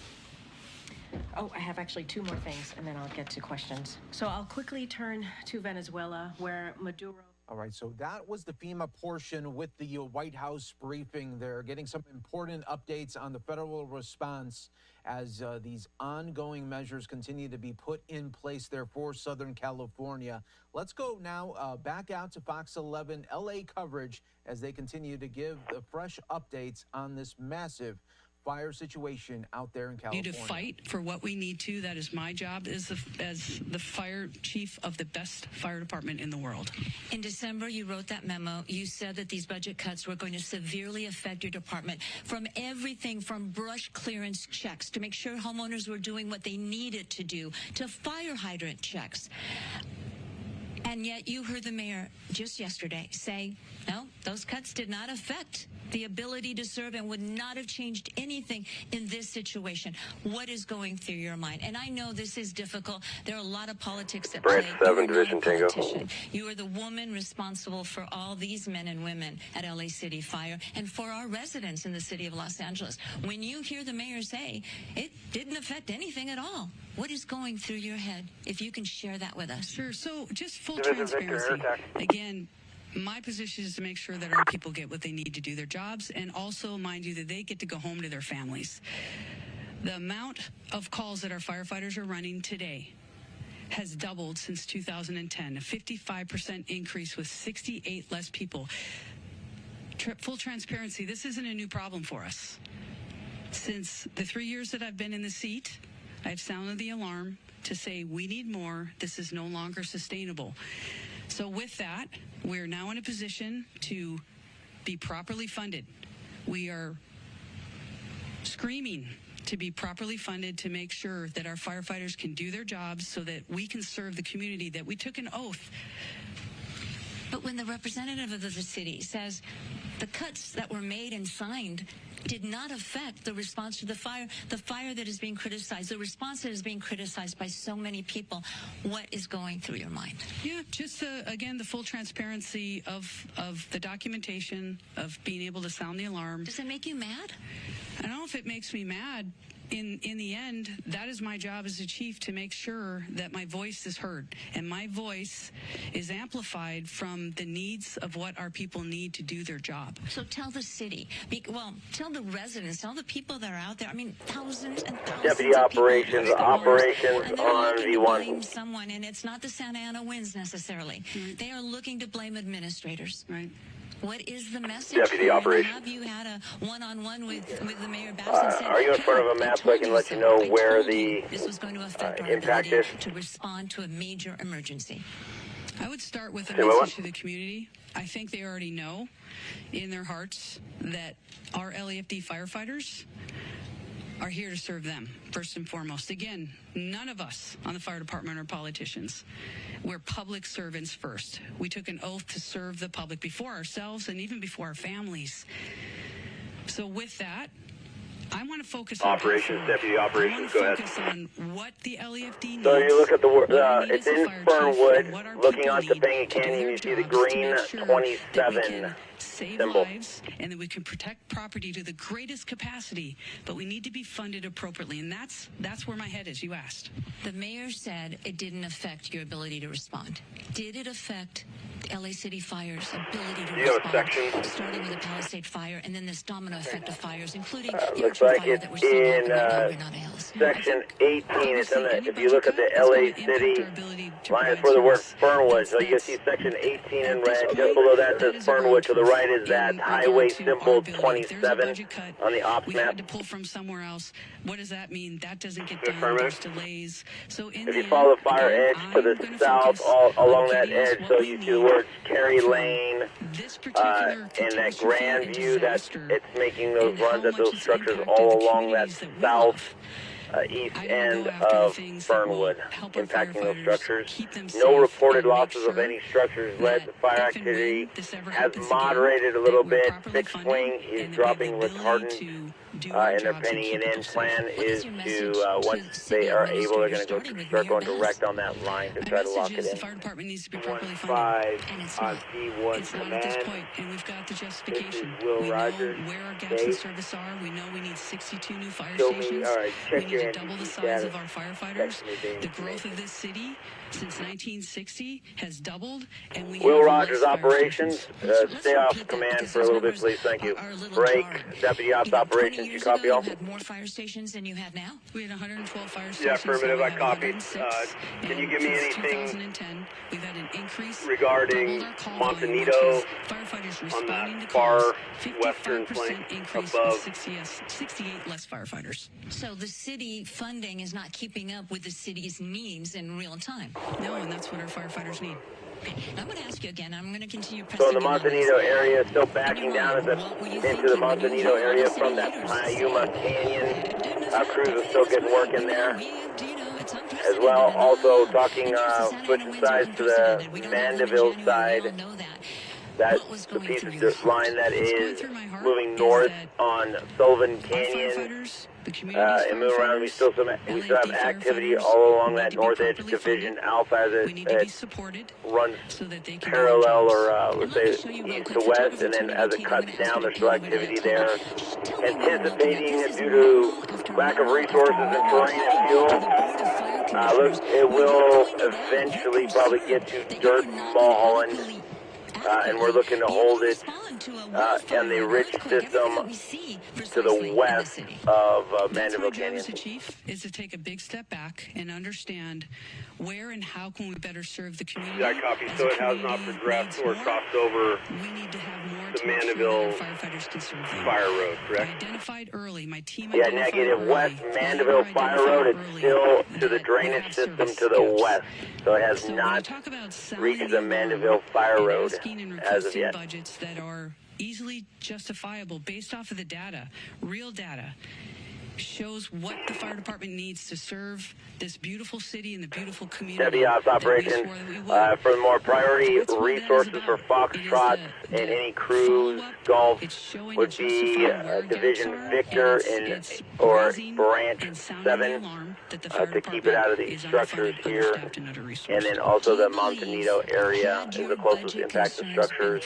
K: Oh, I have actually two more things, and then I'll get to questions. So I'll quickly turn to Venezuela, where Maduro...
G: All right, so that was the FEMA portion with the White House briefing. They're getting some important updates on the federal response as these ongoing measures continue to be put in place there for Southern California. Let's go now back out to Fox 11 LA coverage as they continue to give the fresh updates on this massive fire situation out there in California.
B: We need to fight for what we need to. That is my job as the fire chief of the best fire department in the world.
O: In December, you wrote that memo. You said that these budget cuts were going to severely affect your department, from everything from brush clearance checks to make sure homeowners were doing what they needed to do, to fire hydrant checks. And yet you heard the mayor just yesterday say, no, those cuts did not affect the ability to serve and would not have changed anything in this situation. What is going through your mind? And I know this is difficult. There are a lot of politics at play.
F: Branch 7, Division Tango.
O: You are the woman responsible for all these men and women at LA City Fire and for our residents in the city of Los Angeles. When you hear the mayor say it didn't affect anything at all, what is going through your head? If you can share that with us.
B: Sure. So just full transparency. Again, my position is to make sure that our people get what they need to do their jobs, and also, mind you, that they get to go home to their families. The amount of calls that our firefighters are running today has doubled since 2010, a 55% increase with 68 less people. Full transparency, this isn't a new problem for us. Since the 3 years that I've been in the seat, I've sounded the alarm to say we need more. This is no longer sustainable. So with that, we're now in a position to be properly funded. We are screaming to be properly funded to make sure that our firefighters can do their jobs so that we can serve the community that we took an oath.
O: But when the representative of the city says the cuts that were made and signed did not affect the response to the fire that is being criticized, the response that is being criticized by so many people, what is going through your mind?
B: Yeah, just again, the full transparency of the documentation, of being able to sound the alarm.
O: Does it make you mad?
B: I don't know if it makes me mad. In the end, that is my job as a chief, to make sure that my voice is heard. And my voice is amplified from the needs of what our people need to do their job.
O: So tell the city, tell the residents, tell the people that are out there. I mean, thousands and thousands
F: Deputy
O: of
F: operations
O: and they're
F: on
O: looking to
F: V1.
O: blame someone, and it's not the Santa Ana winds necessarily.
B: Right.
O: They are looking to blame administrators.
B: Right.
O: What is the message?
F: Deputy operations.
O: Have you had a one-on-one with the Mayor Babson?
F: Are you in front of a map so I can let you know where the
O: this was going to affect our
F: impact
O: ability
F: is?
O: to respond to a major emergency?
B: I would start with a message to the community. I think they already know in their hearts that our LAFD firefighters are here to serve them, first and foremost. Again, none of us on the fire department are politicians. We're public servants first. We took an oath to serve the public before ourselves and even before our families. So with that, I want to focus on
F: operations, deputy operations. Go ahead.
B: focus on what the LAFD needs.
F: So you look at the it's in Fernwood, looking onto Topanga Canyon. You see the green 27
B: save
F: symbol.
B: lives, and that we can protect property to the greatest capacity, but we need to be funded appropriately, and that's where my head is. You asked.
O: The mayor said it didn't affect your ability to respond. Did it affect LA City Fire's ability to respond, starting with the Palisade Fire and then this domino effect of fires, including the
F: looks
O: Orchard
F: like
O: Fire
F: it's
O: that we're seeing
F: in
O: right now Hills?
F: section 18. It's in the, if you look at the LA City line, it's where the word Fernwood. So you see section 18 in red. Just below that says Fernwood. To the right is that highway symbol 27 on the ops
B: We
F: map.
B: had to pull from somewhere else. What does that mean? That doesn't get done. There's delays. So in
F: If
B: the
F: you follow the fire
B: end,
F: edge to the south, all along that edge, so you see the words Kerry Lane, and that grand view that it's making those runs at those structures all along that south east end of Fernwood, impacting those structures. No reported losses of any structures led. The fire activity has moderated a little bit. Fixed wing is dropping retardant. And their penny and end plan is to, once they are able, they're going to start going direct on that line to try to lock it in.
B: The fire department needs to be properly funded.
J: 1-5 on P1
B: It's not
J: command.
B: at this point, and we've got the justification.
J: Will
B: We
J: Rogers
B: know where our gaps in
J: Dave.
B: service are. We know we need 62 new fire
J: Show me,
B: stations.
J: all right, check
B: We need
J: your
B: to double the size of our firefighters. The growth of this city since 1960 has doubled, and we
F: Will
B: have
F: Rogers,
B: less fire
F: operations.
B: stations.
F: Stay off command for a little bit, please. Thank you. Break. Deputy Ops Operations, you copy all?
O: You had more fire stations than you had now?
B: We had 112 fire stations.
S: Yeah, affirmative, I copied. Can you give me anything
B: 2010, we've had an increase
S: regarding Montanito on that far western flank above?
B: 68 less firefighters.
O: So the city funding is not keeping up with the city's needs in real time.
B: No, and that's what our firefighters need.
O: I'm going to ask you again. I'm going to continue
F: So
O: pressing.
F: in the Montanito area, still backing down into the Montanito area from that Yuma Canyon. Crews are still getting work in there. As well, also talking, switching sides to the Mandeville side. That's the piece of the line that is moving north on Sullivan Canyon. And moving around, we still have activity all along that north edge division. Alpha as it runs parallel, or let's say east to west, and then as it cuts down, there's still activity there. Anticipating due to lack of resources and terrain and fuel, look, it will eventually probably get to Dirt Mulholland. And we're looking to hold it in the ridge system to the west of Mandeville Canyon.
B: As a chief is to take a big step back and understand where and how can we better serve the community.
S: Yeah, copy. So it has not progressed or crossed over the Mandeville Fire Road, correct?
B: Identified early. My team
F: yeah, negative west Mandeville Fire Road is still to the drainage system to the west. So it has not reached the Mandeville Fire Road as of yet.
B: Budgets that are easily justifiable based off of the data, real data, shows what the fire department needs to serve this beautiful city and the beautiful community.
F: Deputy Ops Operations, for more priority resources for Foxtrot and any cruise golf would be Division Victor or Branch 7 to keep it out of these structures here. And then also the Montanito area is the closest impacted structures.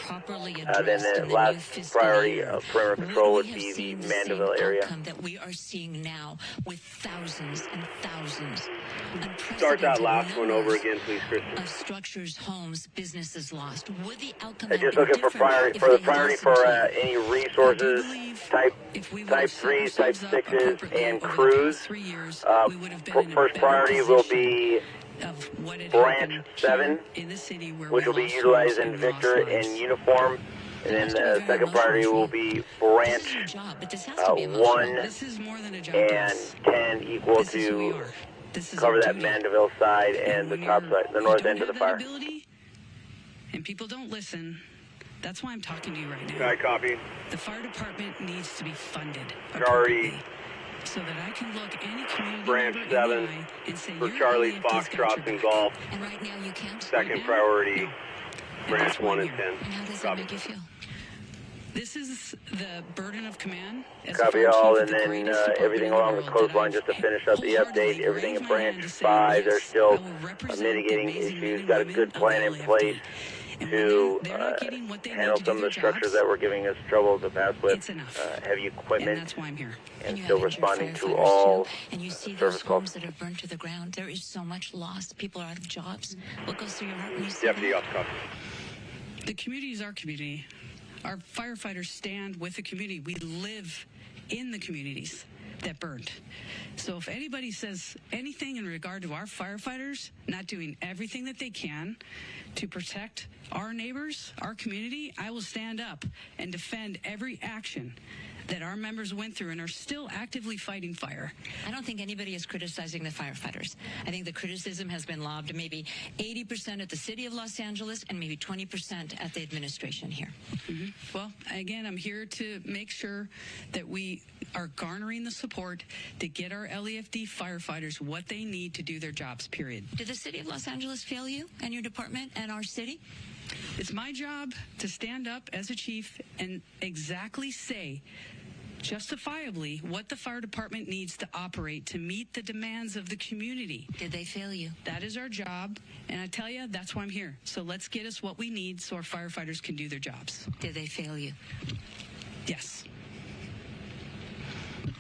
F: Then the last priority of perimeter control would be the Mandeville area.
O: That we are seeing now with thousands and thousands.
S: Start that last one over again, please, Kristen.
O: Of structures, homes, businesses lost. Would the outcome
F: just looking for priority for any resources, type 3s, type 6s, and crews. First priority will be Branch 7, which will be utilized in Victor in uniform. And then the second priority will be Branch 1 and 10 equal to cover that Mandeville side and the top side, the north end of the fire.
B: And people don't listen. That's why I'm talking to you right now.
S: I copy.
B: The fire department needs to be funded.
S: Priority.
B: So that I can look any community
S: Branch 7
B: and say,
S: for Charlie's, Foxtrots, and Golf.
O: And right now you can't.
S: Second priority, Branch 1 and 10.
O: And how does that make you feel?
B: This is the burden of command.
F: Copy all, and then everything along the coastline, just to finish up the update, everything in Branch 5, they're still mitigating issues, got a good plan in place to handle some of the structures that were giving us trouble to pass with heavy equipment, and still responding to all
O: and you see those homes that have burned to the ground. There is so much loss. People are out of jobs. What goes through your heart when you see that?
B: The community is our community. Our firefighters stand with the community. We live in the communities that burned. So if anybody says anything in regard to our firefighters not doing everything that they can to protect our neighbors, our community, I will stand up and defend every action that our members went through and are still actively fighting fire.
O: I don't think anybody is criticizing the firefighters. I think the criticism has been lobbed maybe 80% at the city of Los Angeles and maybe 20% at the administration here.
B: Mm-hmm. Well, again, I'm here to make sure that we are garnering the support to get our LEFD firefighters what they need to do their jobs, period.
O: Did the city of Los Angeles fail you and your department and our city?
B: It's my job to stand up as a chief and exactly say justifiably what the fire department needs to operate to meet the demands of the community.
O: Did they fail you?
B: That is our job, and I tell you, that's why I'm here. So let's get us what we need so our firefighters can do their jobs.
O: Did they fail you?
B: Yes.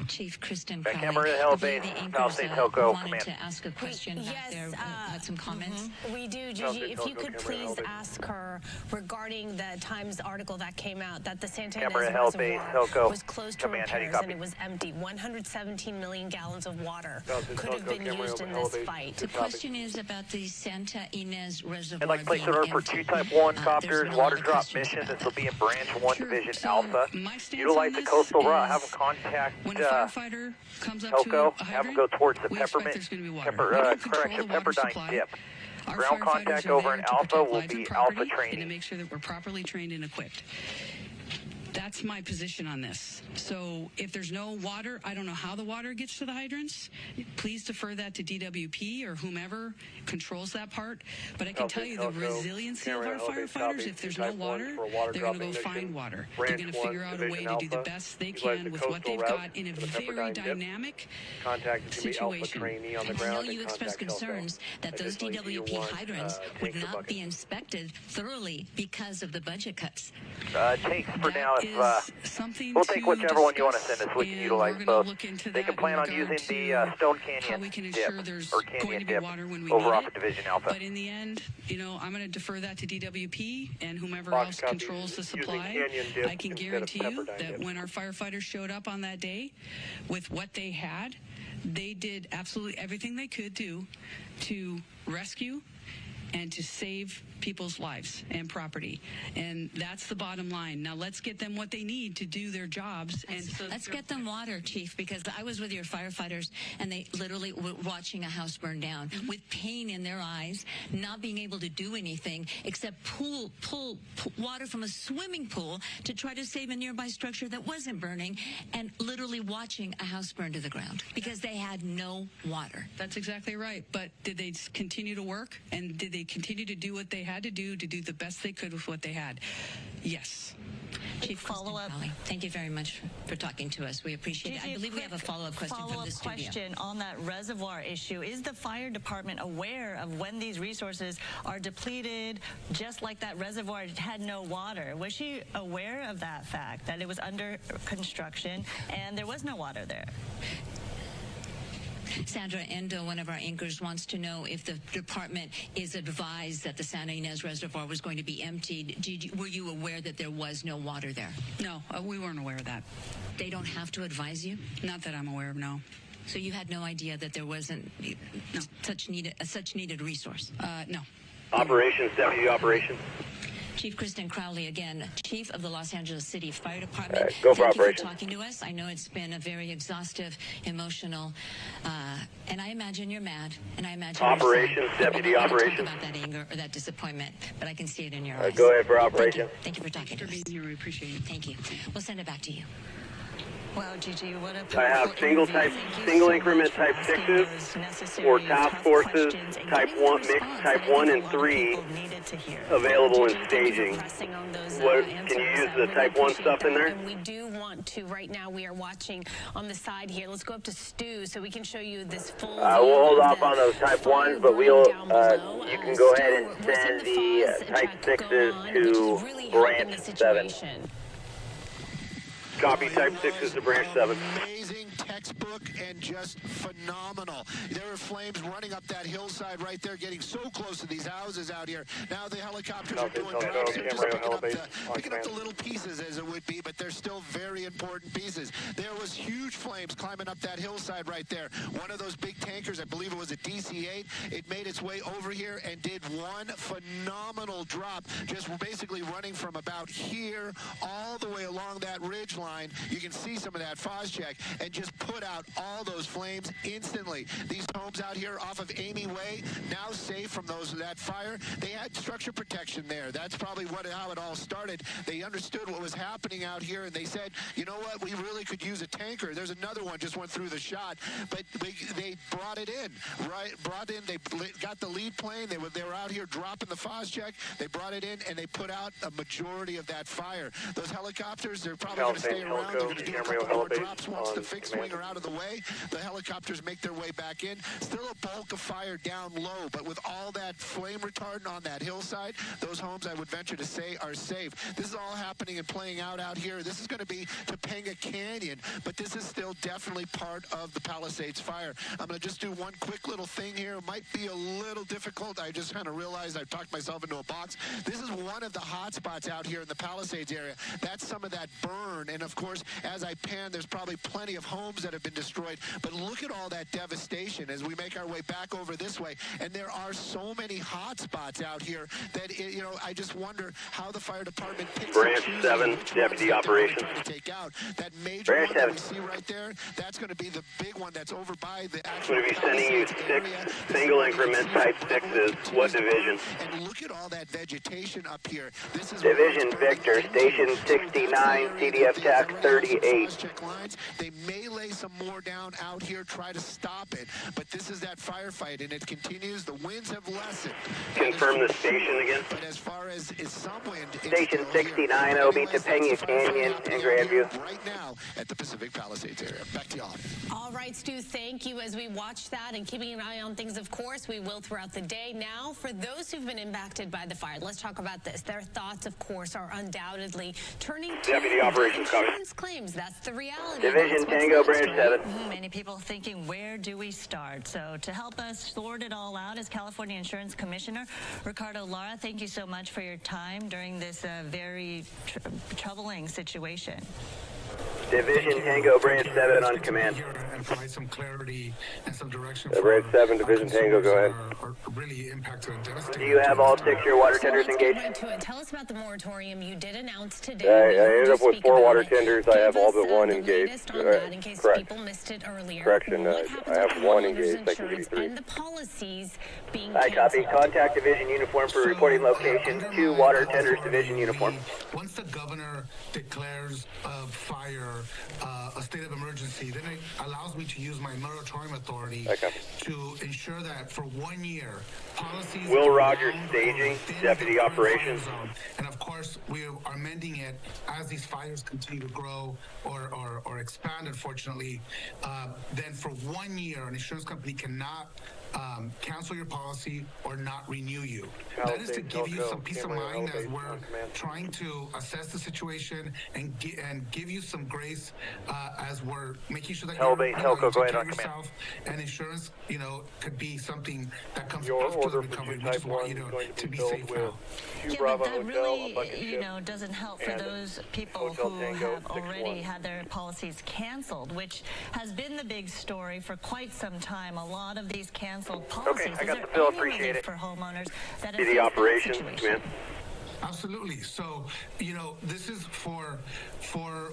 O: Chief Kristen
C: Back
O: Crowley.
C: Amarillo Hill Base, Palisades Hilco,
O: wanted
C: command.
O: to ask a question back there. Had some comments.
R: We do, Gigi. If you could please ask her regarding the Times article that came out that the Santa Ynez Reservoir was closed to repairs and it was empty. 117 million gallons of water could have been used in this fight.
O: The question is about the Santa Ynez Reservoir.
C: I'd like to place an order for 2 Type 1 copters, water drop mission. This will be in Branch 1 Division Alpha. Utilize the coastal route. Have them contact
B: firefighter comes up
C: Hilco.
B: to a
C: Have them
B: hydrant,
C: go towards the
B: we
C: Peppermint,
B: expect there's going to be water.
C: Pepperdine dip.
B: Our
C: Ground contact over in Alpha will be Alpha
B: and
C: training.
B: to make sure that we're properly trained and equipped. That's my position on this. So if there's no water, I don't know how the water gets to the hydrants. Please defer that to DWP or whomever controls that part. But I can tell you the resiliency of our firefighters, if there's no water, they're going to go find water. They're going to figure out a way to do the best they can with what they've got in a very dynamic situation.
O: And I know you expressed concerns that those DWP hydrants would not be inspected thoroughly because of the budget cuts.
C: Tanks for now. We'll take whichever one you want to send us. We can utilize both. They can plan on using the Stone Canyon dip or Canyon dip over off of Division Alpha.
B: But in the end, you know, I'm going to defer that to DWP and whomever else controls the supply. I can guarantee you that when our firefighters showed up on that day with what they had, they did absolutely everything they could do to rescue and to save people's lives and property. And that's the bottom line. Now let's get them what they need to do their jobs. And so
O: let's get them water, Chief, because I was with your firefighters and they literally were watching a house burn down with pain in their eyes, not being able to do anything except pull water from a swimming pool to try to save a nearby structure that wasn't burning, and literally watching a house burn to the ground because they had no water.
B: That's exactly right. But did they continue to work? And did they continue to do what they had to do the best they could with what they had? Yes.
O: Chief, follow-up. Thank you very much for talking to us. We appreciate it. I believe we have a follow-up question from the studio.
U: Question on that reservoir issue. Is the fire department aware of when these resources are depleted, just like that reservoir had no water? Was she aware of that fact, that it was under construction and there was no water there?
O: Sandra Endo, one of our anchors, wants to know if the department is advised that the Santa Ynez Reservoir was going to be emptied. Were you aware that there was no water there?
B: No, we weren't aware of that.
O: They don't have to advise you?
B: Not that I'm aware of, no.
O: So you had no idea that there wasn't such needed resource?
B: No.
F: Operations, Deputy Operations.
O: Chief Kristen Crowley again, Chief of the Los Angeles City Fire Department.
F: Go for
O: Thank you
F: operations.
O: for talking to us. I know it's been a very exhaustive, emotional, and I imagine you're mad, and I imagine
F: operations, Deputy Operations.
O: Talk about that anger or that disappointment, but I can see it in your eyes.
F: Go ahead for operations.
O: Thank you for talking to us.
B: We appreciate it.
O: Thank you. We'll send it back to you.
U: Wow, Gigi, what a
F: I have single increment type 6s or task forces, type 1, mixed type 1 and 3 available in staging. What, can you use the type 1 stuff in there?
R: And we do want to, right now we are watching on the side here. Let's go up to Stu so we can show you this full
F: We'll hold off on those type 1s, but we'll, you can go ahead and send the type 6s to branch 7. Copy, type 6 to branch 7.
V: Amazing textbook and just phenomenal. There are flames running up that hillside right there, getting so close to these houses out here. Now the helicopters are doing drops. They're just picking up the little pieces, as it would be, but they're still very important pieces. There was huge flames climbing up that hillside right there. One of those big tankers, I believe it was a DC-8, it made its way over here and did one phenomenal drop, just basically running from about here all the way along that ridge line. You can see some of that Phos-Check and just put out all those flames instantly. These homes out here off of Amy Way, now safe from that fire. They had structure protection there. That's probably how it all started. They understood what was happening out here, and they said, you know what, we really could use a tanker. There's another one just went through the shot, but they brought it in, right? They got the lead plane. They were out here dropping the Phos-Check. They brought it in, and they put out a majority of that fire. Those helicopters, they're probably going to stay stay around. They're going to do a couple more drops. Once the fixed wing are out of the way, the helicopters make their way back in. Still a bulk of fire down low, but with all that flame retardant on that hillside, those homes, I would venture to say, are safe. This is all happening and playing out here. This is going to be Topanga Canyon, but this is still definitely part of the Palisades fire. I'm going to just do one quick little thing here. It might be a little difficult. I just kind of realized I've talked myself into a box. This is one of the hot spots out here in the Palisades area. That's some of that burn. And of course, as I pan, there's probably plenty of homes that have been destroyed. But look at all that devastation as we make our way back over this way. And there are so many hot spots out here that, you know, I just wonder how the fire department picks
E: Branch 7, deputy operations.
V: To take out. That major
E: Branch
V: one that we see right there, that's going to be the big one that's over by the actual.
E: I'm going to be sending you 6 single increment type 6s. What division?
V: And look at all that vegetation up here. This is
E: Division Victor, Station 69, CDF TAC 38.
V: They may lay some more down out here, try to stop it, but this is that firefight, and it continues. The winds have lessened.
E: Confirm the station again.
V: But as far as some wind,
E: Station 69, OB, Topanga Canyon and Grandview.
V: Right now at the Pacific Palisades area. Back to y'all.
R: All right, Stu, thank you. As we watch that and keeping an eye on things, of course, we will throughout the day. Now, for those who've been impacted by the fire, let's talk about this. Their thoughts, of course, are undoubtedly turning to
E: Deputy Operations
R: insurance claims. That's the reality.
E: Division Tango, Branch 7.
U: Many people thinking, where do we start? So to help us sort it all out is California Insurance Commissioner Ricardo Lara. Thank you so much for your time during this very troubling situation.
E: Division Tango, Branch 7 on command.
A: And provide some clarity and some direction.
E: Branch 7, Division Tango, go ahead.
A: Are really impacted and devastated.
E: Do you have all 6 your water tenders engaged?
R: Tell us about the moratorium you did announce today.
E: I ended up with 4 water tenders. I have all but 1 engaged.
R: In case
E: Correct.
R: people missed it earlier.
E: Correction, I have 1 engaged. I can give you 3.
R: And the policies being
E: I copy. Contact Division Uniform for reporting location. 2 water tenders, Division Uniform.
A: Once the governor declares a fire, a state of emergency, then it allows me to use my moratorium authority to ensure that for 1 year, policies...
E: Will Rogers staging, Deputy Operations.
A: And of course, we are amending it as these fires continue to grow or expand, unfortunately. Then for 1 year, an insurance company cannot cancel your policy or not renew you. That is to give you some peace of mind as we're trying to assess the situation and give you some grace as we're making sure that you take care of yourself. And insurance, you know, could be something that comes after the recovery. We just want you to be safe now.
U: Yeah, but that really, you know, doesn't help for those people who have already had their policies canceled, which has been the big story for quite some time. A lot of these canceled policies.
E: Okay, I got the bill. Appreciate it.
U: For homeowners that
E: is the operations, man.
A: Absolutely. So, you know, this is for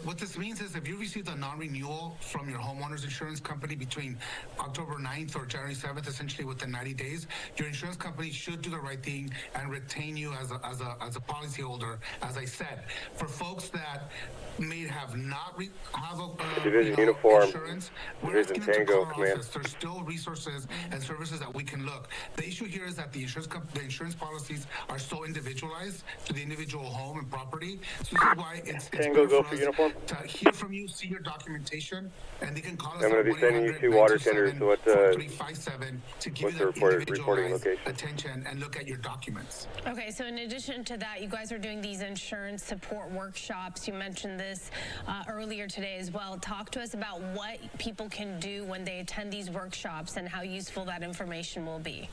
A: what this means is if you received a non-renewal from your homeowner's insurance company between October 9th or January 7th, essentially within 90 days, your insurance company should do the right thing and retain you as a policyholder, as I said. For folks that may have not have a
E: Division Uniform,
A: insurance,
E: Division Tango, command.
A: There's still resources and services that we can look. The issue here is that the insurance policies are so individualized to the individual home and property. So this is why it's
E: Tango, go for uniform.
A: To hear from you, see your documentation, and they can call us.
E: I'm going to be sending you 2 water tenders. What's the reporting location?
A: Attention and look at your documents.
R: Okay, so in addition to that, you guys are doing these insurance support workshops. You mentioned this earlier today as well. Talk to us about what people can do when they attend these workshops and how useful that information will be.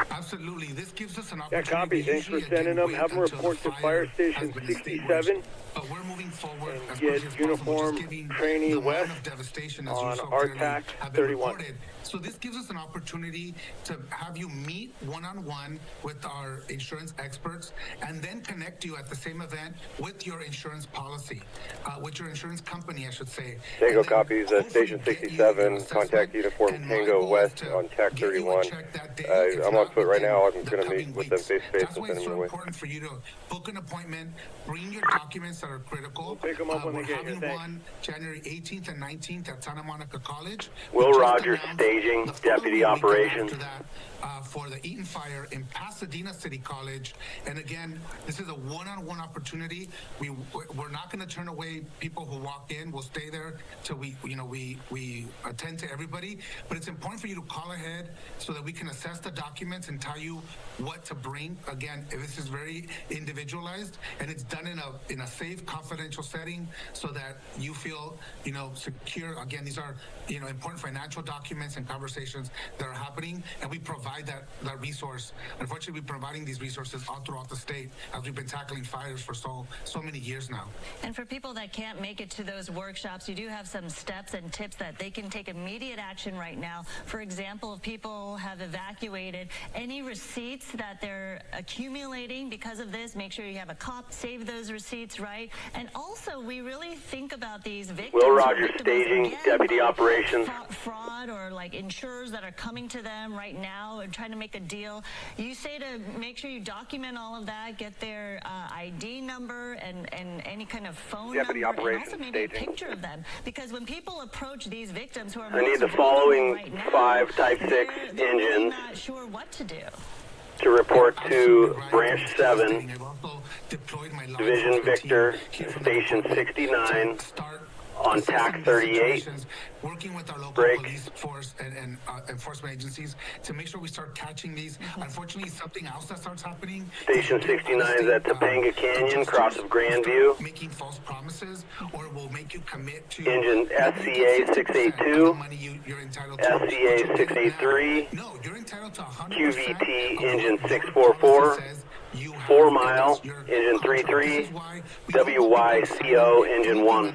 A: Absolutely. This gives us an opportunity.
E: Yeah, copy. Thanks for sending them. Have them report to Fire Station 67
A: but we're moving forward
E: and get uniform training west on RTAC 31.
A: So this gives us an opportunity to have you meet one-on-one with our insurance experts and then connect you at the same event with your insurance policy, with your insurance company, I should say.
E: Tango copies Station 67, contact Uniform Tango West on TAC 31. I'm on foot right now. I'm going to meet with them face-to-face and send them away.
A: That's why it's so important for you to book an appointment, bring your documents that are critical.
S: We'll pick them up when they get here.
A: We're having one January 18th and 19th at Santa Monica College.
F: Will Rogers Staging, Deputy Operations.
A: For the Eaton Fire in Pasadena City College. And again, this is a one-on-one opportunity. We're not going to turn away people who walk in. We'll stay there till we attend to everybody. But it's important for you to call ahead so that we can assess the documents and tell you what to bring. Again, this is very individualized, and it's done in a safe, confidential setting so that you feel secure. Again, these are important financial documents and conversations that are happening, and we provide that resource. Unfortunately, we're providing these resources all throughout the state as we've been tackling fires for so many years now.
U: And for people that can't make it to those workshops, you do have some steps and tips that they can take immediate action right now. For example, if people have evacuated, any receipts that they're accumulating because of this, make sure you have a copy, save those receipts, right? And also, we really think about these victims.
F: Will Rogers Staging, Deputy Operations.
U: Fraud or like insurers that are coming to them right now and trying to make a deal. You say to make sure you document all of that, get their ID number and any kind of phone
F: Deputy
U: number,
F: Operations
U: and also maybe a picture of them. Because when people approach these victims who are
F: I need the following
U: right now,
F: 5 Type 6
U: they're
F: engines
U: really not sure what to do.
F: to report to Branch 7, Division Victor, Station 69, on TAC 38.
A: Working with our local police force and enforcement agencies to make sure we start catching these. Unfortunately, something else that starts happening.
F: Station 69 is at Topanga Canyon, cross of Grandview.
A: Making false promises, or will make you commit to
F: Engine SCA 682, SCA 683, QVT engine 644, 4 Mile engine 33, WYCO engine 1.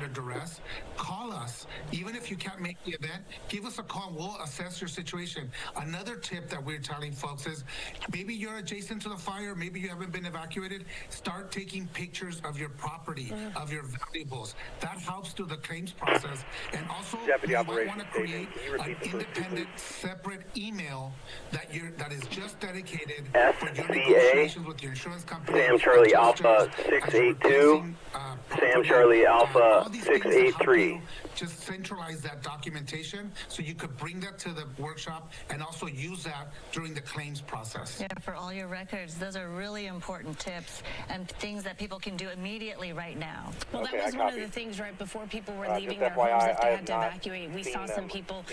A: Call us. Even if you can't make the event, give us a call. We'll assess your situation. Another tip that we're telling folks is maybe you're adjacent to the fire, maybe you haven't been evacuated. Start taking pictures of your property, of your valuables. That helps through the claims process. And also,
F: Deputy
A: you might want to
F: Operations
A: create an independent, separate email that is just dedicated for your
F: SCA,
A: negotiations with your insurance company.
F: Sam Charlie Alpha 682, Sam Charlie Alpha 683.
A: Just centralize that documentation so you could bring that to the workshop and also use that during the claims process.
U: Yeah, for all your records, those are really important tips and things that people can do immediately right now.
R: Well, that was one of the things right before people were leaving their homes that they had to evacuate. We saw some people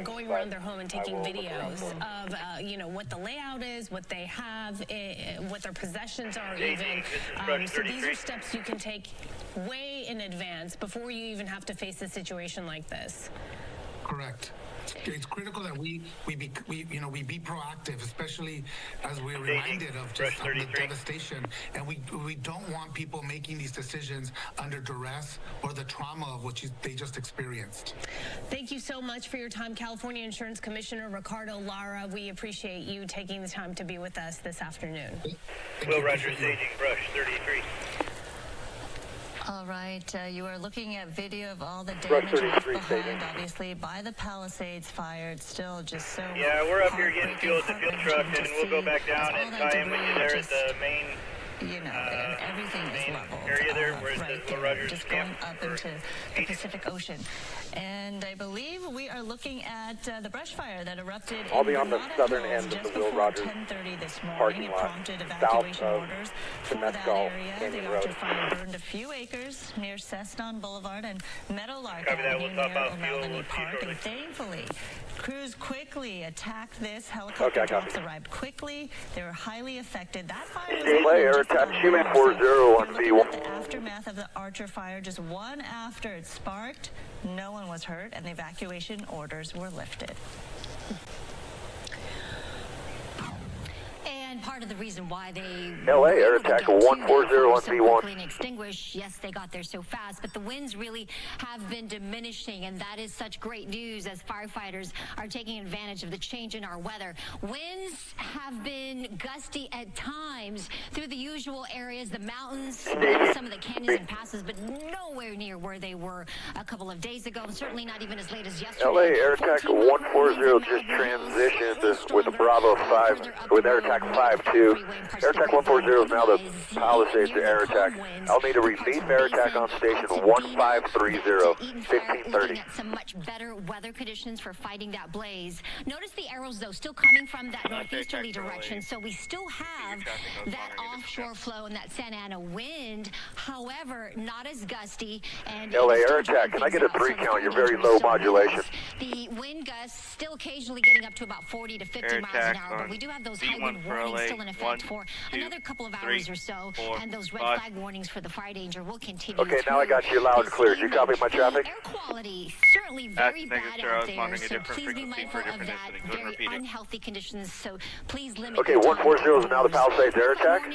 R: going around their home and taking videos of, what the layout is, what they have, what their possessions are even. So these are steps you can take way in advance before you even have to face a situation like this.
A: Correct. It's critical that we be proactive, especially as we're reminded of just the devastation, and we don't want people making these decisions under duress or the trauma of what they just experienced.
R: Thank you so much for your time, California Insurance Commissioner Ricardo Lara. We appreciate you taking the time to be with us this afternoon.
F: Will Rogers Staging, Brush 33.
U: All right, you are looking at video of all the damage left behind, obviously, by the Palisades fire. It's still just so
F: Yeah, we're up here getting fuel at the fuel truck, and we'll go back down and tie in with you there at the main
U: everything is leveled
F: area there, where
U: right there, just going up into the Pacific Ocean. And I believe we are looking at the brush fire that erupted
F: I'll
U: in
F: be on the
U: Granada
F: southern
U: Hills
F: end of
U: just
F: the Will
U: before
F: Rogers
U: 10:30 this morning.
F: parking
U: It
F: lot,
U: prompted evacuation
F: south of
U: orders
F: the
U: for that
F: Mescal
U: area.
F: Canyon
U: The
F: Road.
U: Archer fire burned a few acres near Ceston Boulevard and Meadowlark
F: Copy that.
U: Avenue
F: We'll talk
U: near
F: about fuel.
U: O'Malley
F: We'll see you
U: Park.
F: shortly.
U: And thankfully, crews quickly attacked this. Helicopter drops arrived quickly. They were highly affected. That fire was
F: Air attack, Human 401B1.
U: the aftermath of the Archer fire, just one after it sparked, no one was hurt, and the evacuation orders were lifted.
L: And part of the reason why they
F: LA air attack 1401B1.
L: and extinguish, yes, they got there so fast, but the winds really have been diminishing, and that is such great news as firefighters are taking advantage of the change in our weather. Winds have been gusty at times through the usual areas, the mountains, some of the canyons and passes, but nowhere near where they were a couple of days ago, and certainly not even as late as yesterday.
F: LA air attack 140 just transitioned with a Bravo 5 with air attack 5
E: 2. Air attack 140 is now the Palisades to air attack. I'll need a relief air attack on station 1530, 1530.
L: At some much better weather conditions for fighting that blaze. Notice the arrows, though, still coming from that northeasterly direction, so we still have that offshore flow and that Santa Ana wind. However, not as gusty. And
E: LA air attack, can I get a 3 count? You're very low modulation.
L: The wind gusts still occasionally getting up to about 40 to 50 miles an hour, but we do have those high wind warnings still in effect for another couple of hours or so, and those red flag warnings for the fire danger will continue.
E: Okay, now I got you loud and clear. Do you copy my traffic?
L: Air quality certainly very bad out there, so please be mindful of that. Very unhealthy conditions, so please limit.
E: Okay, 140 is now the Palisades air attack.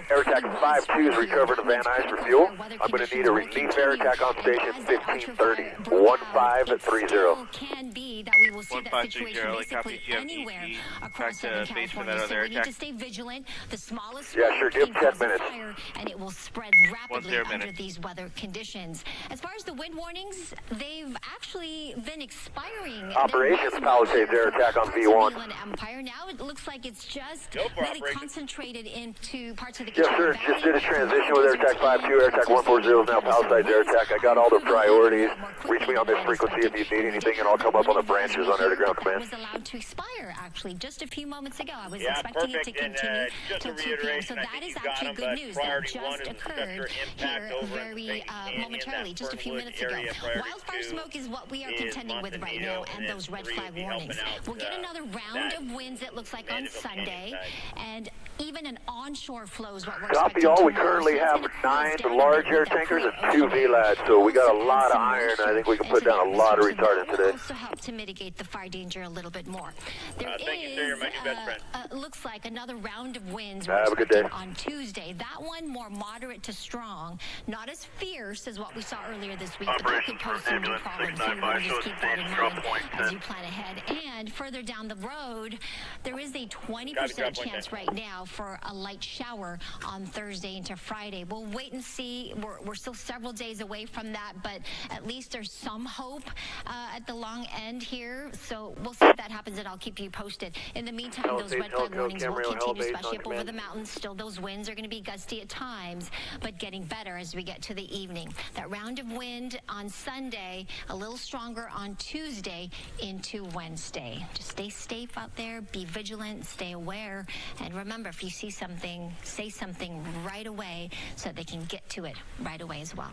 E: Air attack 52 is recovered to Van Nuys for fuel. I'm going to need a relief air attack on station 1530, 1530.
L: Can be that we will see that situation basically anywhere across Southern California, so we need to stay vigilant. The smallest
E: yeah, sure, give 10 minutes.
L: Fire, and it will spread rapidly under these weather conditions. As far as the wind warnings, they've actually been expiring.
E: Operations Palisades air attack on V1.
L: Empire. Now it looks like it's just really concentrated into parts of the
E: Yes, sir. Just did a transition with air attack 52. Air attack 140 is now Palisades air attack. I got all the priorities. Reach me on this frequency if you need anything, and I'll come up on the branches on air-to-ground command.
L: Was allowed to expire actually just a few moments ago. I was expecting it to continue till 2 p.m. So that is actually good news. That just occurred here very momentarily, just a few minutes ago. Wildfire smoke is what we are contending with right now, and those red flag warnings. We'll get another round of winds, it looks like, on Sunday, and even an onshore flow is what we're expecting.
E: Copy all. We currently have 9 large air tankers and 2 VLADs, so we got a lot of iron. I think we can put down a lot of retardant today.
L: Also help to mitigate the fire danger a little bit more. There
F: thank you, sir. You're my new best friend.
L: Looks like another round of winds
E: have a good day.
L: On Tuesday. That one more moderate to strong, not as fierce as what we saw earlier this week, but that could pose some new problems. So you want to just keep that in mind as you plan ahead. And further down the road, there is a 20% chance right now for a light shower on Thursday into Friday. We'll wait and see. We're still several days away from that, but at least there's some hope at the long end here. So we'll see if that happens, and I'll keep you posted. In the meantime, those red flag warnings will continue, especially up over the mountains. Still, those winds are going to be gusty at times, but getting better as we get to the evening. That round of wind on Sunday, a little stronger on Tuesday into Wednesday. Just stay safe out there, be vigilant, stay aware, and remember, if you see something, say something right away so they can get to it right away as well.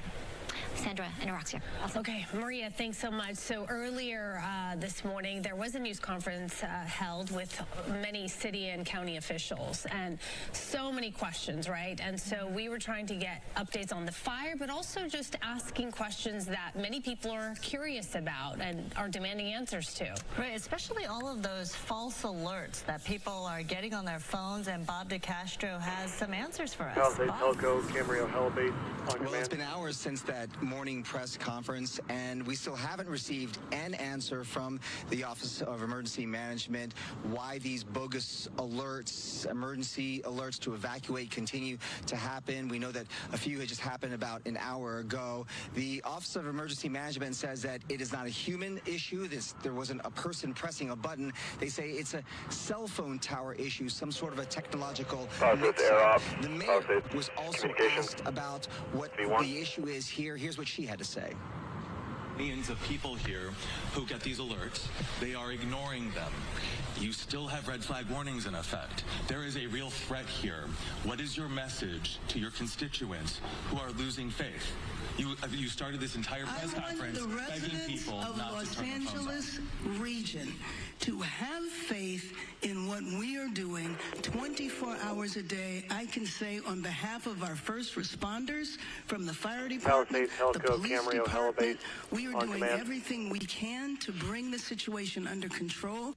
L: Sandra and Roxy.
R: Okay, Maria, thanks so much. So earlier this morning, there was a news conference held with many city and county officials, and so many questions, right? And so we were trying to get updates on the fire, but also just asking questions that many people are curious about and are demanding answers to.
U: Right, especially all of those false alerts that people are getting on their phones, and Bob DeCastro has some answers for us.
S: Telco, Camarillo, Helibase, on command.
I: Well, it's been hours since that morning press conference, and we still haven't received an answer from the Office of Emergency Management why these bogus alerts, emergency alerts to evacuate, continue to happen. We know that a few had just happened about an hour ago. The Office of Emergency Management says that it is not a human issue. There wasn't a person pressing a button. They say it's a cell phone tower issue, some sort of a technological mix-up. The mayor was also asked about what the issue is here. Here's what she had to say.
M: Millions of people here who get these alerts, they are ignoring them. You still have red flag warnings in effect. There is a real threat here. What is your message to your constituents who are losing faith? You started this entire press conference begging people not to turn their phones off.
N: Los Angeles region to have faith in what we are doing 24 hours a day. I can say on behalf of our first responders from the fire department, the police department, we are doing everything we can to bring the situation under control.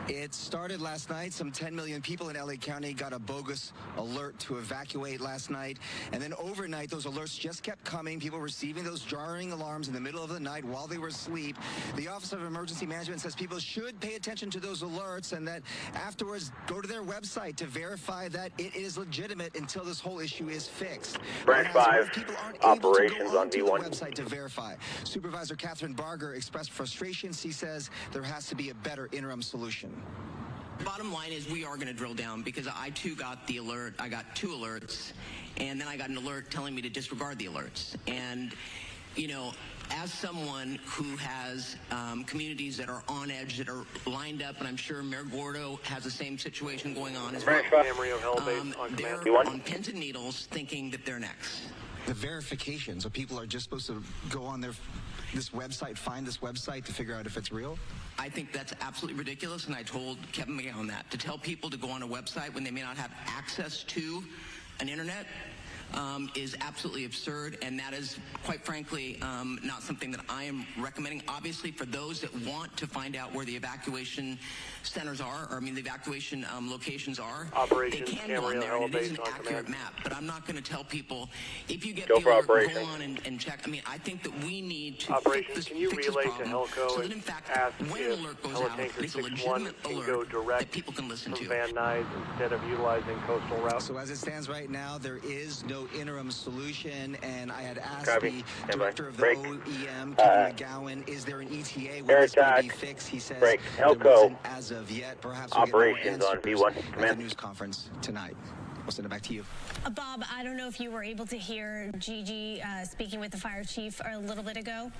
I: It started last night. Some 10 million people in LA County got a bogus alert to evacuate last night. And then overnight, those alerts just kept coming. People receiving those jarring alarms in the middle of the night while they were asleep. The Office of Emergency Management says people should pay attention to those alerts and that afterwards go to their website to verify that it is legitimate until this whole issue is fixed.
E: Branch 5, operations on V1.
I: Website to verify. Supervisor Catherine Barger expressed frustration. She says there has to be a better interim solution.
D: Bottom line is we are going to drill down because I too got the alert. I got 2 alerts, and then I got an alert telling me to disregard the alerts. And, you know, as someone who has communities that are on edge, that are lined up, and I'm sure Mayor Gordo has the same situation going on as well. They're on pins and needles thinking that they're next.
I: The verification, so people are just supposed to go on this website, find this website to figure out if it's real?
D: I think that's absolutely ridiculous, and I told Kevin McGowan that. To tell people to go on a website when they may not have access to an internet is absolutely absurd, and that is, quite frankly, not something that I am recommending. Obviously, for those that want to find out where the evacuation centers are, or I mean the evacuation locations are, they can go on there, and it is an accurate map. But I'm not going to tell people, if you get the alert, go on and check. I mean, I think that we need to fix this problem so that, in fact, when an alert goes out, it's a legitimate alert that people can listen to.
S: Van Nuys instead of utilizing coastal routes.
I: So as it stands right now, there is no interim solution, and I had asked the director of the OEM, Kevin McGowan, is there an ETA when this will be fixed? He says there wasn't as of yet. Perhaps we'll
F: operations on V1
I: at the news conference tonight. We'll send it back to you.
R: Bob, I don't know if you were able to hear Gigi speaking with the fire chief a little bit ago.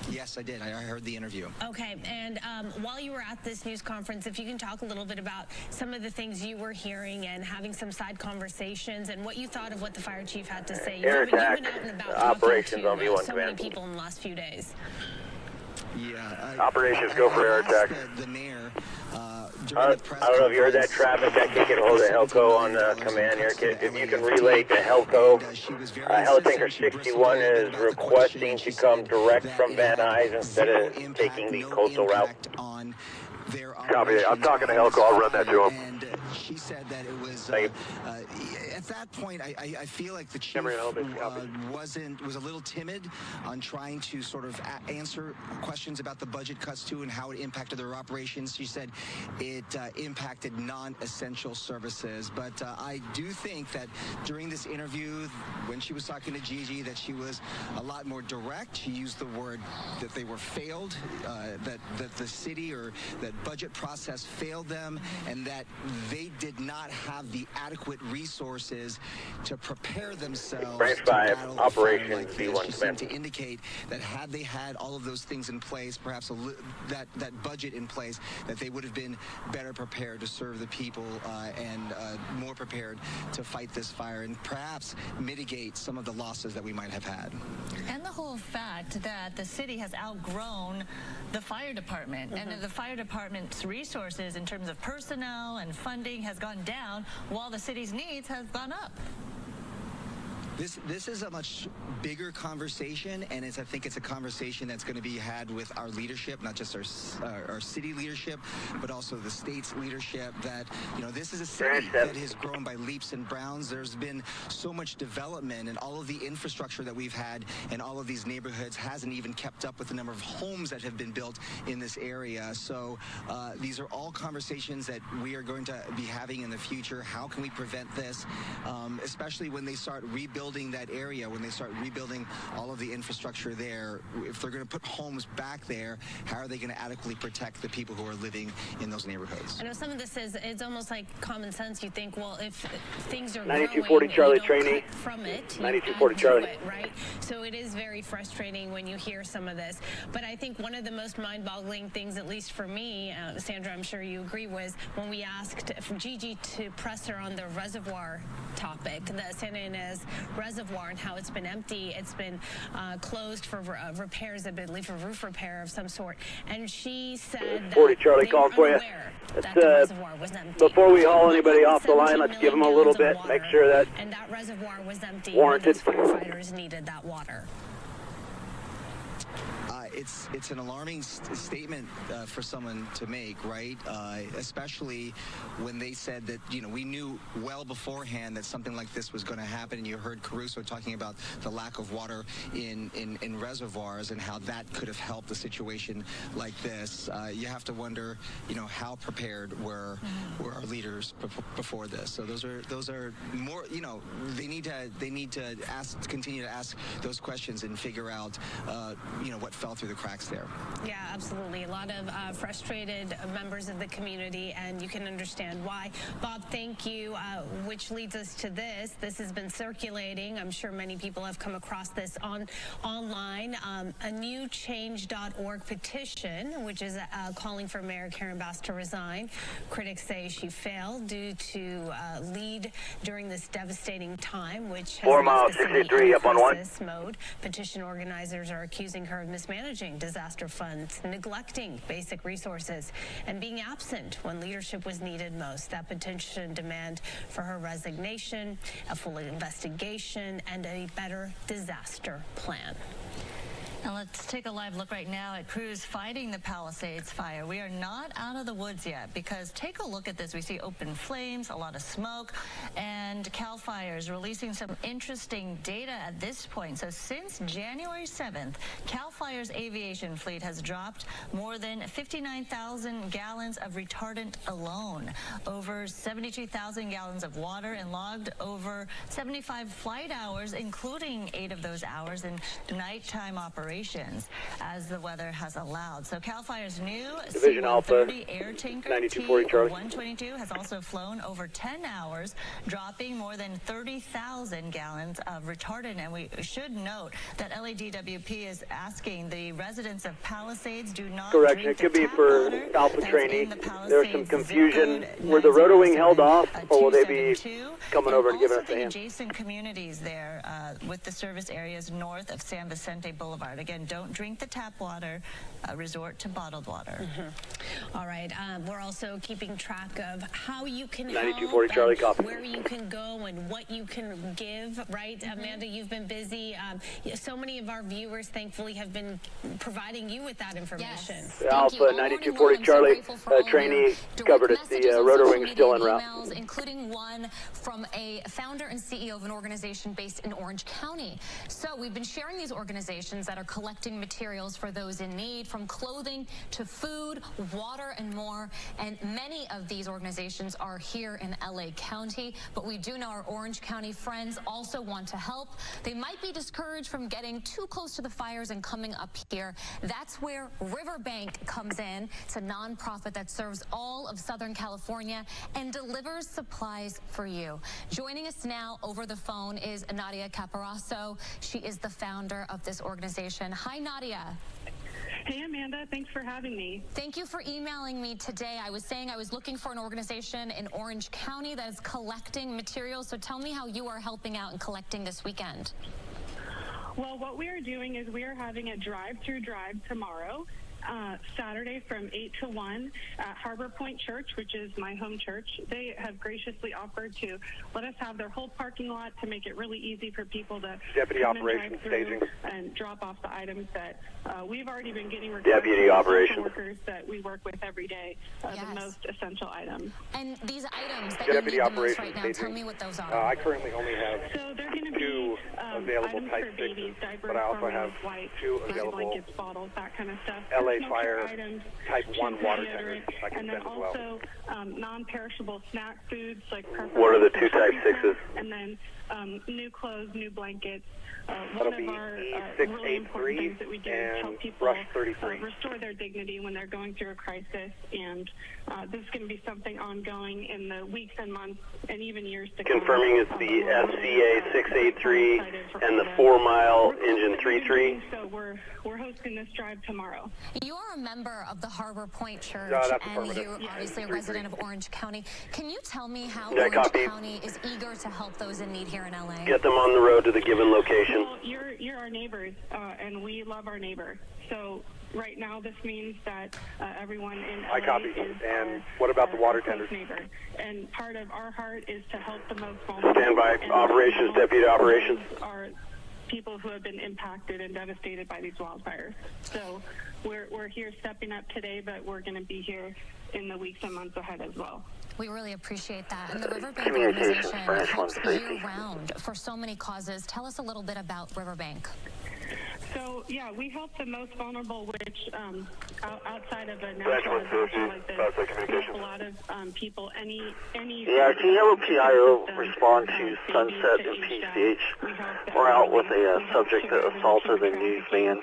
I: Yes, I did. I heard the interview.
R: Okay, and while you were at this news conference, if you can talk a little bit about some of the things you were hearing and having some side conversations and what you thought of what the fire chief had to say. You've been out and about
F: operations on V1
R: so many people in the last few days.
I: Yeah.
F: Operations go for air attack.
I: The mayor,
F: I don't know if you heard that traffic. I can't get a hold of Helco on command here. If you can relay to Helco, Helitanker 61 is requesting to come direct from Van Nuys instead of taking the coastal route. Copy. I'm talking to Helco. I'll run that to him.
I: And she said that it was at that point. I feel like the chief was a little timid on trying to sort of answer questions about the budget cuts too and how it impacted their operations. She said it impacted non-essential services, but I do think that during this interview, when she was talking to Gigi, that she was a lot more direct. She used the word that they were failed, that the city or that budget process failed them, and that they did not have the adequate resources to prepare themselves.
F: Branch 5, Operation V1
I: She seemed to indicate that had they had all of those things in place, perhaps that budget in place, that they would have been better prepared to serve the people and more prepared to fight this fire and perhaps mitigate some of the losses that we might have had.
U: And the whole fact that the city has outgrown the fire department, and the fire department's resources in terms of personnel and funding has gone down while the city's needs have gone up.
I: This is a much bigger conversation, and I think it's a conversation that's going to be had with our leadership, not just our city leadership, but also the state's leadership. That, you know, this is a city that has grown by leaps and bounds. There's been so much development, and all of the infrastructure that we've had in all of these neighborhoods hasn't even kept up with the number of homes that have been built in this area. So these are all conversations that we are going to be having in the future. How can we prevent this, especially when they start rebuilding that area, when they start rebuilding all of the infrastructure there? If they're going to put homes back there, how are they going to adequately protect the people who are living in those neighborhoods?
R: I know some of this it's almost like common sense. You think, well, if things are
F: 9240 Charlie trainee
R: from it,
F: 9240 Charlie,
R: right? So it is very frustrating when you hear some of this. But I think one of the most mind-boggling things, at least for me, Sandra, I'm sure you agree, was when we asked Gigi to press her on the reservoir topic, the Santa Ynez Reservoir, and how it's been empty. It's been closed for repairs, I believe, for roof repair of some sort. And she said that
F: 40 Charlie calling for you.
R: That the reservoir was empty.
F: Before we haul anybody off the line, let's give them a little bit, make sure that
R: and that reservoir was empty.
F: Warranted.
R: Firefighters needed that water.
I: It's an alarming statement for someone to make, right? Especially when they said that, you know, we knew well beforehand that something like this was going to happen. And you heard Caruso talking about the lack of water in reservoirs and how that could have helped a situation like this. You have to wonder, you know, how prepared were our leaders before this. So those are more, you know, they need to continue to ask those questions and figure out what fell through the cracks there.
R: Yeah, absolutely. A lot of frustrated members of the community, and you can understand why. Bob, thank you, which leads us to this. This has been circulating. I'm sure many people have come across this online. A new change.org petition, which is calling for Mayor Karen Bass to resign. Critics say she failed due to lead during this devastating time, which has
E: 4 miles, 63 up on 1.
R: Mode. Petition organizers are accusing her of mismanaging disaster funds, neglecting basic resources, and being absent when leadership was needed most. That petition demand for her resignation, a full investigation, and a better disaster plan.
U: Now let's take a live look right now at crews fighting the Palisades fire. We are not out of the woods yet, because take a look at this. We see open flames, a lot of smoke, and CAL FIRE is releasing some interesting data at this point. So since January 7th, CAL FIRE's aviation fleet has dropped more than 59,000 gallons of retardant alone, over 72,000 gallons of water, and logged over 75 flight hours, including 8 of those hours in nighttime operations, as the weather has allowed. So CAL FIRE's new C-130 air tanker T-122 has also flown over 10 hours, dropping more than 30,000 gallons of retardant. And we should note that LADWP is asking the residents of Palisades do not
J: Correction, it could be for Alpha trainee. There's some confusion. Were the rotor wing held off, or will they be coming over to give us a hand?
U: Adjacent communities there with the service areas north of San Vicente Boulevard. Again, don't drink the tap water, resort to bottled water.
R: All right, we're also keeping track of how you can
J: 9240 Charlie, copy.
R: Where you can go and what you can give, right? Amanda, you've been busy. So many of our viewers, thankfully, have been providing you with that information.
J: Yes. Alpha 9240 Charlie, trainee discovered it. The rotor wing is still en route.
L: Emails, including one from a founder and CEO of an organization based in Orange County. So we've been sharing these organizations that are collecting materials for those in need, from clothing to food, water, and more. And many of these organizations are here in LA County, but we do know our Orange County friends also want to help. They might be discouraged from getting too close to the fires and coming up here. That's where Riverbank comes in. It's a nonprofit that serves all of Southern California and delivers supplies for you. Joining us now over the phone is Nadia Caparasso. She is the founder of this organization. Hi, Nadia.
P: Hey, Amanda. Thanks for having me.
L: Thank you for emailing me today. I was saying I was looking for an organization in Orange County that is collecting materials. So tell me how you are helping out and collecting this weekend.
P: Well, what we are doing is we are having a drive-through drive tomorrow. Saturday from 8 to 1 at Harbor Point Church, which is my home church. They have graciously offered to let us have their whole parking lot to make it really easy for people to
J: Deputy Operations Staging
P: and drop off the items that we've already been getting
J: Deputy Operations
P: workers that we work with every day, the most essential items.
L: And these items that
J: Deputy
L: you need the most
J: Operations
L: right now, tell me what those are.
J: I currently only have
P: so they're going to
J: two available type 6s, but I also have two available
P: blankets, bottles, that kind of stuff.
J: LA Fire type 1 water tenders I can
P: and
J: send
P: then
J: as well.
P: also non-perishable snack foods like
E: What are the two type 6s?
P: and then new clothes, new blankets.
J: That'll
P: One
J: be
P: of our
J: E683
P: really important things that we do is help people
J: Brush 33.
P: restore their dignity when they're going through a crisis, and this is going to be something ongoing in the weeks and months and even years to come.
E: Confirming it's the FCA 683 and the 4-mile engine 33.
P: So we're hosting this drive tomorrow.
L: You are a member of the Harbor Point Church, and you're obviously a resident of Orange County. Can you tell me how Orange County is eager to help those in need here in LA?
E: Get them on the road to the given location.
P: Well, you're our neighbors, and we love our neighbor. So right now, this means that everyone in LA
J: I copy.
P: is
J: and what about the water tenders?
P: Neighbor. And part of our heart is to help the most vulnerable.
E: Stand by. Operations, Deputy Operations.
P: Are people who have been impacted and devastated by these wildfires. So we're here stepping up today, but we're going to be here in the weeks and months ahead as well.
L: We really appreciate that. And the Riverbank organization helps year-round for so many causes. Tell us a little bit about Riverbank.
P: So, yeah, we help the most vulnerable, which outside of a natural disaster like this, a lot of people, any.
Q: Yeah, can you have a PIO respond to Sunset and PCH? We're out with a subject that assaulted a newsman,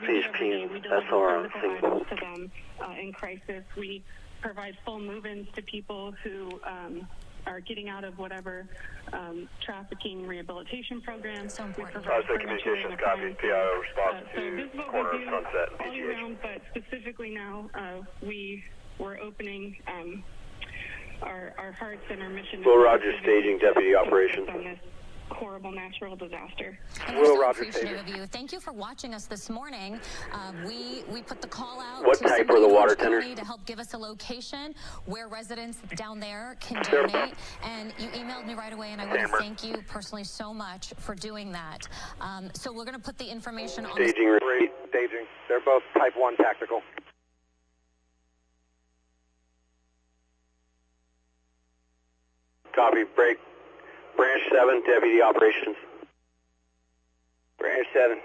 Q: CHP and SR thing.
P: To them in crisis, we provide full move-ins to people who are getting out of whatever trafficking rehabilitation program. So important.
E: Communications copy, PIO response
P: so this is what
E: corner
P: we
E: of
P: do
E: Sunset and
P: all year
E: PCH.
P: round, but specifically now we're opening our hearts and our mission.
E: Will Rogers staging deputy operations.
P: On this horrible natural disaster.
L: Will Rogers appreciative of you. Thank you for watching us this morning. We put the call out
E: What
L: to
E: type are the water tenders?
L: to help give us a location where residents down there can donate. And you emailed me right away, and I want to thank you personally so much for doing that. So we're going to put the information on
E: Staging.
T: Staging. They're both type 1 tactical.
E: Copy, break. Branch 7, deputy operations.
T: Branch 7.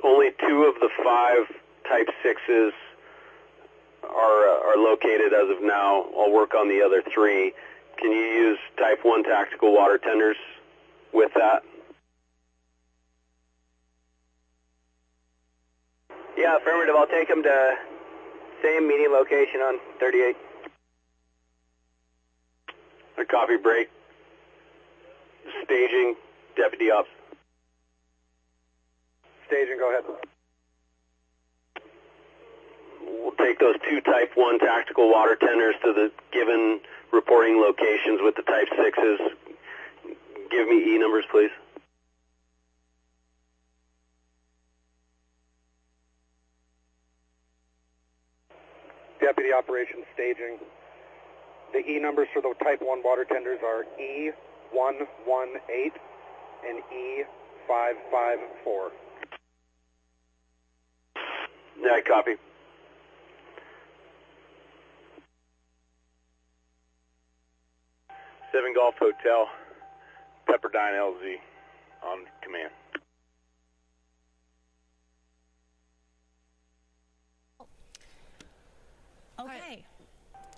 E: Only 2 of the 5 type 6s are located as of now. I'll work on the other 3. Can you use type 1 tactical water tenders with that?
T: Yeah, affirmative. I'll take them to same meeting location on 38.
E: A copy, break. Staging, deputy ops.
T: Staging, go ahead.
E: We'll take those 2 type 1 tactical water tenders to the given reporting locations with the type 6s. Give me E numbers, please.
T: Deputy operations staging. The E numbers for the type 1 water tenders are E118 and E554.
E: Yeah, I copy. Seven Golf Hotel, Pepperdine LZ on command.
K: Okay.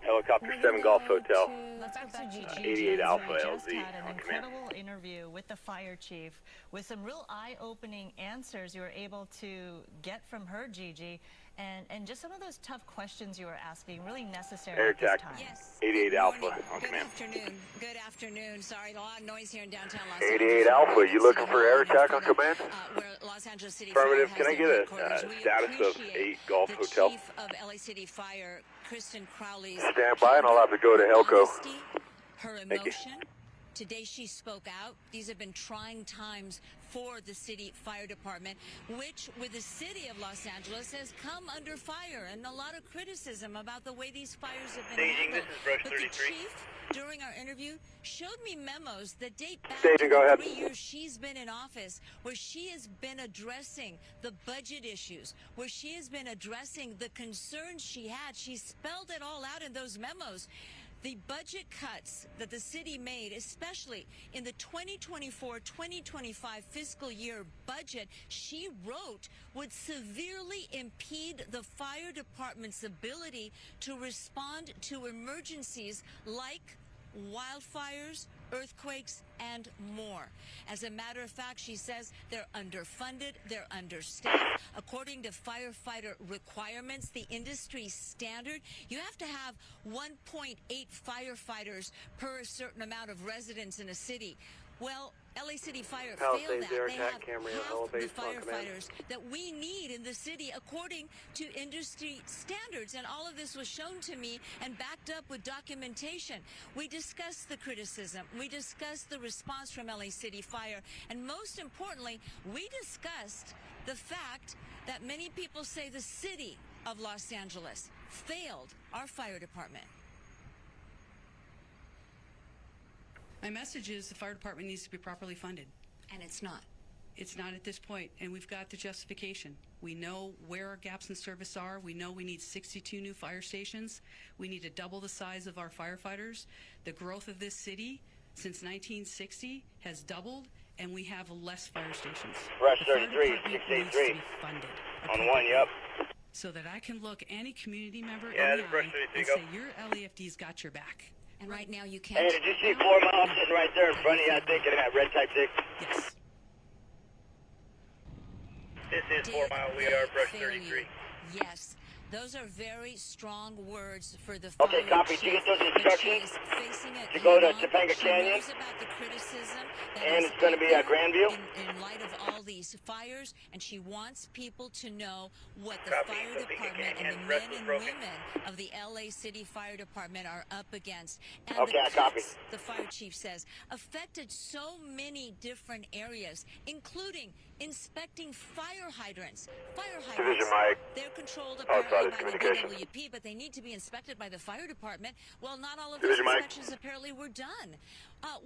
E: Helicopter 7 Golf Hotel,
U: Let's go back to
E: 88 Alpha
U: We just
E: LZ
U: had an
E: on command.
U: incredible interview with the fire chief with some real eye-opening answers you were able to get from her, Gigi, and just some of those tough questions you were asking, really necessary
E: Air
U: at this
E: attack,
U: time.
B: Yes.
E: 88 Alpha on
B: Good
E: command.
B: afternoon. Good afternoon. Sorry, a lot of noise here in downtown Los
E: 88
B: Angeles.
E: Alpha, you looking for air attack on command?
B: Where Los Angeles City
E: Affirmative,
B: Fire
E: can I
B: has
E: get
B: their
E: a
B: headquarters. We
E: status of
B: appreciate
E: 8 Golf
B: the
E: Hotel?
B: Chief of LA City Fire, Kristen Crowley's
E: Stand by and I'll have to go to Helco.
B: honesty, her
E: Thank you.
B: emotion. Today she spoke out. These have been trying times for the city fire department, which with the city of Los Angeles has come under fire and a lot of criticism about the way these fires have been handled. But the chief, during our interview, showed me memos that date back to the 3 years she's been in office, where she has been addressing the budget issues, where she has been addressing the concerns she had. She spelled it all out in those memos. The budget cuts that the city made, especially in the 2024-2025 fiscal year budget, she wrote would severely impede the fire department's ability to respond to emergencies like wildfires, earthquakes, and more. As a matter of fact, she says they're underfunded, they're understaffed. According to firefighter requirements, the industry standard, you have to have 1.8 firefighters per a certain amount of residents in a city. Well, LA City Fire failed that. They have half the firefighters that we need in the city according to industry standards. And all of this was shown to me and backed up with documentation. We discussed the criticism. We discussed the response from LA City Fire. And most importantly, we discussed the fact that many people say the city of Los Angeles failed our fire department. My message is the fire department needs to be properly funded. And it's not. It's not at this point, and we've got the justification. We know where our gaps in service are. We know we need 62 new fire stations. We need to double the size of our firefighters. The growth of this city since 1960 has doubled, and we have less fire stations.
F: Brush
B: The fire
F: 33,
B: department needs to
F: 683.
B: be funded
F: On one, yep.
B: so that I can look any community member in
F: Yeah,
B: the
F: this brush
B: eye
F: 33,
B: and
F: go.
B: say, your LAFD's got your back.
O: And right now you
F: Hey,
O: can't.
F: did you see 4 miles sitting right there in front of you, I think, in that red type 6?
B: Yes.
F: This is 4 Mile, we are brush
O: Fail
F: 33.
O: you. Yes. Those are very strong words for the fire
F: Okay, copy.
O: chief,
F: To get those
O: but
F: instructions,
O: she is facing it
F: to go to
O: head-on.
F: Topanga
O: She
F: Canyon,
O: knows about the criticism that
F: and
O: is
F: it's going to
O: out
F: be at
O: there
F: Grandview.
O: in light of all these fires, and she wants people to know what the
F: Copy.
O: fire
F: Topanga
O: department
F: Canyon,
O: and the
F: rest
O: men
F: is
O: and
F: broken.
O: women of the LA City Fire Department are up against. And
F: Okay, I
O: the
F: copy.
O: cuts, the fire chief says, affected so many different areas, including inspecting fire hydrants. Fire hydrants,
F: Division Mike.
O: they're controlled
F: Outside
O: apparently
F: of
O: by the
F: communications.
O: DWP, but they need to be inspected by the fire department. Well, not all of those
F: Division Mike.
O: inspections apparently were done.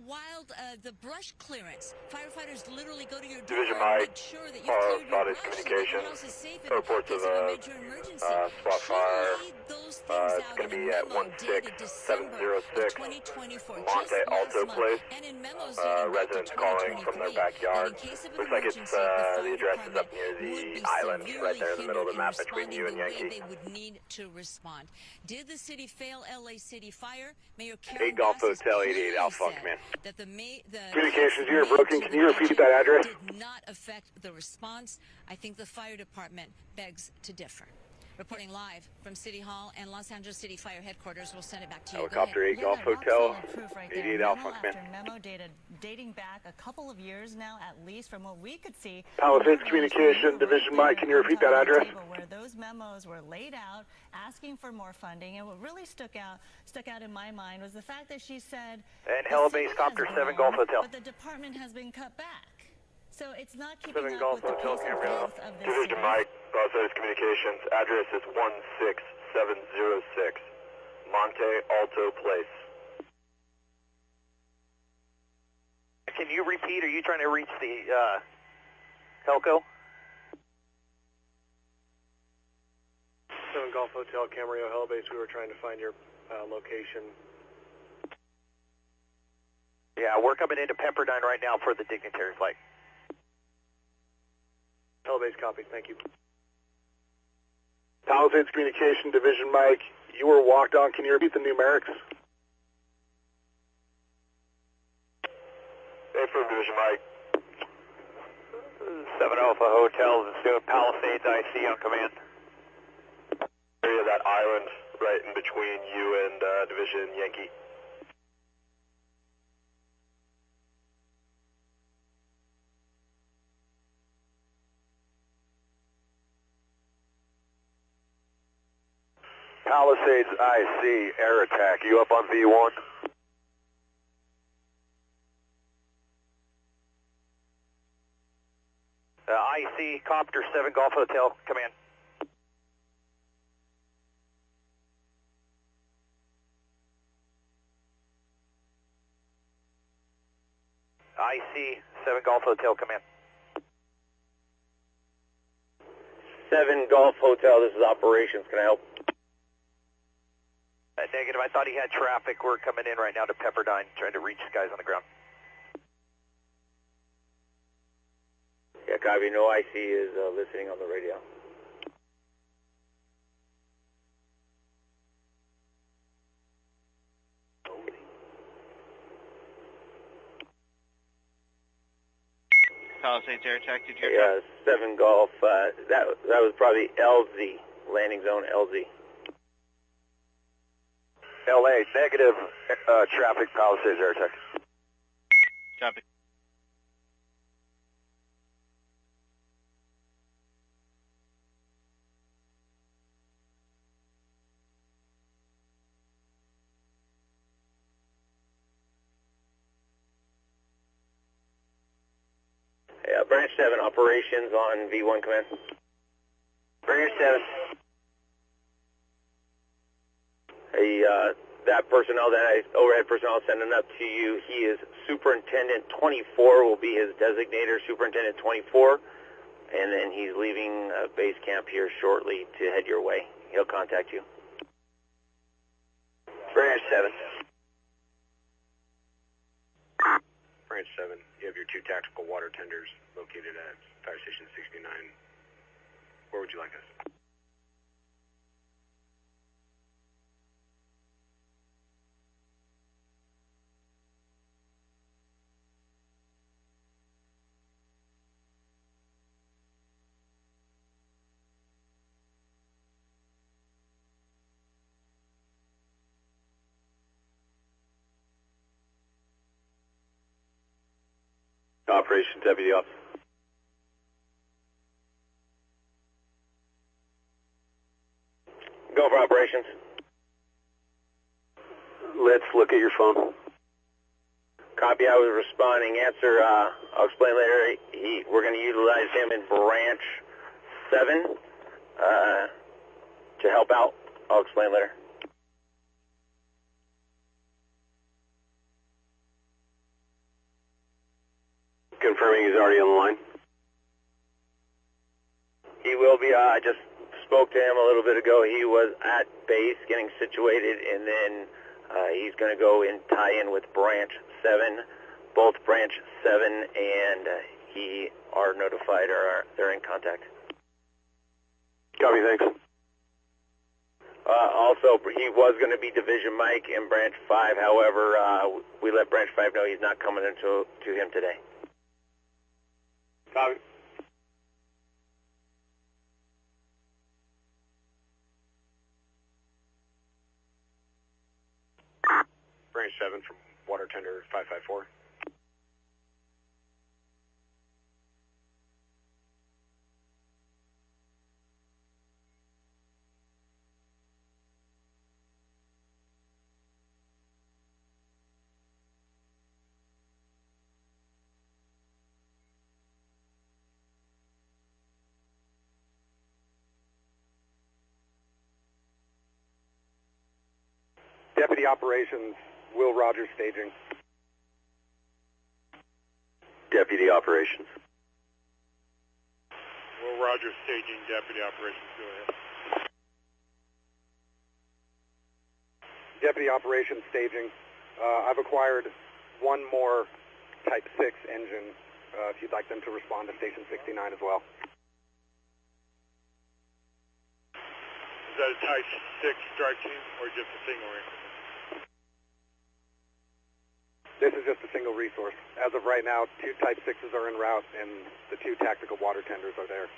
O: While the brush clearance, firefighters literally go to your door
F: Division
O: and
F: Mike.
O: make sure that you've cleared your
F: Outside of
O: brush and that your
F: communications.
O: house is safe in
F: Reports
O: case
F: of
O: of a
F: a
O: major emergency.
F: spot
O: She
F: fire.
O: laid those things
F: It's
O: out
F: going to
O: in a
F: be at
O: memo dated December of
F: 16706
O: 2024,
F: Monte
O: just last
F: Alto
O: month,
F: Place.
O: and in memos dating back to
F: Residents calling from their
O: 2023,
F: backyard.
O: that in case of an
F: Looks like it's
O: emergency, the fire
F: the address is up
O: department
F: near
O: would
F: the
O: be
F: island,
O: severely
F: right there in the middle of the
O: hindered
F: map between
O: responding
F: you and
O: the way
F: Yankee.
O: they would need to respond. Did the city fail LA City Fire? Mayor
F: 8
O: Karen
F: Golf
O: Bass has
F: Hotel,
O: clearly
F: 88 Alpha,
O: said
F: command.
O: that the
F: Communications, you're
O: cuts
F: broken.
O: made to
F: Can you
O: the
F: repeat
O: budget
F: that address?
O: did not affect the response. I think the fire department begs to differ. Reporting live from City Hall and Los Angeles City Fire Headquarters. We'll send it back to you.
F: Helicopter 8 Golf Hotel, 88 Alpha, command.
U: Memo dating back a couple of years now, at least from what we could see.
F: Palisades Communication, Division Mike, can you repeat that address?
U: Where those memos were laid out, asking for more funding, and what really stuck out in my mind was the fact that she said,
C: And Helibase Copter 7 Golf Hotel.
U: but the department has been cut back. So it's not keeping
F: 7
U: up
F: Golf
U: with the
F: Hotel,
U: pace of
F: Camarillo.
U: growth of this
F: Division
U: city.
F: Mike, Palisades Communications, address is 16706 Monte Alto Place.
C: Can you repeat? Are you trying to reach the Helco?
S: 7 Golf Hotel, Camarillo, Helibase. We were trying to find your location.
C: Yeah, we're coming into Pepperdine right now for the dignitary flight.
S: Helibase copy. Thank you.
F: Palisades Communication, Division Mike, you were walked on. Can you repeat the numerics? Affirm, Division Mike.
C: 7 Alpha Hotel, Palisades IC on command.
F: Area of that island right in between you and Division Yankee. Palisades IC, air attack. You up on V1?
C: IC Copter 7 Golf Hotel, command. IC 7 Golf Hotel, command.
F: 7 Golf Hotel, this is operations. Can I help?
C: Negative, I thought he had traffic. We're coming in right now to Pepperdine, trying to reach guys on the ground.
F: Yeah, copy. No IC is listening on the radio.
C: Palisades air attack, did you?
F: Yeah, 7 Golf. That was probably LZ, landing zone LZ. LA, negative traffic, Palisades air attack.
C: Copy.
F: Yeah, Branch 7 operations on V1 command.
C: Branch 7.
F: Hey, that personnel, overhead personnel sending up to you, he is Superintendent 24, will be his designator, Superintendent 24, and then he's leaving base camp here shortly to head your way. He'll contact you. Branch 7. Branch
E: Branch 7. You have your 2 tactical water tenders located at Fire Station 69. Where would you like us? Operations Deputy Officer.
F: Go for operations.
E: Let's look at your phone.
F: Copy, I was responding. Answer, I'll explain later. We're going to utilize him in Branch 7 to help out. I'll explain later.
E: Confirming he's already on the line.
F: He will be. I just spoke to him a little bit ago. He was at base getting situated, and then he's going to go and tie in with Branch 7. Both Branch 7 and he are notified or they're in contact.
E: Copy, thanks.
F: Also, he was going to be Division Mike in Branch 5. However, we let Branch 5 know he's not coming into him today.
E: Copy. Branch 7 from Water Tender 554.
T: Deputy Operations, Will Rogers staging.
E: Deputy Operations.
S: Will Rogers staging, Deputy Operations, go ahead.
T: Deputy Operations staging. I've acquired one more Type 6 engine, if you'd like them to respond to Station 69 as well.
S: Is that a Type 6 strike team or just a single increment?
T: This is just a single resource. As of right now, 2 Type 6s are en route and the 2 tactical water tenders are there.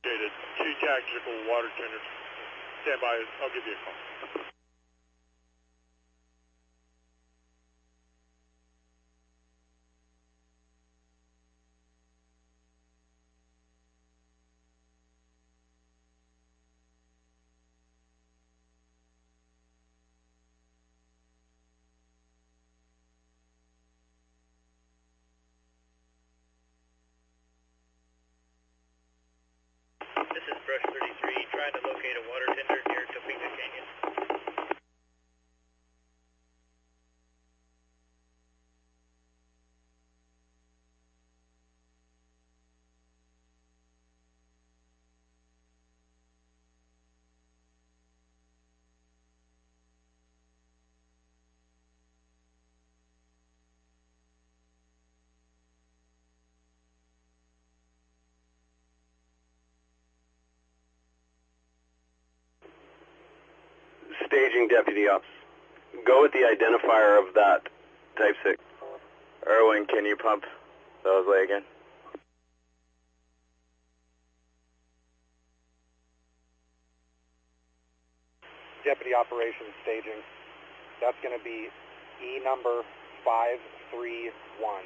S: Okay, the 2 tactical water tenders. Stand by, I'll give you a call.
G: This is Brush 33, trying to locate a water tender near Topeka Canyon.
E: Staging Deputy Ops. Go with the identifier of that Type 6.
F: Erwin, can you pump those way again?
T: Deputy Operations staging. That's going to be E number 531.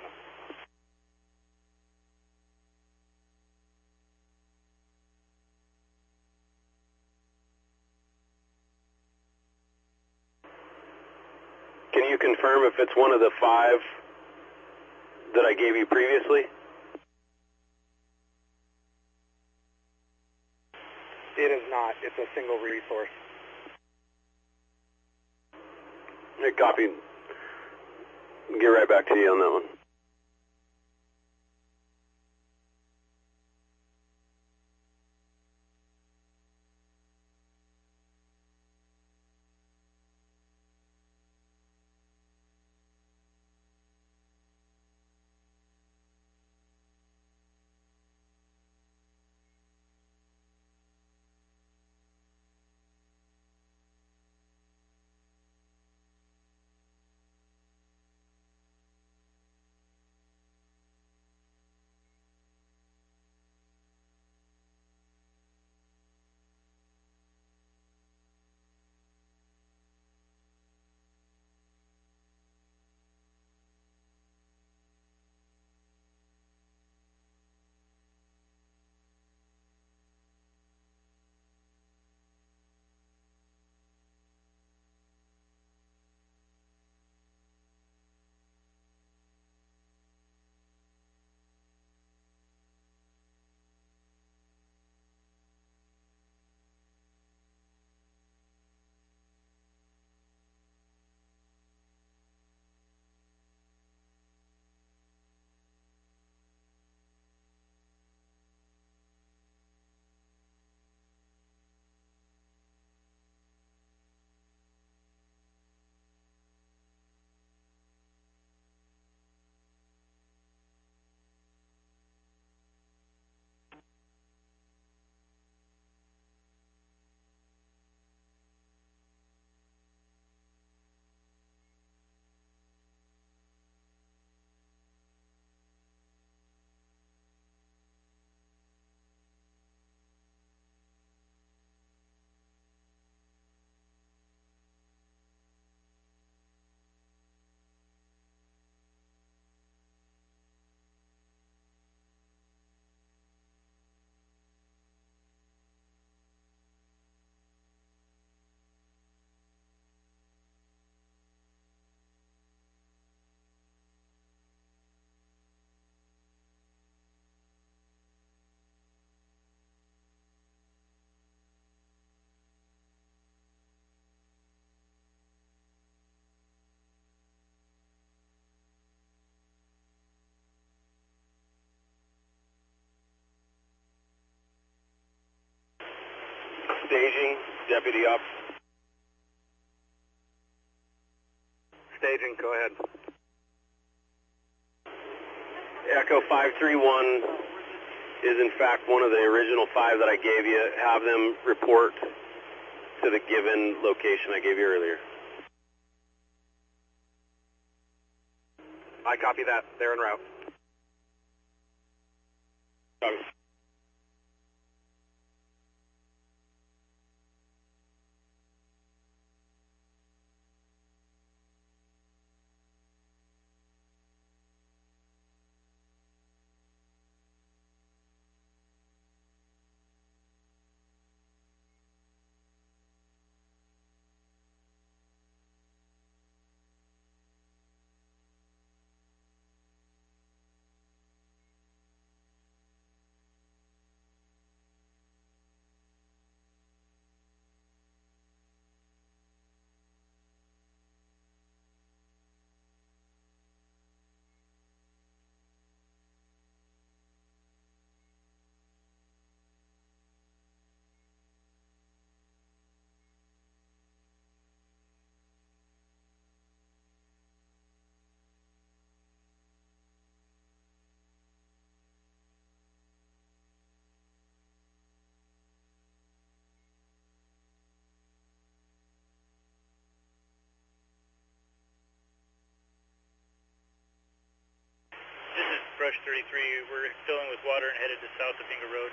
E: Can you confirm if it's one of the 5 that I gave you previously?
T: It is not. It's a single resource.
E: Hey, copy. Get right back to you on that one. Staging, deputy up.
T: Staging, go ahead.
E: Echo 531 is in fact one of the original 5 that I gave you. Have them report to the given location I gave you earlier.
T: I copy that. They're en route.
E: Copy.
G: This is Brush 33. We're filling with water and headed to south of Finger Road.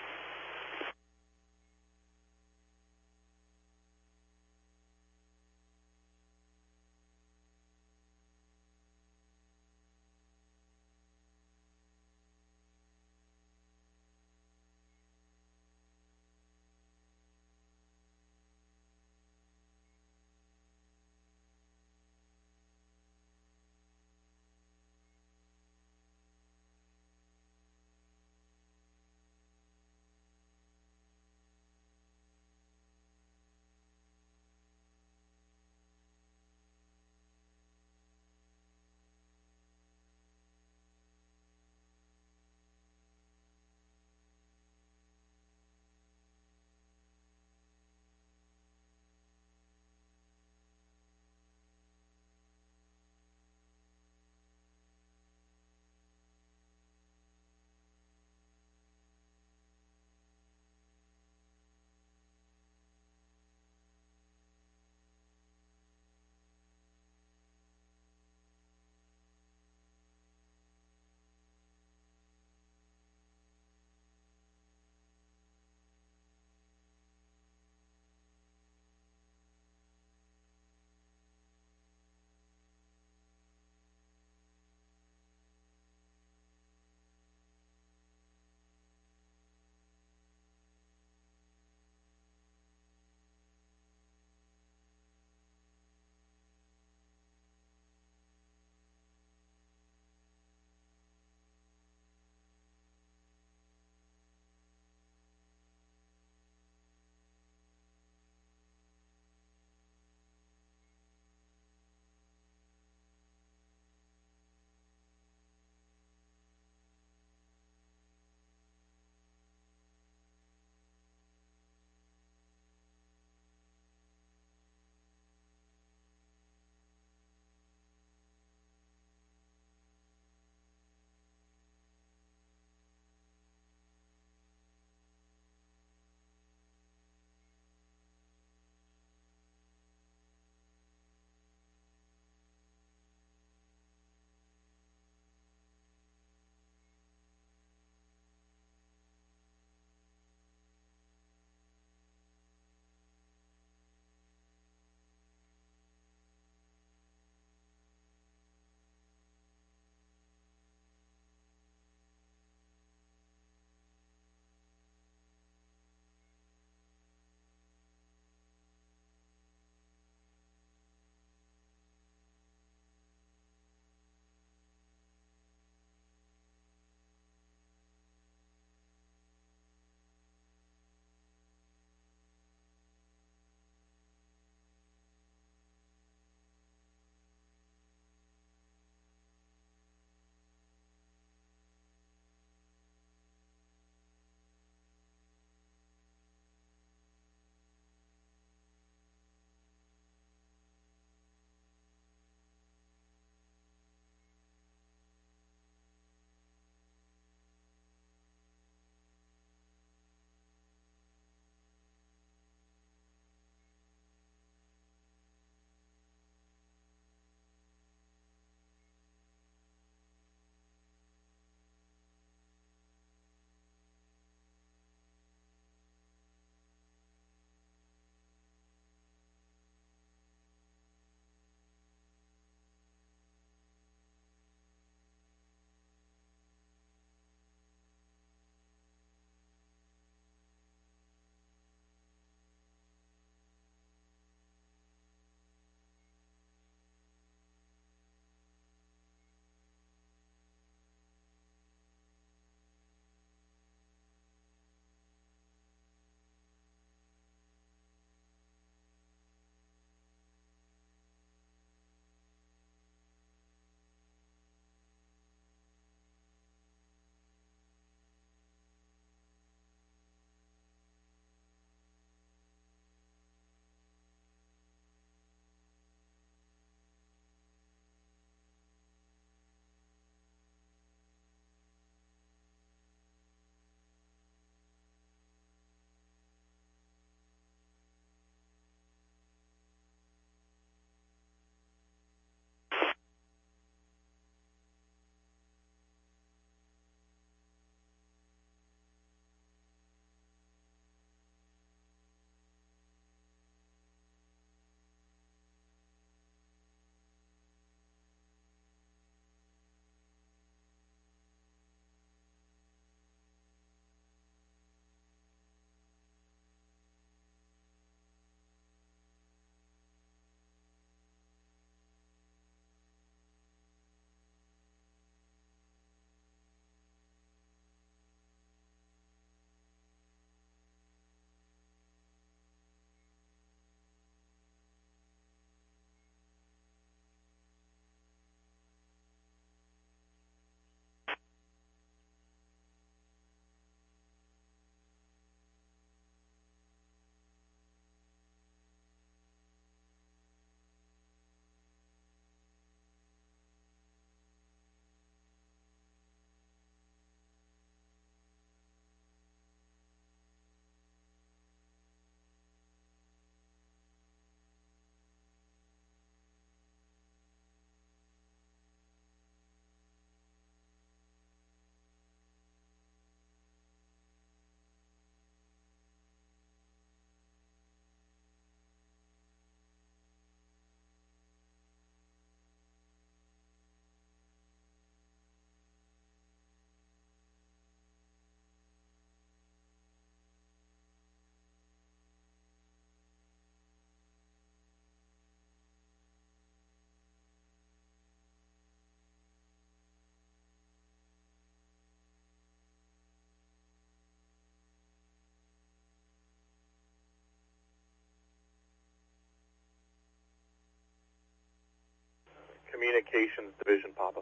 H: Communications Division, Papa.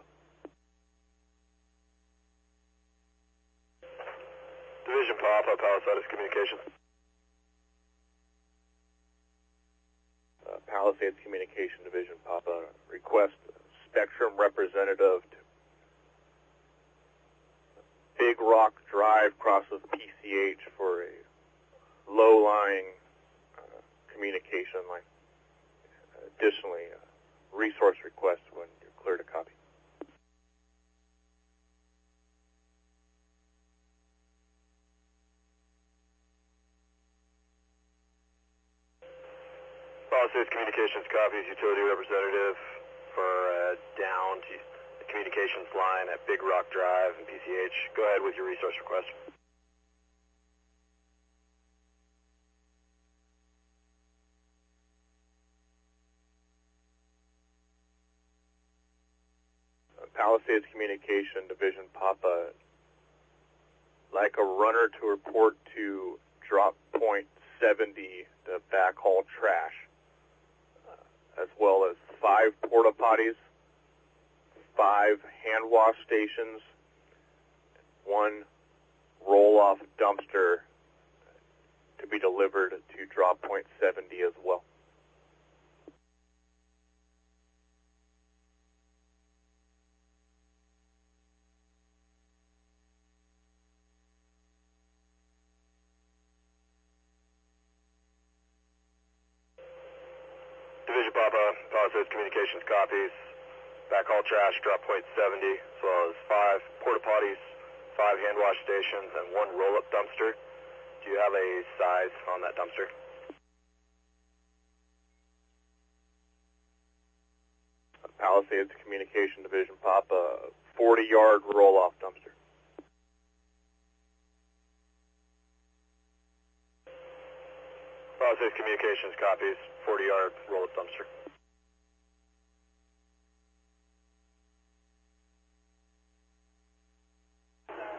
V: Division Papa, Palisades Communications.
H: Palisades Communication Division, Papa. Request Spectrum representative to Big Rock Drive crosses PCH for a low-lying communication line. Additionally, resource request when you're clear to copy.
V: Palisades Communications copies utility representative for down to the communications line at Big Rock Drive and PCH. Go ahead with your resource request.
H: Palisades Communication Division, Papa. Like a runner to report to drop point 70 to backhaul trash, as well as 5 porta potties, 5 hand wash stations, 1 roll-off dumpster to be delivered to drop point 70 as well.
V: Division Papa, Palisades Communications copies. Backhaul trash, drop point 70, as well as 5 porta potties, 5 hand wash stations, and 1 roll-up dumpster. Do you have a size on that dumpster?
H: Palisades Communication Division, Papa. 40-yard roll-off dumpster.
V: Palisades Communications copies, 40-yard roll-up dumpster.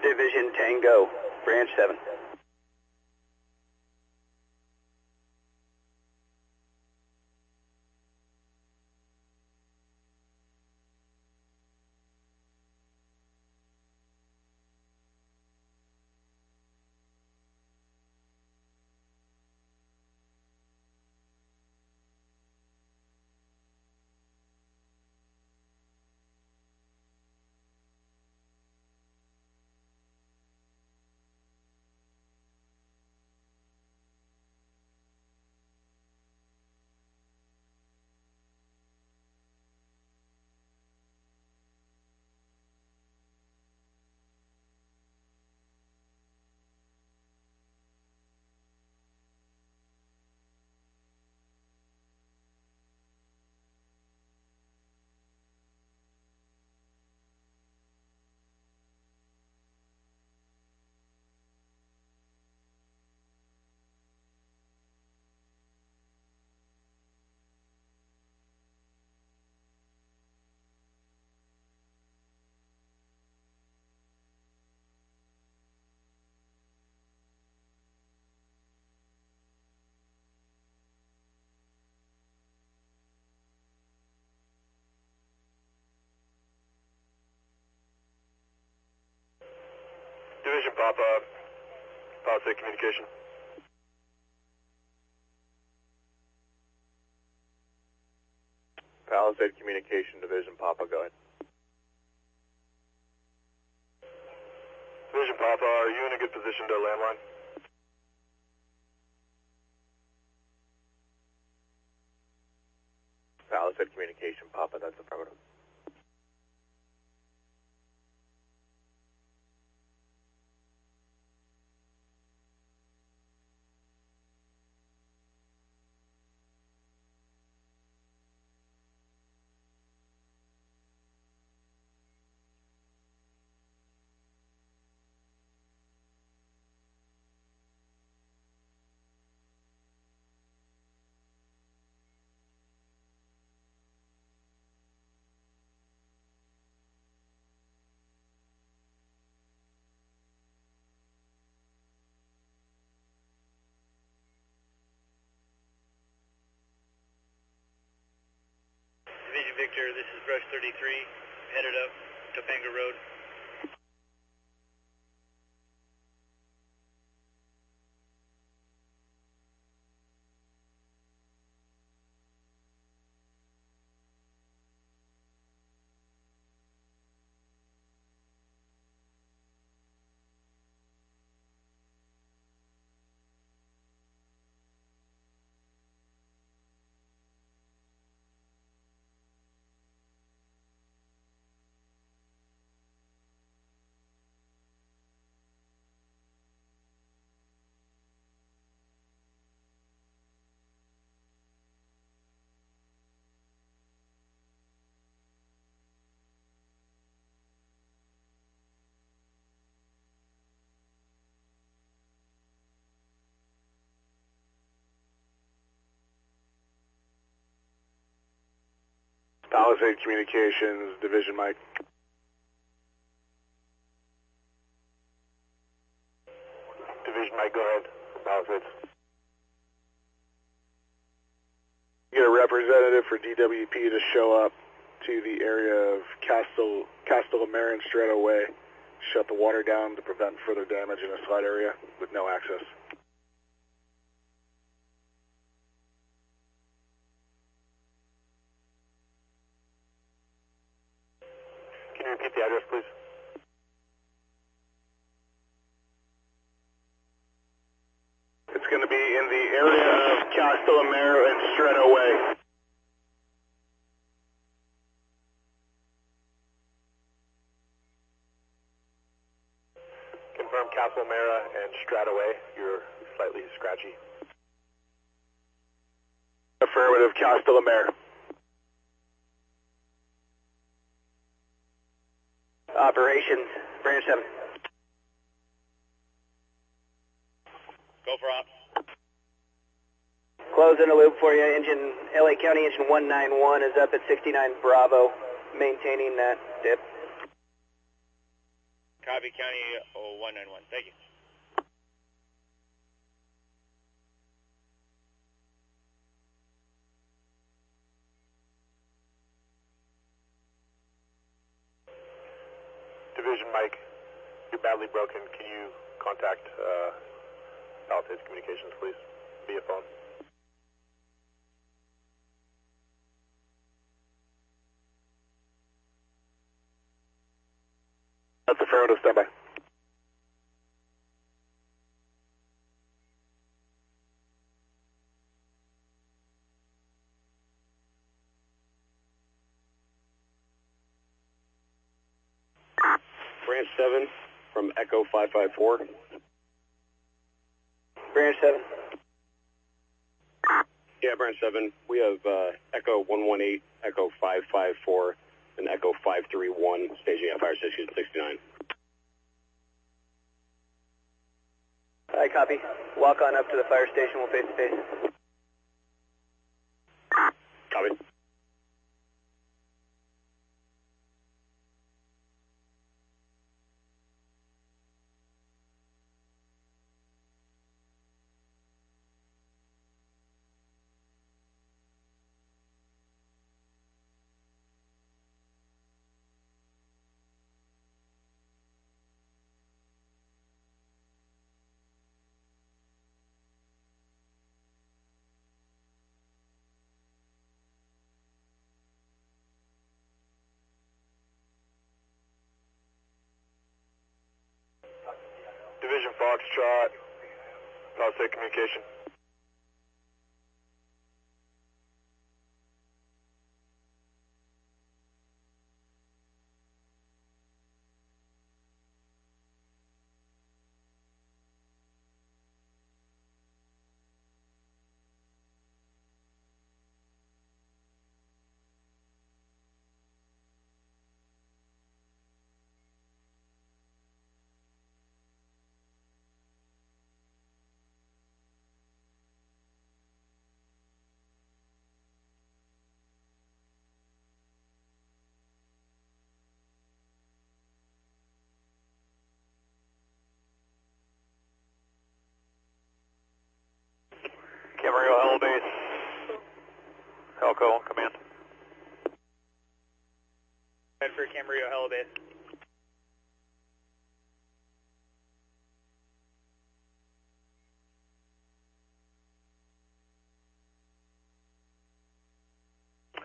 W: Division Tango, Branch 7.
V: Division Papa, Palisades Communication.
H: Palisades Communication Division, Papa, go ahead.
V: Division Papa, are you in a good position to landline?
H: Palisades Communication, Papa, that's affirmative.
G: Victor, this is Brush 33, headed up Topanga Road.
H: Palisade Communications, Division Mike. Division Mike, go ahead. Palisades. Get a representative for DWP to show up to the area of Castellamare and Stretto Way. Shut the water down to prevent further damage in a slide area with no access. Can you repeat the address, please? It's going to be in the area of Castellamare and Stretto Way. Confirm Castellamare and Stretto Way. You're slightly scratchy. Affirmative, Castellamare.
W: Operations, Branch 7.
G: Go for ops.
W: Closing the loop for you. Engine, LA County engine 191 is up at 69 Bravo, maintaining that dip.
G: Copy, County 191. Thank you.
H: Division Mike, you're badly broken. Can you contact Palisades Communications, please, via phone? That's affirmative, standby.
W: Branch 7 from Echo 554. Branch 7.
A: Yeah, Branch 7. We have Echo 118, Echo 554, and Echo 531 staging at Fire Station 69.
W: I copy. Walk on up to the fire station. We'll face to face.
A: Copy.
H: Division Foxtrot, Palisade Communication. Camarillo, Hell Base, Helco, command.
G: Camarillo, Hella Base.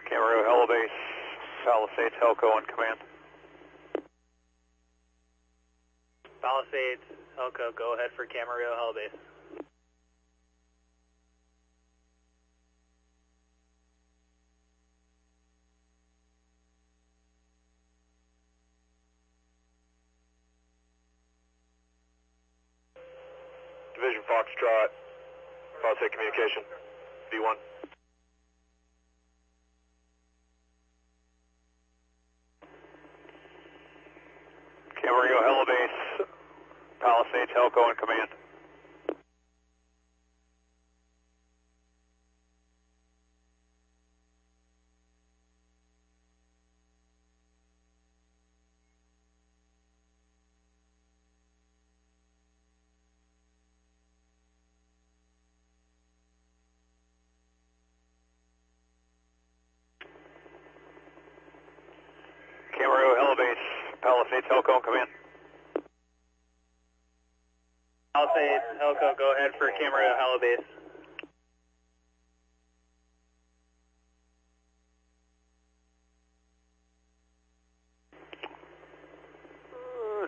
V: Camarillo, Hella Base, Palisades, Helco on command.
G: Palisades, Helco, go ahead for Camarillo, Hella Base.
V: Division Foxtrot, Palisade Communication, V1. Camarillo, Hella Base, Palisades, Helco on command. Camarillo, Hella Base, Palisades, Helco on command.
G: Palisades, Helco, go ahead for Camarillo, Hella Base.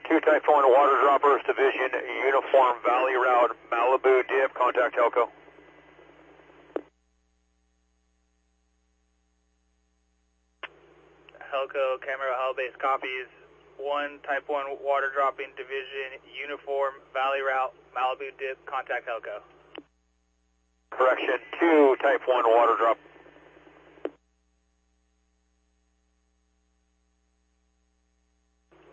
V: Two Type 1 water droppers, Division Uniform Valley Route, Malibu Dip, contact Helco.
G: Helco, Camarillo, Hella Base copies. 1 Type 1 water dropping, Division Uniform Valley Route, Malibu Dip, contact Helco.
V: Correction, 2 Type 1 water drop.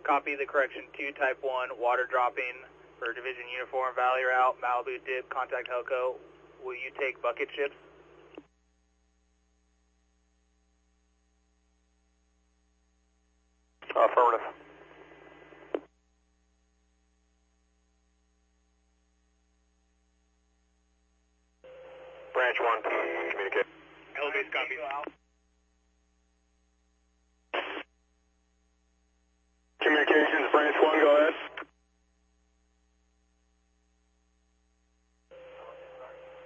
G: Copy the correction, 2 Type 1 water dropping for Division Uniform Valley Route, Malibu Dip, contact Helco. Will you take bucket ships?
V: Affirmative. Branch 1, communicate.
G: Hella Base copy.
V: Communications, Branch 1, go ahead.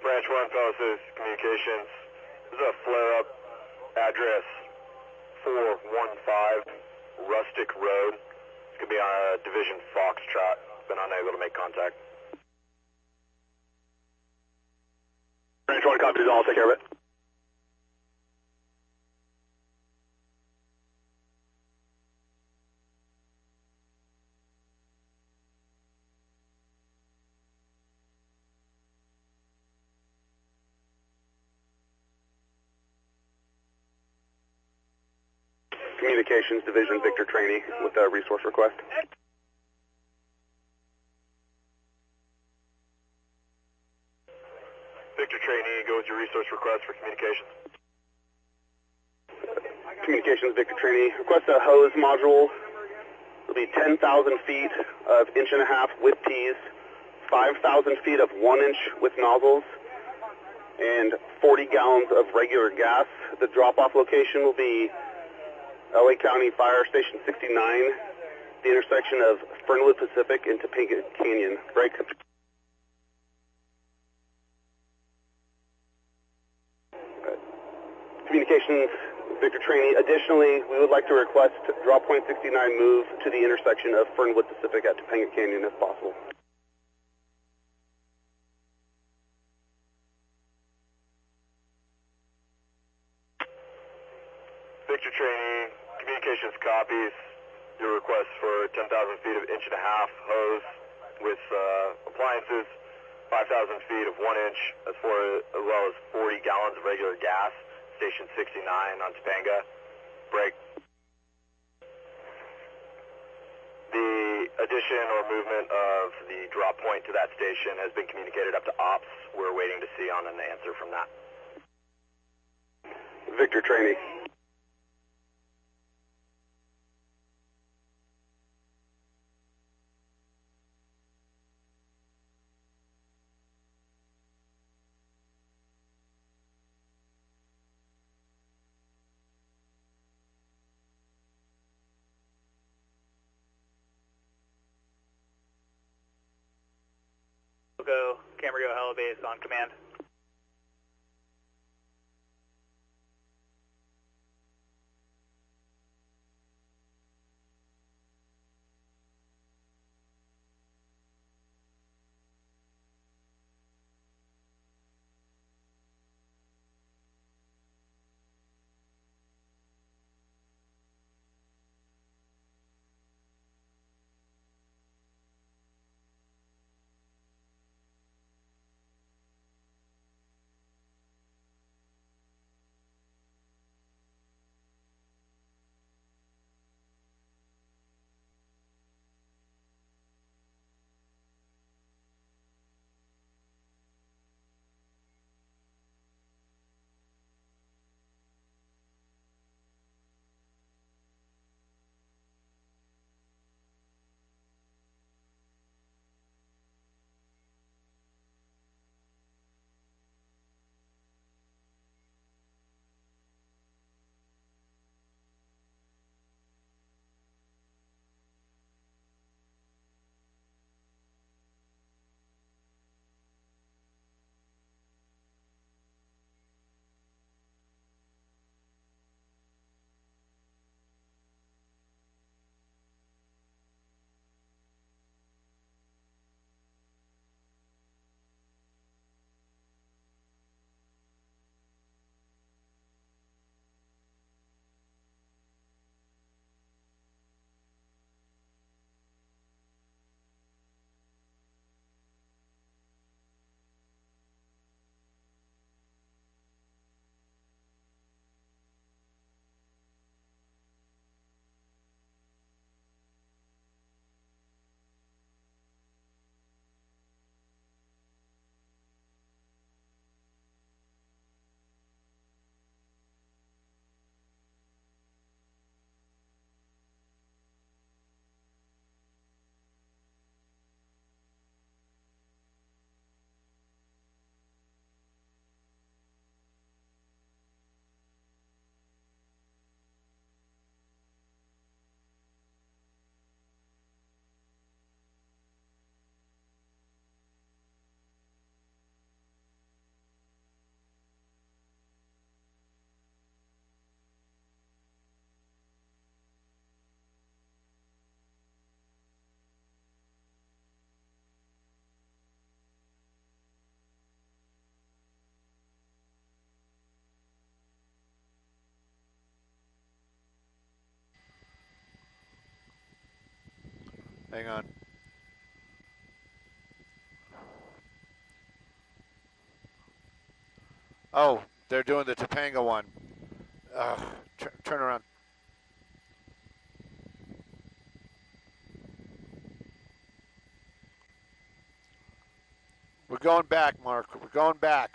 V: Branch 1, Palisades Communications. This is a flare-up address 415 Rustic Road. It's going to be on a Division Foxtrot. Been unable to make contact. Branch 1, copies all. Take care of it.
E: Communications Division, Victor Trainee, with a resource request.
V: Victor Trainee, go with your resource request for communications.
E: Communications Victor Trainee, request a hose module. It'll be 10,000 feet of 1.5" with tees, 5,000 feet of 1-inch with nozzles, and 40 gallons of regular gas. The drop-off location will be LA County Fire Station 69, the intersection of Fernwood Pacific and Topanga Canyon. Break. Communications, Victor Trainee. Additionally, we would like to request drop point 69 move to the intersection of Fernwood Pacific at Topanga Canyon if possible.
V: Victor Trainee, communications copies your request for 10,000 feet of 1.5" hose with appliances, 5,000 feet of 1-inch, as well as 40 gallons of regular gas, Station 69 on Topanga. Break. The addition or movement of the drop point to that station has been communicated up to Ops. We're waiting to see on an answer from that.
E: Victor Trainee.
G: Camarillo Heli Base on command.
C: Hang on. Oh, they're doing the Topanga one. Turn around. We're going back, Mark. We're going back.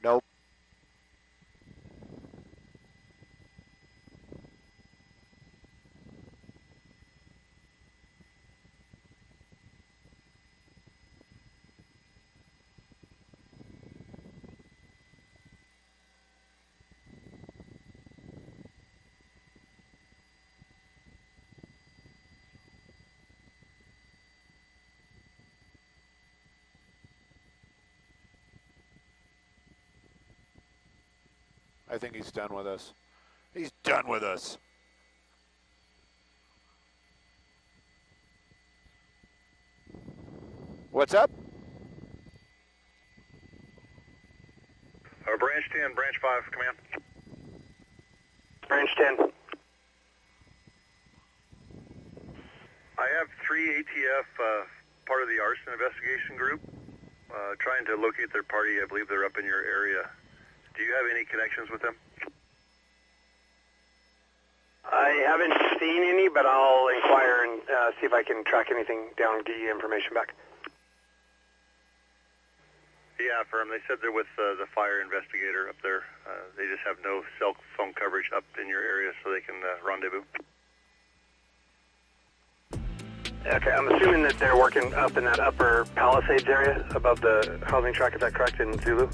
C: Nope. I think he's done with us. He's done with us. What's up?
V: Branch 10, Branch 5, command.
W: Branch 10.
V: I have 3 ATF, part of the arson investigation group. Trying to locate their party. I believe they're up in your area. Do you have any connections with them?
T: I haven't seen any, but I'll inquire and see if I can track anything down and get you information back.
V: Yeah, firm. They said they're with the fire investigator up there. They just have no cell phone coverage up in your area, so they can rendezvous.
T: Okay, I'm assuming that they're working up in that upper Palisades area above the housing track. Is that correct, in Zulu?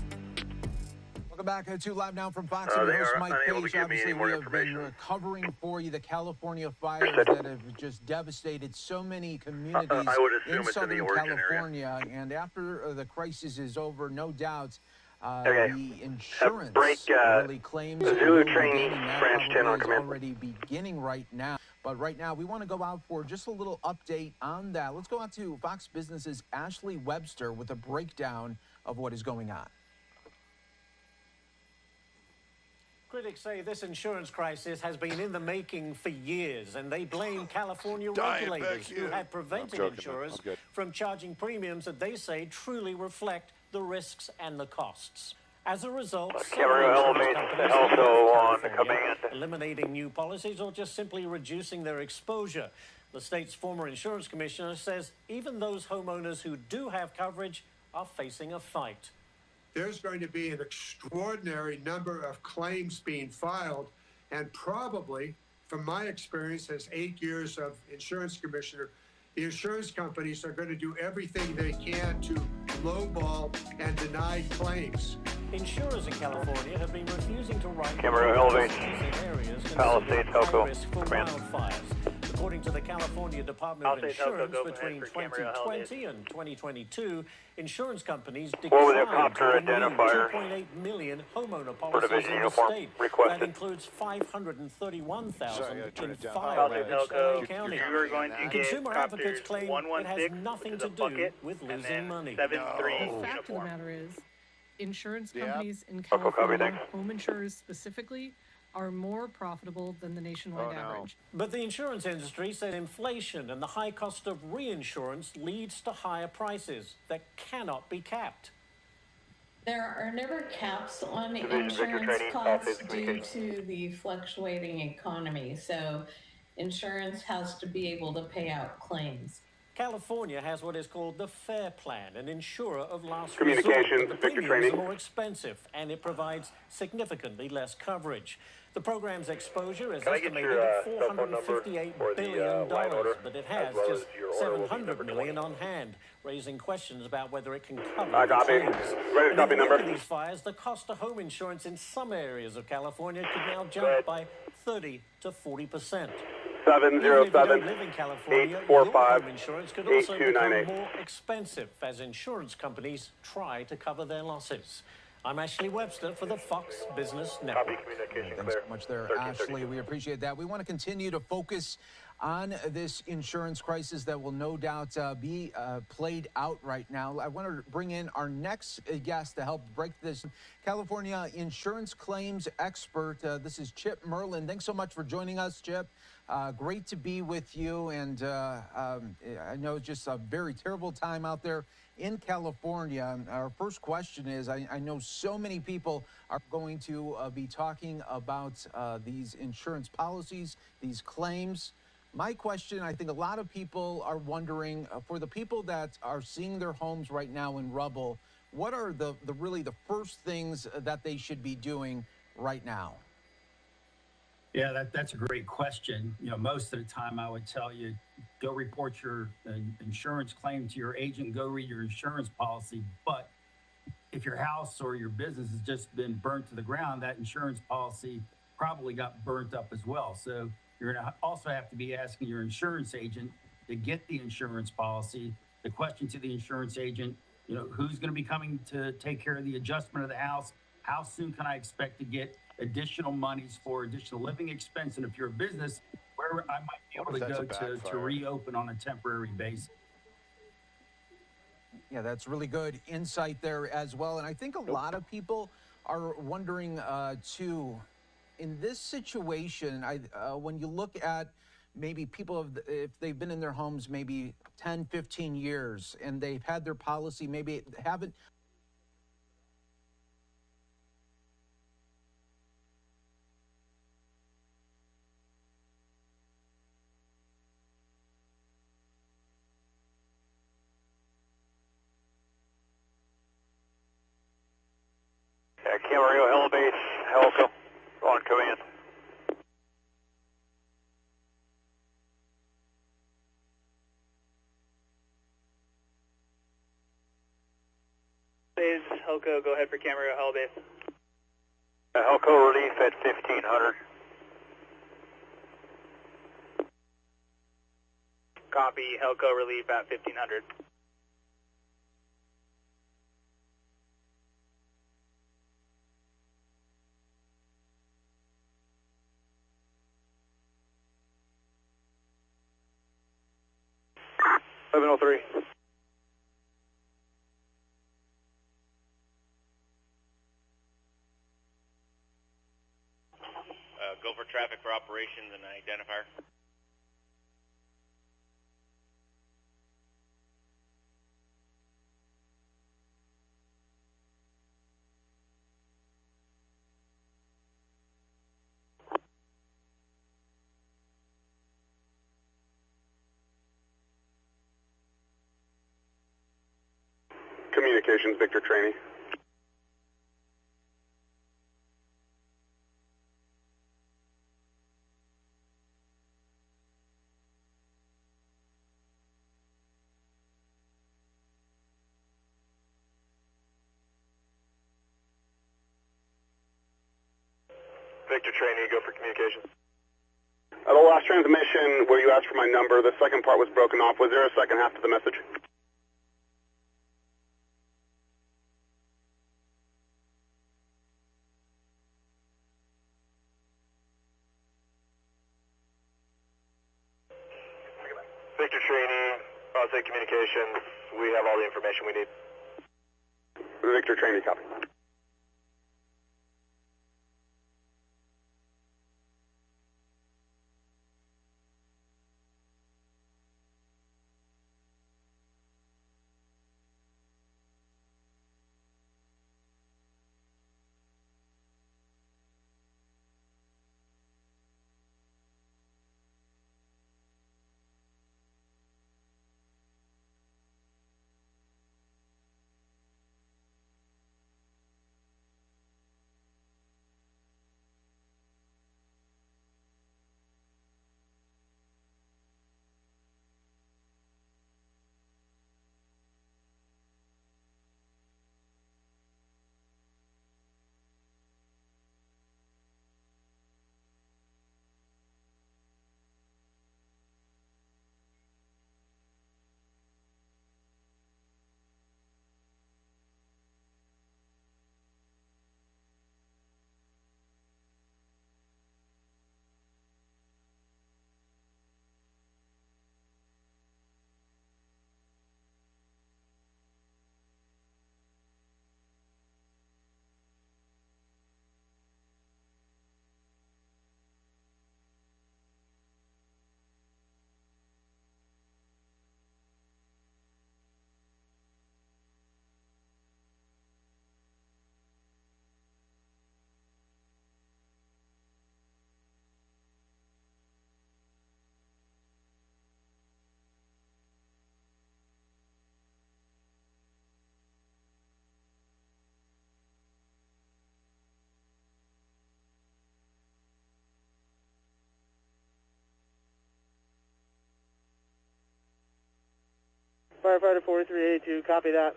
D: Welcome back to Live Now from Fox.
V: They
D: host
V: are
D: Mike
V: unable
D: Page.
V: to give me any more
D: we have
V: information.
D: been covering for you the California fires that have just devastated so many communities
V: I would assume
D: in
V: it's in
D: Southern
V: the origin
D: California.
V: area.
D: And after the crisis is over, no doubt,
T: Okay.
D: the insurance really claims
T: Zulu train branch 10 on
D: is
T: command.
D: already beginning right now. But right now, we want to go out for just a little update on that. Let's go out to Fox Business's Ashley Webster with a breakdown of what is going on.
M: Critics say this insurance crisis has been in the making for years, and they blame California regulators who had prevented insurers from charging premiums that they say truly reflect the risks and the costs. As a result, some insurance companies
T: on command,
M: eliminating new policies or just simply reducing their exposure. The state's former insurance commissioner says even those homeowners who do have coverage are facing a fight.
N: There's going to be an extraordinary number of claims being filed, and probably, from my experience as 8 years of insurance commissioner, the insurance companies are going to do everything they can to lowball and deny claims.
M: Insurers in California have been refusing to write
V: Camera elevate.
M: in areas
V: Palisades, Helco.
M: risk for
V: Command.
M: wildfires. According to the California Department of
V: Palisades, Helco,
M: Insurance,
V: go
M: between
V: ahead for camera
M: 2020 and 2022, insurance companies
V: Forward
M: declined
V: helicopter
M: to renew
V: identifier.
M: 2.8 million homeowner
V: For
M: policies
V: division
M: in the
V: uniform
M: state.
V: requested.
M: That includes 531,000 in
V: Palisades,
M: fire-ravaged
V: Helco.
M: LA County.
G: You are going to get
M: Consumer advocates
G: copters
M: claim it
G: 116,
M: has nothing
G: which
M: to
G: is a
M: do
G: bucket,
M: with
G: and
M: losing
G: then
M: money.
G: 7-3
X: The fact of the
G: uniform.
X: matter is, insurance companies in
V: Buckle, copy,
X: California,
V: thanks.
X: home insurers specifically, are more profitable than the nationwide average.
M: But the insurance industry says inflation and the high cost of reinsurance leads to higher prices that cannot be capped.
Y: There are never caps on
V: Division Victor
Y: insurance
V: training,
Y: costs
V: Palisades
Y: due
V: communication.
Y: to the fluctuating economy, so insurance has to be able to pay out claims.
M: California has what is called the FAIR Plan, an insurer of last
V: Communications,
M: resort. But the
V: Victor
M: premiums
V: training.
M: are more expensive, and it provides significantly less coverage. The program's exposure is
V: Can I get
M: estimated
V: your,
M: at
V: cell phone number
M: $458
V: for the,
M: billion,
V: line order,
M: but it
V: as
M: has
V: well
M: just
V: as your order will be number
M: $700 million
V: 20.
M: on hand, raising questions about whether it can cover
V: I
M: the
V: copy.
M: claims.
V: Ready to
M: And
V: copy
M: in the wake
V: number.
M: of these fires, the cost of home insurance in some areas of California could now jump by 30 to 40%.
V: 707-845-8298.
M: More expensive as insurance companies try to cover their losses. I'm Ashley Webster for the Fox Business Network.
D: Thanks so much there, Ashley. We appreciate that. We want to continue to focus on this insurance crisis that will no doubt be played out right now. I want to bring in our next guest to help break this. California insurance claims expert. This is Chip Merlin. Thanks so much for joining us, Chip. Great to be with you. And I know it's just a very terrible time out there in California. Our first question is, I know so many people are going to be talking about these insurance policies, these claims. My question, I think a lot of people are wondering, for the people that are seeing their homes right now in rubble, what are the really the first things that they should be doing right now?
Z: Yeah, that's a great question. You know, most of the time I would tell you, go report your insurance claim to your agent, go read your insurance policy. But if your house or your business has just been burnt to the ground, that insurance policy probably got burnt up as well. So you're going to also have to be asking your insurance agent to get the insurance policy. The question to the insurance agent, you know, who's going to be coming to take care of the adjustment of the house? How soon can I expect to get additional monies for additional living expense? And if you're a business, where I might be able to go to reopen on a temporary basis.
D: Yeah, that's really good insight there as well. And I think a lot of people are wondering too, in this situation, when you look at maybe people have, if they've been in their homes maybe 10, 15 years and they've had their policy, maybe haven't.
V: Camarillo Hill Base, Helco, on command.
G: Base, Helco, go ahead for Camarillo Hill Base.
V: Helco relief at 1500.
G: Copy, Helco relief at 1500.
F: Go for traffic for operations and identifier.
A: Communications, Victor Trainee.
V: Victor Trainee, go for communications.
A: The last transmission where you asked for my number, the second part was broken off. Was there a second half to the message?
V: Victor Trainee, I'll say communications. We have all the information we need.
A: Victor Trainee, copy.
G: Firefighter 4382, copy that.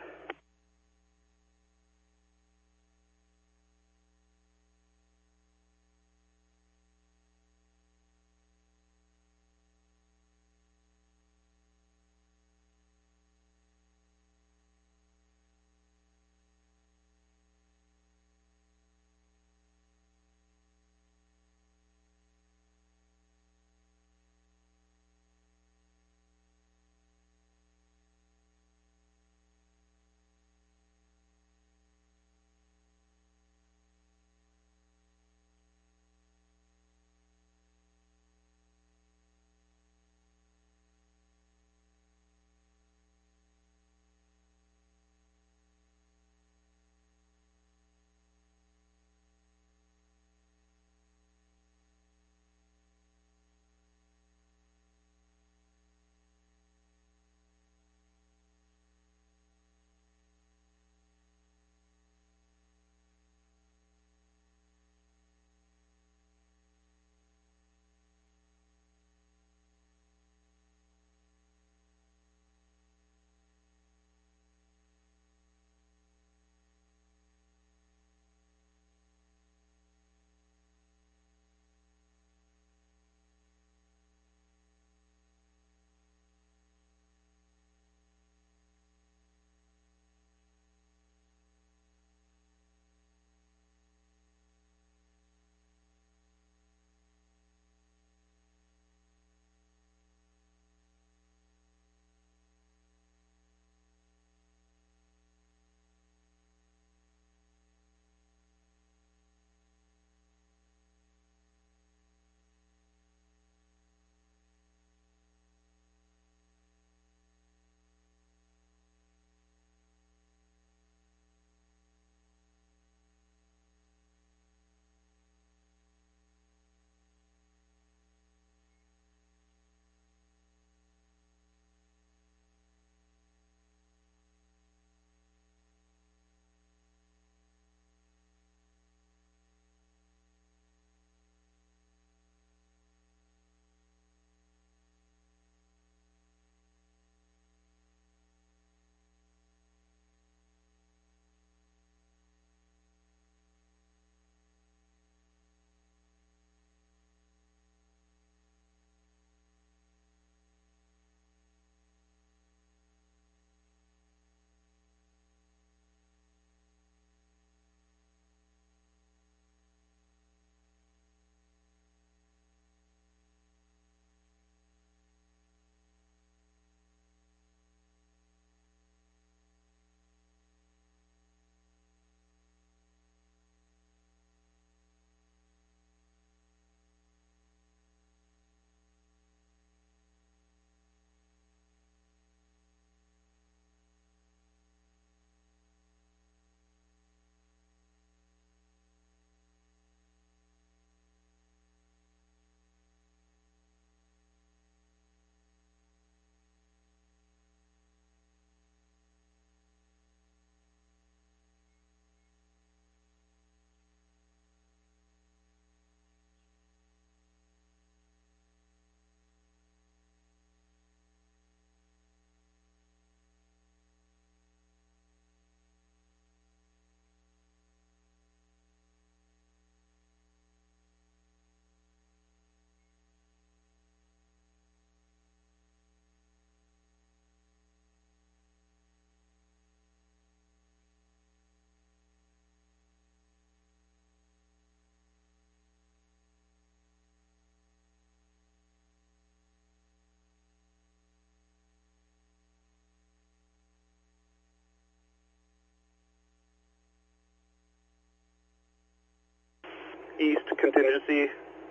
E: East Contingency,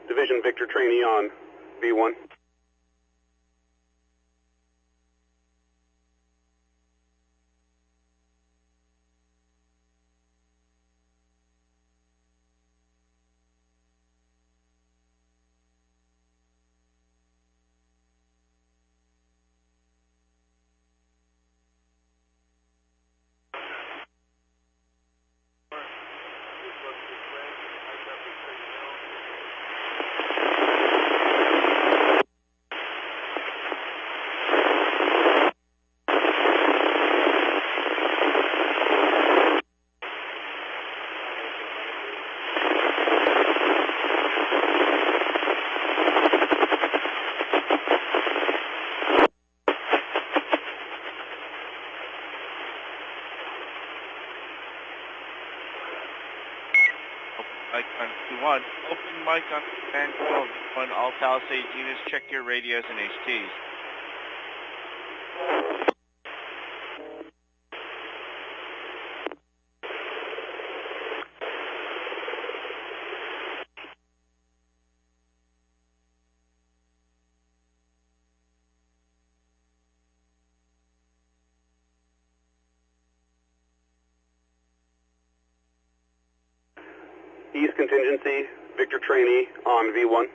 E: Division Victor Trainee on V1.
I: Mic on Q1. Open mic on command control V1. All Palisade units, check your radios and HTs.
E: East Contingency, Victor Trainee on V1.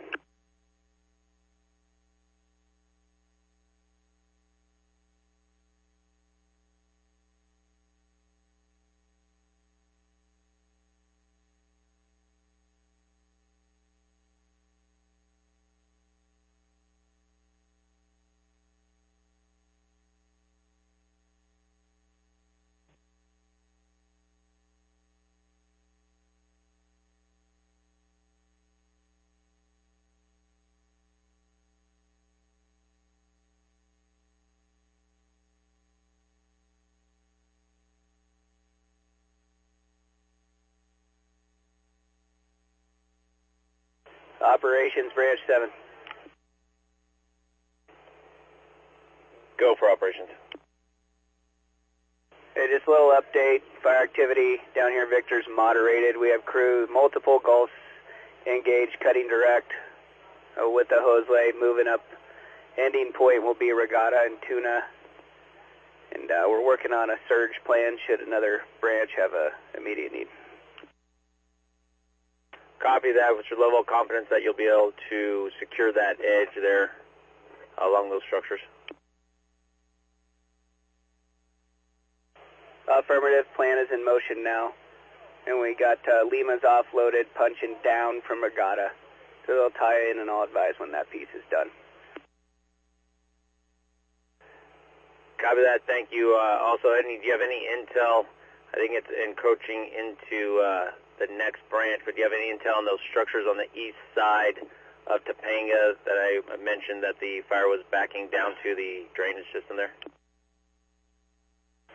W: Operations, Branch 7.
F: Go for operations.
W: Hey, just a little update. Fire activity down here in Victor's moderated. We have crew, multiple Gulfs engaged, cutting direct with the hose lay, moving up. Ending point will be Regatta and Tuna. And we're working on a surge plan should another branch have a immediate need.
F: Copy that. What's your level of confidence that you'll be able to secure that edge there along those structures?
W: Affirmative. Plan is in motion now. And we got Lima's offloaded, punching down from Regatta. So they'll tie in and I'll advise when that piece is done.
F: Copy that. Thank you. Also, do you have any intel? I think it's encroaching into the next branch, but do you have any intel on those structures on the east side of Topanga that I mentioned that the fire was backing down to the drainage system there?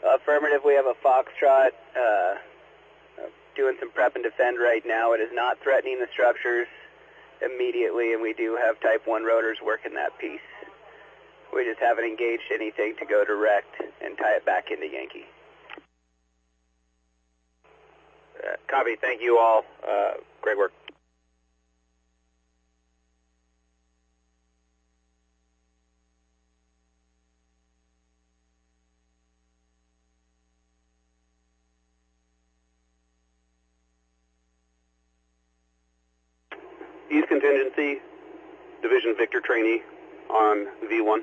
W: Affirmative. We have a Foxtrot doing some prep and defend right now. It is not threatening the structures immediately, and we do have Type 1 rotors working that piece. We just haven't engaged anything to go direct and tie it back into Yankee.
F: Copy. Thank you all. Great work.
E: East Contingency, Division Victor Trainee on V1.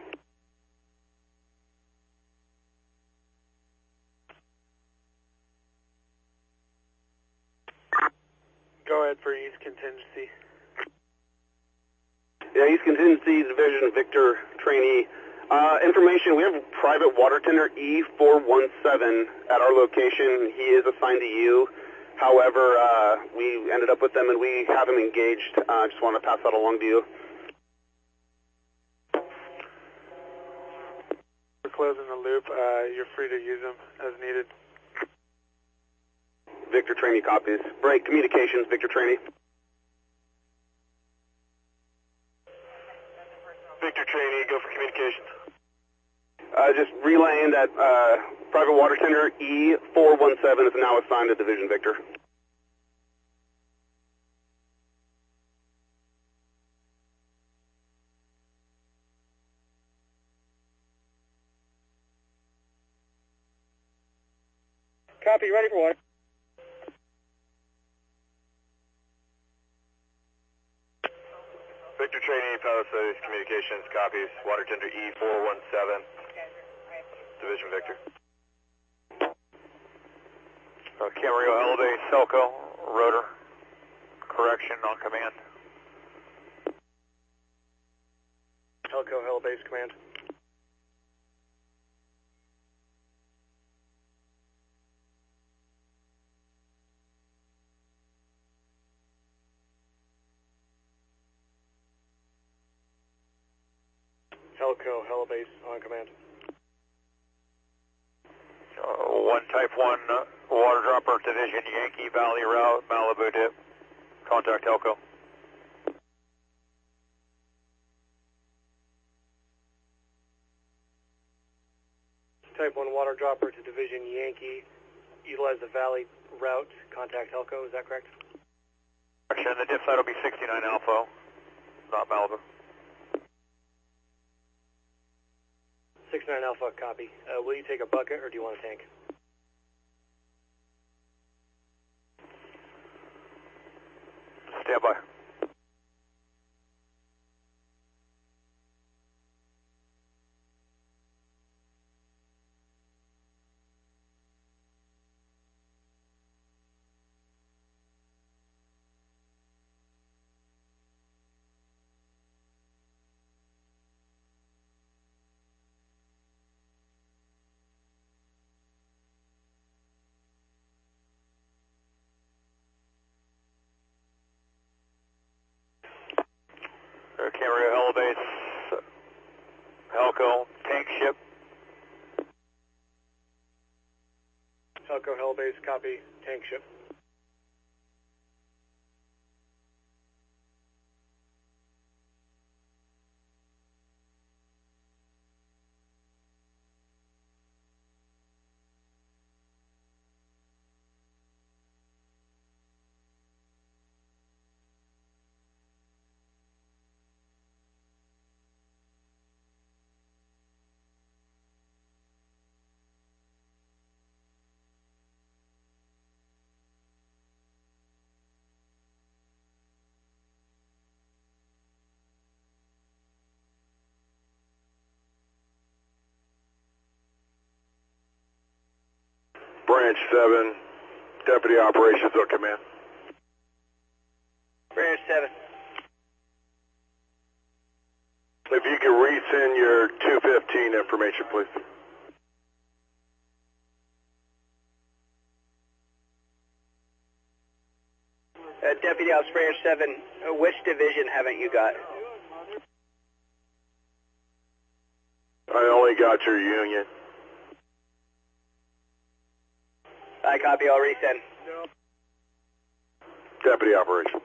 G: Go ahead for East Contingency.
E: Yeah, East Contingency, Division Victor Trainee. Information, we have private water tender E417 at our location. He is assigned to you. However, we ended up with them and we have him engaged. I just want to pass that along to you.
G: We're closing the loop. You're free to use them as needed.
E: Victor Trainee copies. Break communications, Victor Trainee.
V: Victor Trainee, go for communications.
E: Just relaying that private water tender E417 is now assigned to Division Victor.
G: Copy, ready for water.
V: Victor Training, Palisades Communications, copies. Water tender E417. Division Victor. Camarillo, elevate, Selco, rotor. Correction on command.
G: Helco, Hell Base Command. Helco, Hell Base on command.
V: One Type 1 water dropper division, Yankee Valley route, Malibu dip. Contact Helco.
G: Type 1 water dropper to Division Yankee. Utilize the Valley route. Contact Helco, is that correct?
V: Correction, the dip side will be 69 Alpha, not Malibu.
G: 69 Alpha, copy. Will you take a bucket or do you want a tank?
V: Stand by. Camarillo, elevate, Helco, tank ship.
G: Helco, Hell Base, copy. Tank ship.
V: Branch 7, Deputy Operations on command.
W: Branch 7.
V: If you could resend your 215 information, please.
W: Deputy Ops Branch 7, which division haven't you got?
V: I only got your union.
W: I copy, I'll resend.
V: Deputy Operations.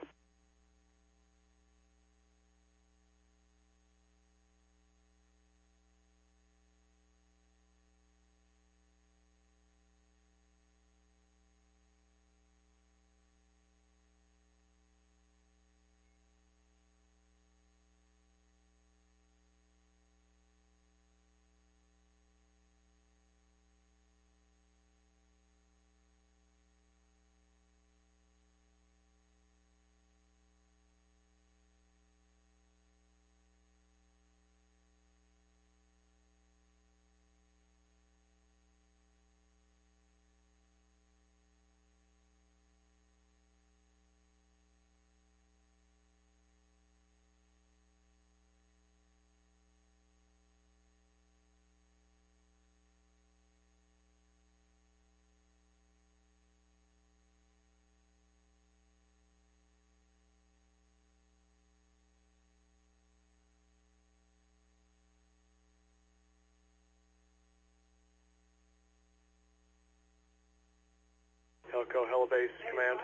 G: Helco, Hell Base Command.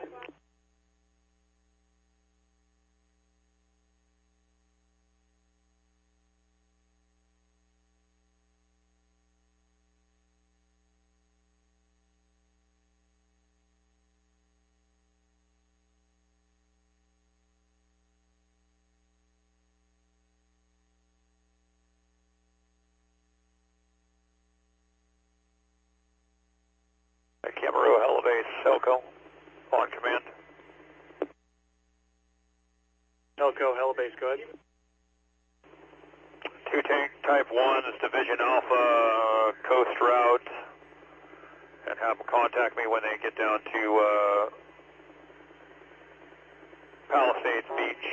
V: Camarillo, Helibase, Elko, on command.
S: Elko, Helibase, go ahead.
V: 2 tank type 1 is Division Alpha, coast route, and have them contact me when they get down to Palisades Beach.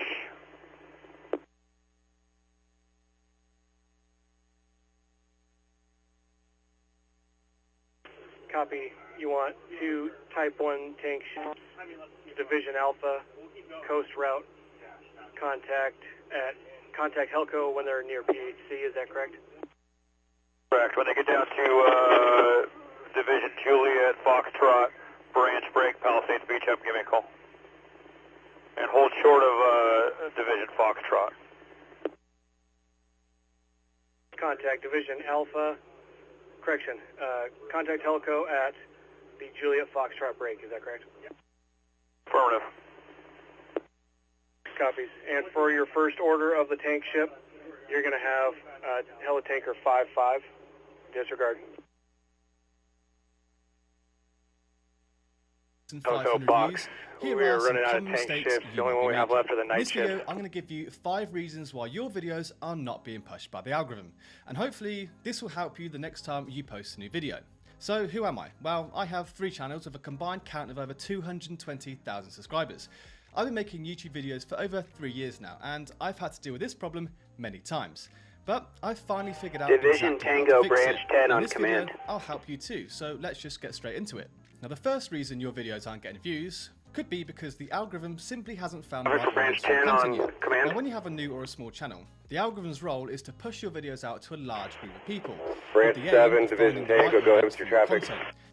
S: Copy. You want 2 type 1 tank ships, Division Alpha, coast route, contact Helco when they're near PHC, is that correct?
V: Correct. When they get down to Division Juliet, Foxtrot, branch break, Palisades Beach, up, give me a call. And hold short of Division Foxtrot.
S: Contact Division Alpha, correction, contact Helco at the Juliet Foxtrot break, is that correct?
V: Affirmative.
S: Copies. And for your first order of the tank ship, you're going to have Helitanker 5-5, disregard.
J: Helco box. We are running out of tank ships. The only one we have left are the night ships. In this video, I'm going to give you 5 reasons why your videos are not being pushed by the algorithm. And hopefully, this will help you the next time you post a new video. So, who am I? Well, I have 3 channels with a combined count of over 220,000 subscribers. I've been making YouTube videos for over 3 years now, and I've had to deal with this problem many times. But I've finally figured out
W: Division Tango Branch 10 on command.
J: Video, I'll help you too, so let's just get straight into it. Now, the first reason your videos aren't getting views could be because the algorithm simply hasn't found the right audience for content yet.
W: Command.
J: Now, when you have a new or a small channel, the algorithm's role is to push your videos out to a large group of people.
V: Branch 7, Division Tango, go ahead with your traffic.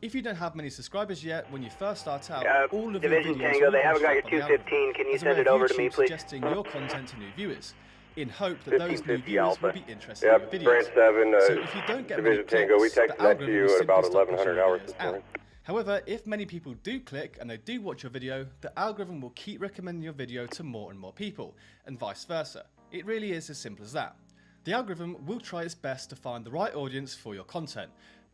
J: If you don't have many subscribers yet, when you first start out, all of
W: Division
J: your videos
W: Tango, they haven't got your 215. Can you send it over to me, please?
J: Suggesting your content to new viewers, in hope that those new viewers
V: Alpha.
J: will be interested in your videos.
V: Branch 7,
J: so if you don't get
V: Division Tango, we texted that to you at about 1100 hours this morning.
J: However, if many people do click and they do watch your video, the algorithm will keep recommending your video to more and more people, and vice versa. It really is as simple as that. The algorithm will try its best to find the right audience for your content,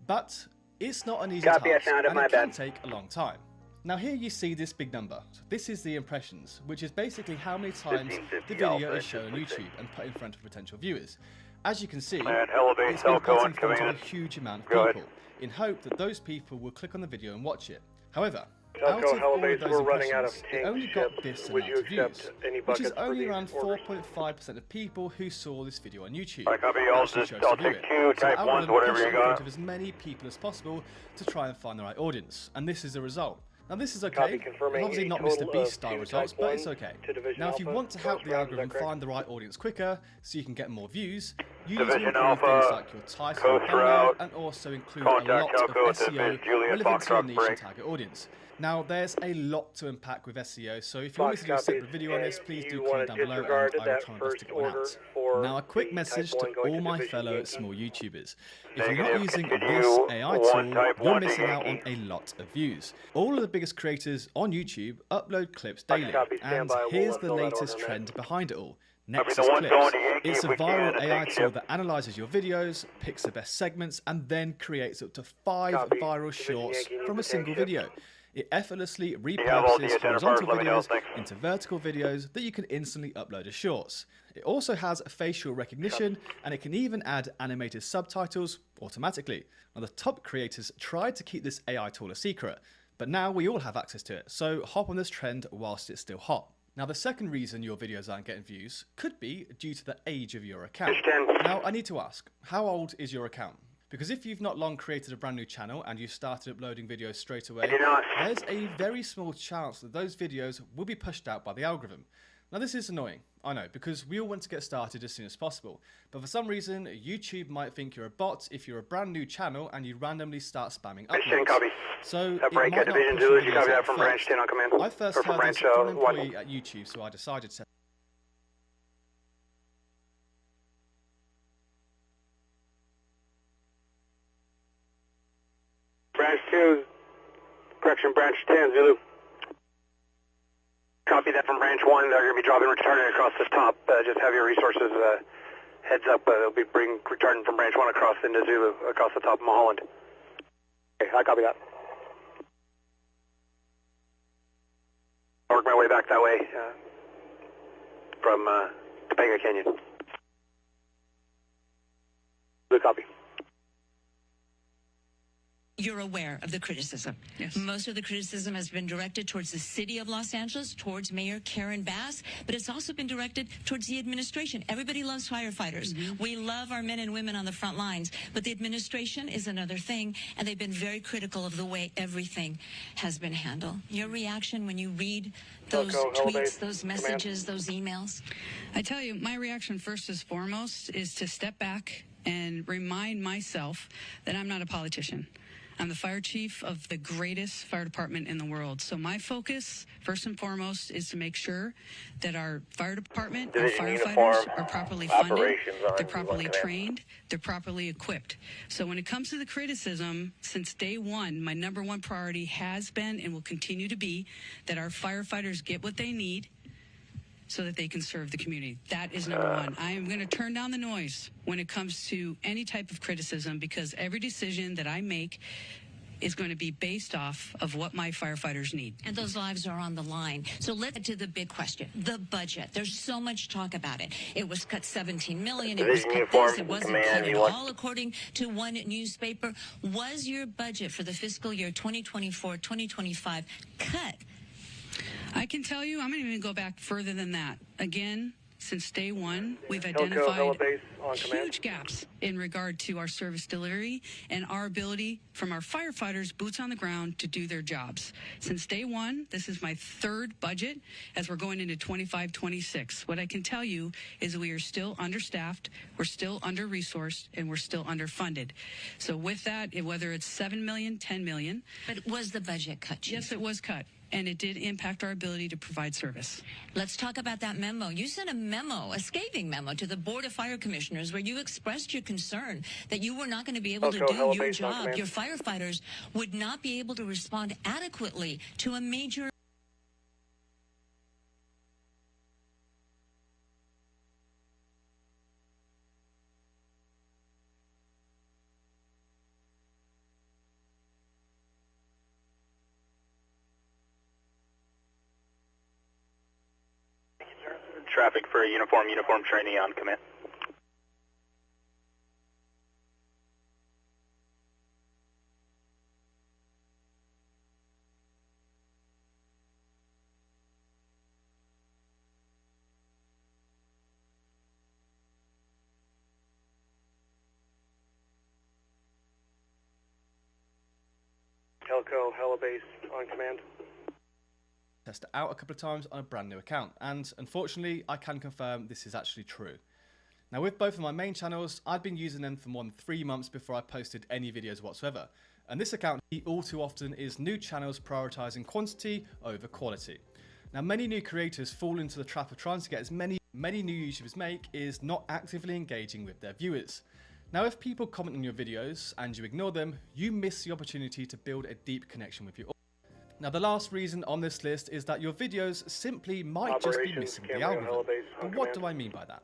J: but it's not an easy task, and it can take a long time. Now here you see this big number. This is the impressions, which is basically how many times the video is shown on YouTube and put in front of potential viewers. As you can see, it's been put in front of a huge amount of people, in hope that those people will click on the video and watch it. However, out of all of those impressions, it only got this amount of views, which is only around 4.5% of people who saw this video on YouTube.
V: I'll take 2 type 1s, whatever you got.
J: Of as many people as possible to try and find the right audience, and this is the result. Now this is okay, it's obviously not Mr. Beast style results, but it's okay. Now if you want to help the algorithm find the right audience quicker, so you can get more views, you need to improve things like your title and thumbnail, and also include a lot of SEO relevant to your niche and target audience. Now there's a lot to unpack with SEO, so if you want me to do a separate video on this, please do comment down below and I will try my best to get one out. Now a quick message to all my fellow small YouTubers. If you're not using this AI tool, you're missing out on a lot of views. All of the biggest creators on YouTube upload clips daily, and here's the latest trend behind it all. Nexus Clips. It's a viral AI tool that analyzes your videos, picks the best segments, and then creates up to 5 viral shorts from a single video. It effortlessly repurposes horizontal videos into vertical videos that you can instantly upload as shorts. It also has facial recognition, and it can even add animated subtitles automatically. Now, the top creators tried to keep this AI tool a secret, but now we all have access to it, so hop on this trend whilst it's still hot. Now, the second reason your videos aren't getting views could be due to the age of your account. Now, I need to ask, how old is your account? Because if you've not long created a brand new channel and you started uploading videos straight away, there's a very small chance that those videos will be pushed out by the algorithm. Now this is annoying, I know, because we all want to get started as soon as possible, but for some reason YouTube might think you're a bot if you're a brand new channel and you randomly start spamming uploads. So it might not push your videos out first. I first heard this from an employee at YouTube, so I decided to
W: Branch 2, correction, Branch 10, Zulu. Copy that from Branch 1. They're going to be dropping retardant across this top. Just have your resources heads up. They'll be bringing retardant from Branch 1 across into Zulu, across the top of Mulholland. Okay, I copy that.
E: way back that way from Topanga Canyon. Good copy.
O: You're aware of the criticism.
X: Yes.
O: Most of the criticism has been directed towards the city of Los Angeles, towards Mayor Karen Bass, but it's also been directed towards the administration. Everybody loves firefighters. We love our men and women on the front lines, but the administration is another thing, and they've been very critical of the way everything has been handled. Your reaction when you read those tweets, those messages, those emails?
X: I tell you, my reaction first and foremost is to step back and remind myself that I'm not a politician. I'm the fire chief of the greatest fire department in the world. So my focus, first and foremost, is to make sure that our fire department, our firefighters are properly funded, they're properly trained, they're properly equipped. So when it comes to the criticism, since day one, my number one priority has been and will continue to be that our firefighters get what they need so that they can serve the community. That is number one. I am going to turn down the noise when it comes to any type of criticism, because every decision that I make is going to be based off of what my firefighters need.
O: And those lives are on the line. So let's get to the big question, the budget. There's so much talk about it. It was cut $17 million. It was cut this. It wasn't cut at all, according to one newspaper. Was your budget for the fiscal year 2024-2025 cut?
X: I can tell you, I'm going to even go back further than that. Again, since day one, we've identified huge gaps in regard to our service delivery and our ability from our firefighters, boots on the ground, to do their jobs. Since day one, this is my third budget as we're going into 25-26. What I can tell you is we are still understaffed, we're still under-resourced, and we're still underfunded. So with that, whether it's $7 million, $10 million.
O: But was the budget cut, Chief?
X: Yes, it was cut. And it did impact our ability to provide service.
O: Let's talk about that memo. You sent a memo, a scathing memo, to the Board of Fire Commissioners where you expressed your concern that you were not going to be able to do your job. Your firefighters would not be able to respond adequately to a major...
B: Traffic for uniform trainee on command.
T: Helco, Helibase on command.
J: Test it out a couple of times on a brand new account, and unfortunately I can confirm this is actually true. Now with both of my main channels, I'd been using them for more than 3 months before I posted any videos whatsoever, and this account all too often is new channels prioritizing quantity over quality. Now many new creators fall into the trap of trying to get as many new YouTubers make is not actively engaging with their viewers. Now if people comment on your videos and you ignore them, you miss the opportunity to build a deep connection with your audience. Now the last reason on this list is that your videos simply might just be missing the algorithm. And what do I mean by that?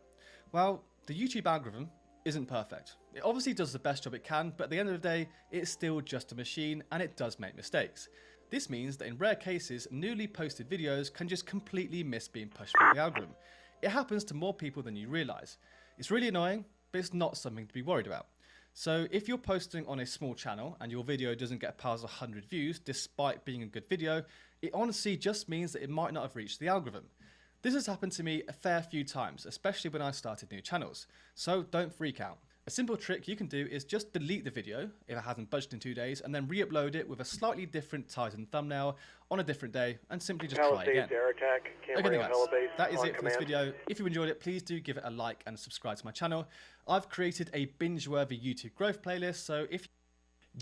J: Well, the YouTube algorithm isn't perfect. It obviously does the best job it can, but at the end of the day, it's still just a machine and it does make mistakes. This means that in rare cases, newly posted videos can just completely miss being pushed by the algorithm. It happens to more people than you realise. It's really annoying, but it's not something to be worried about. So if you're posting on a small channel and your video doesn't get past 100 views despite being a good video, it honestly just means that it might not have reached the algorithm. This has happened to me a fair few times, especially when I started new channels, so don't freak out. A simple trick you can do is just delete the video if it hasn't budged in 2 days and then re-upload it with a slightly different title and thumbnail on a different day and simply just try again. Okay guys, that is it for this video. If you enjoyed it, please do give it a like and subscribe to my channel. I've created a binge-worthy YouTube growth playlist, so if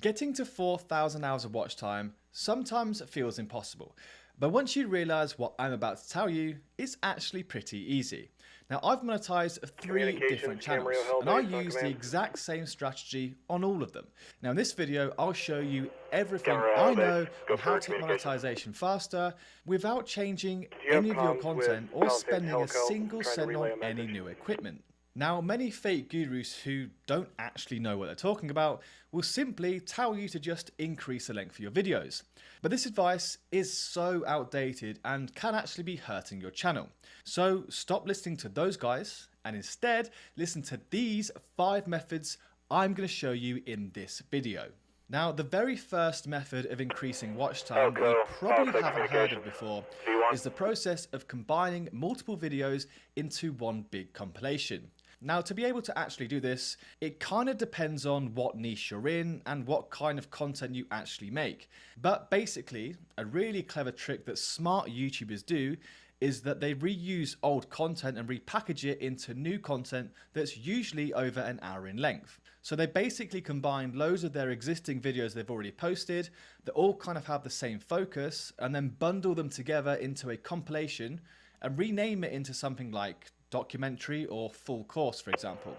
J: getting to 4,000 hours of watch time sometimes feels impossible. But once you realise what I'm about to tell you, it's actually pretty easy. Now I've monetized 3 different channels and I use the exact same strategy on all of them. Now in this video I'll show you everything I know on how to get monetization faster without changing any of your content or spending a single cent on any new equipment. Now, many fake gurus who don't actually know what they're talking about will simply tell you to just increase the length of your videos. But this advice is so outdated and can actually be hurting your channel. So stop listening to those guys and instead listen to these 5 methods I'm going to show you in this video. Now, the very first method of increasing watch time that you probably haven't heard of before is the process of combining multiple videos into one big compilation. Now, to be able to actually do this, it kind of depends on what niche you're in and what kind of content you actually make. But basically, a really clever trick that smart YouTubers do is that they reuse old content and repackage it into new content that's usually over an hour in length. So they basically combine loads of their existing videos they've already posted that all kind of have the same focus and then bundle them together into a compilation and rename it into something like documentary or full course, for example.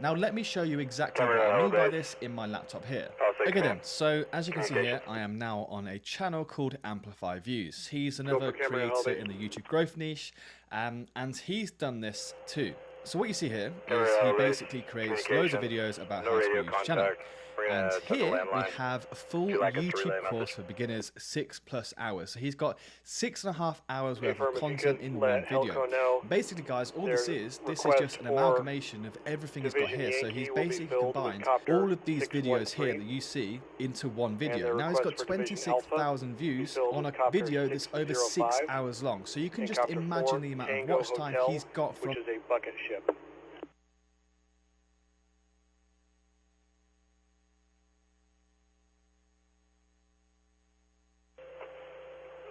J: Now let me show you exactly what I mean by this in my laptop here. Okay then, so as you can see here, I am now on a channel called Amplify Views. He's another creator in the YouTube growth niche, and he's done this too. So what you see here is he basically creates loads of videos about how to use his channel. And here we have a full YouTube course for beginners, 6+ hours. So he's got 6.5 hours worth of content in one video. Basically, guys, all this is just an amalgamation of everything he's got here. So he's basically combined all of these videos here that you see into one video. Now he's got 26,000 views on a video that's over 6 hours long. So you can just imagine the amount of watch time he's got from...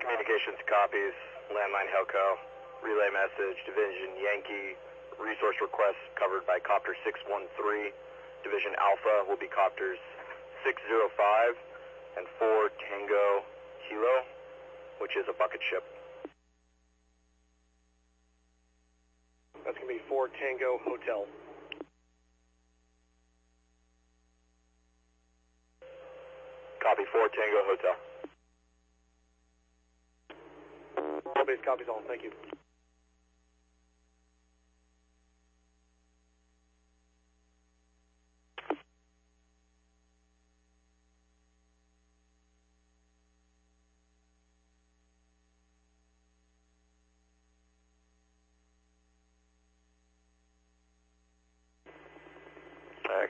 V: Communications copies, landline Helco, relay message, Division Yankee, resource request covered by Copter 613. Division Alpha will be Copters 605 and 4 Tango Kilo, which is a bucket ship.
T: That's going to be 4 Tango Hotel.
V: Copy 4 Tango Hotel.
T: Base copies all, thank you.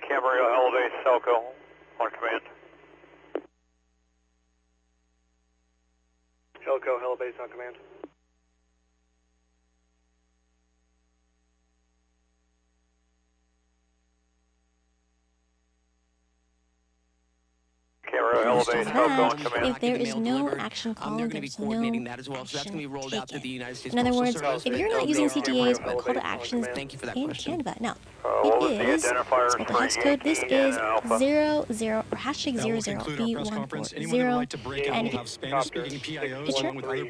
V: Camarillo Elevate, Selco, on command.
T: Helco, Helibase on command.
K: If there is no action call, there's no action taken. In other words, if you're not using CTAs or call to actions in Canva, now it is, with the hex code, this is 00 or hashtag 00B140, and if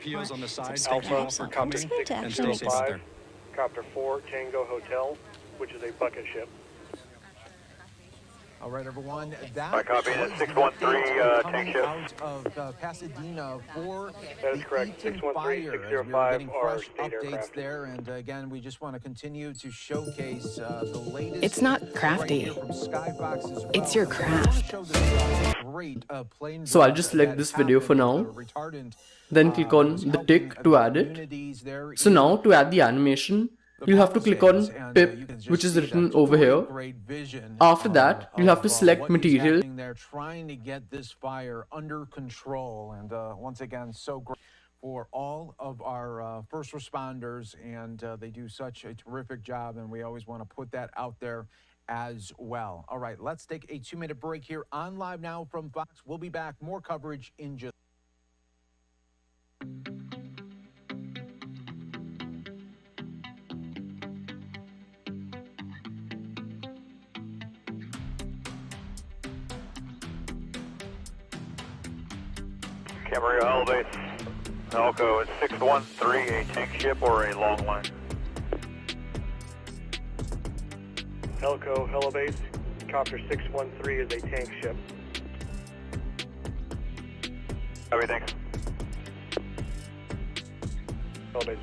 K: you subscribe, so I'm just going to actually
T: Copter 4 Tango Hotel, which is a bucket ship.
D: All right, everyone. That
V: copy
D: was
V: 613 tank ship
D: out of Pasadena for
T: that is correct. 613, 605 are state
D: updates
T: aircraft
D: there, and again, we just want to continue to showcase the latest.
L: It's not crafty.
D: Right from Skybox as well.
L: It's your craft.
D: Great,
P: so I'll just select this video for now. Then click on the tick to add it. So now to add the animation, you'll have to click on PIP, which is written over here. After that, you'll have to select material.
D: They're trying to get this fire under control, and once again, so great for all of our first responders, and they do such a terrific job, and we always want to put that out there as well. All right, let's take a 2-minute break here on Live Now from Fox. We'll be back, more coverage in just...
V: Camarillo Elevate, Elco, it's 613, a tank ship or a long line?
T: Helco, Helibase, Copter 613 is a tank ship.
V: Copy, thanks.
T: Helibase.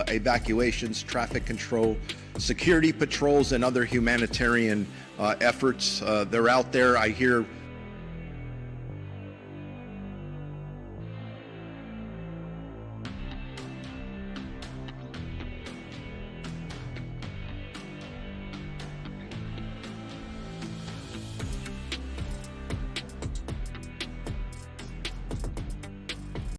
C: evacuations, traffic control, security patrols, and other humanitarian efforts. They're out there. I hear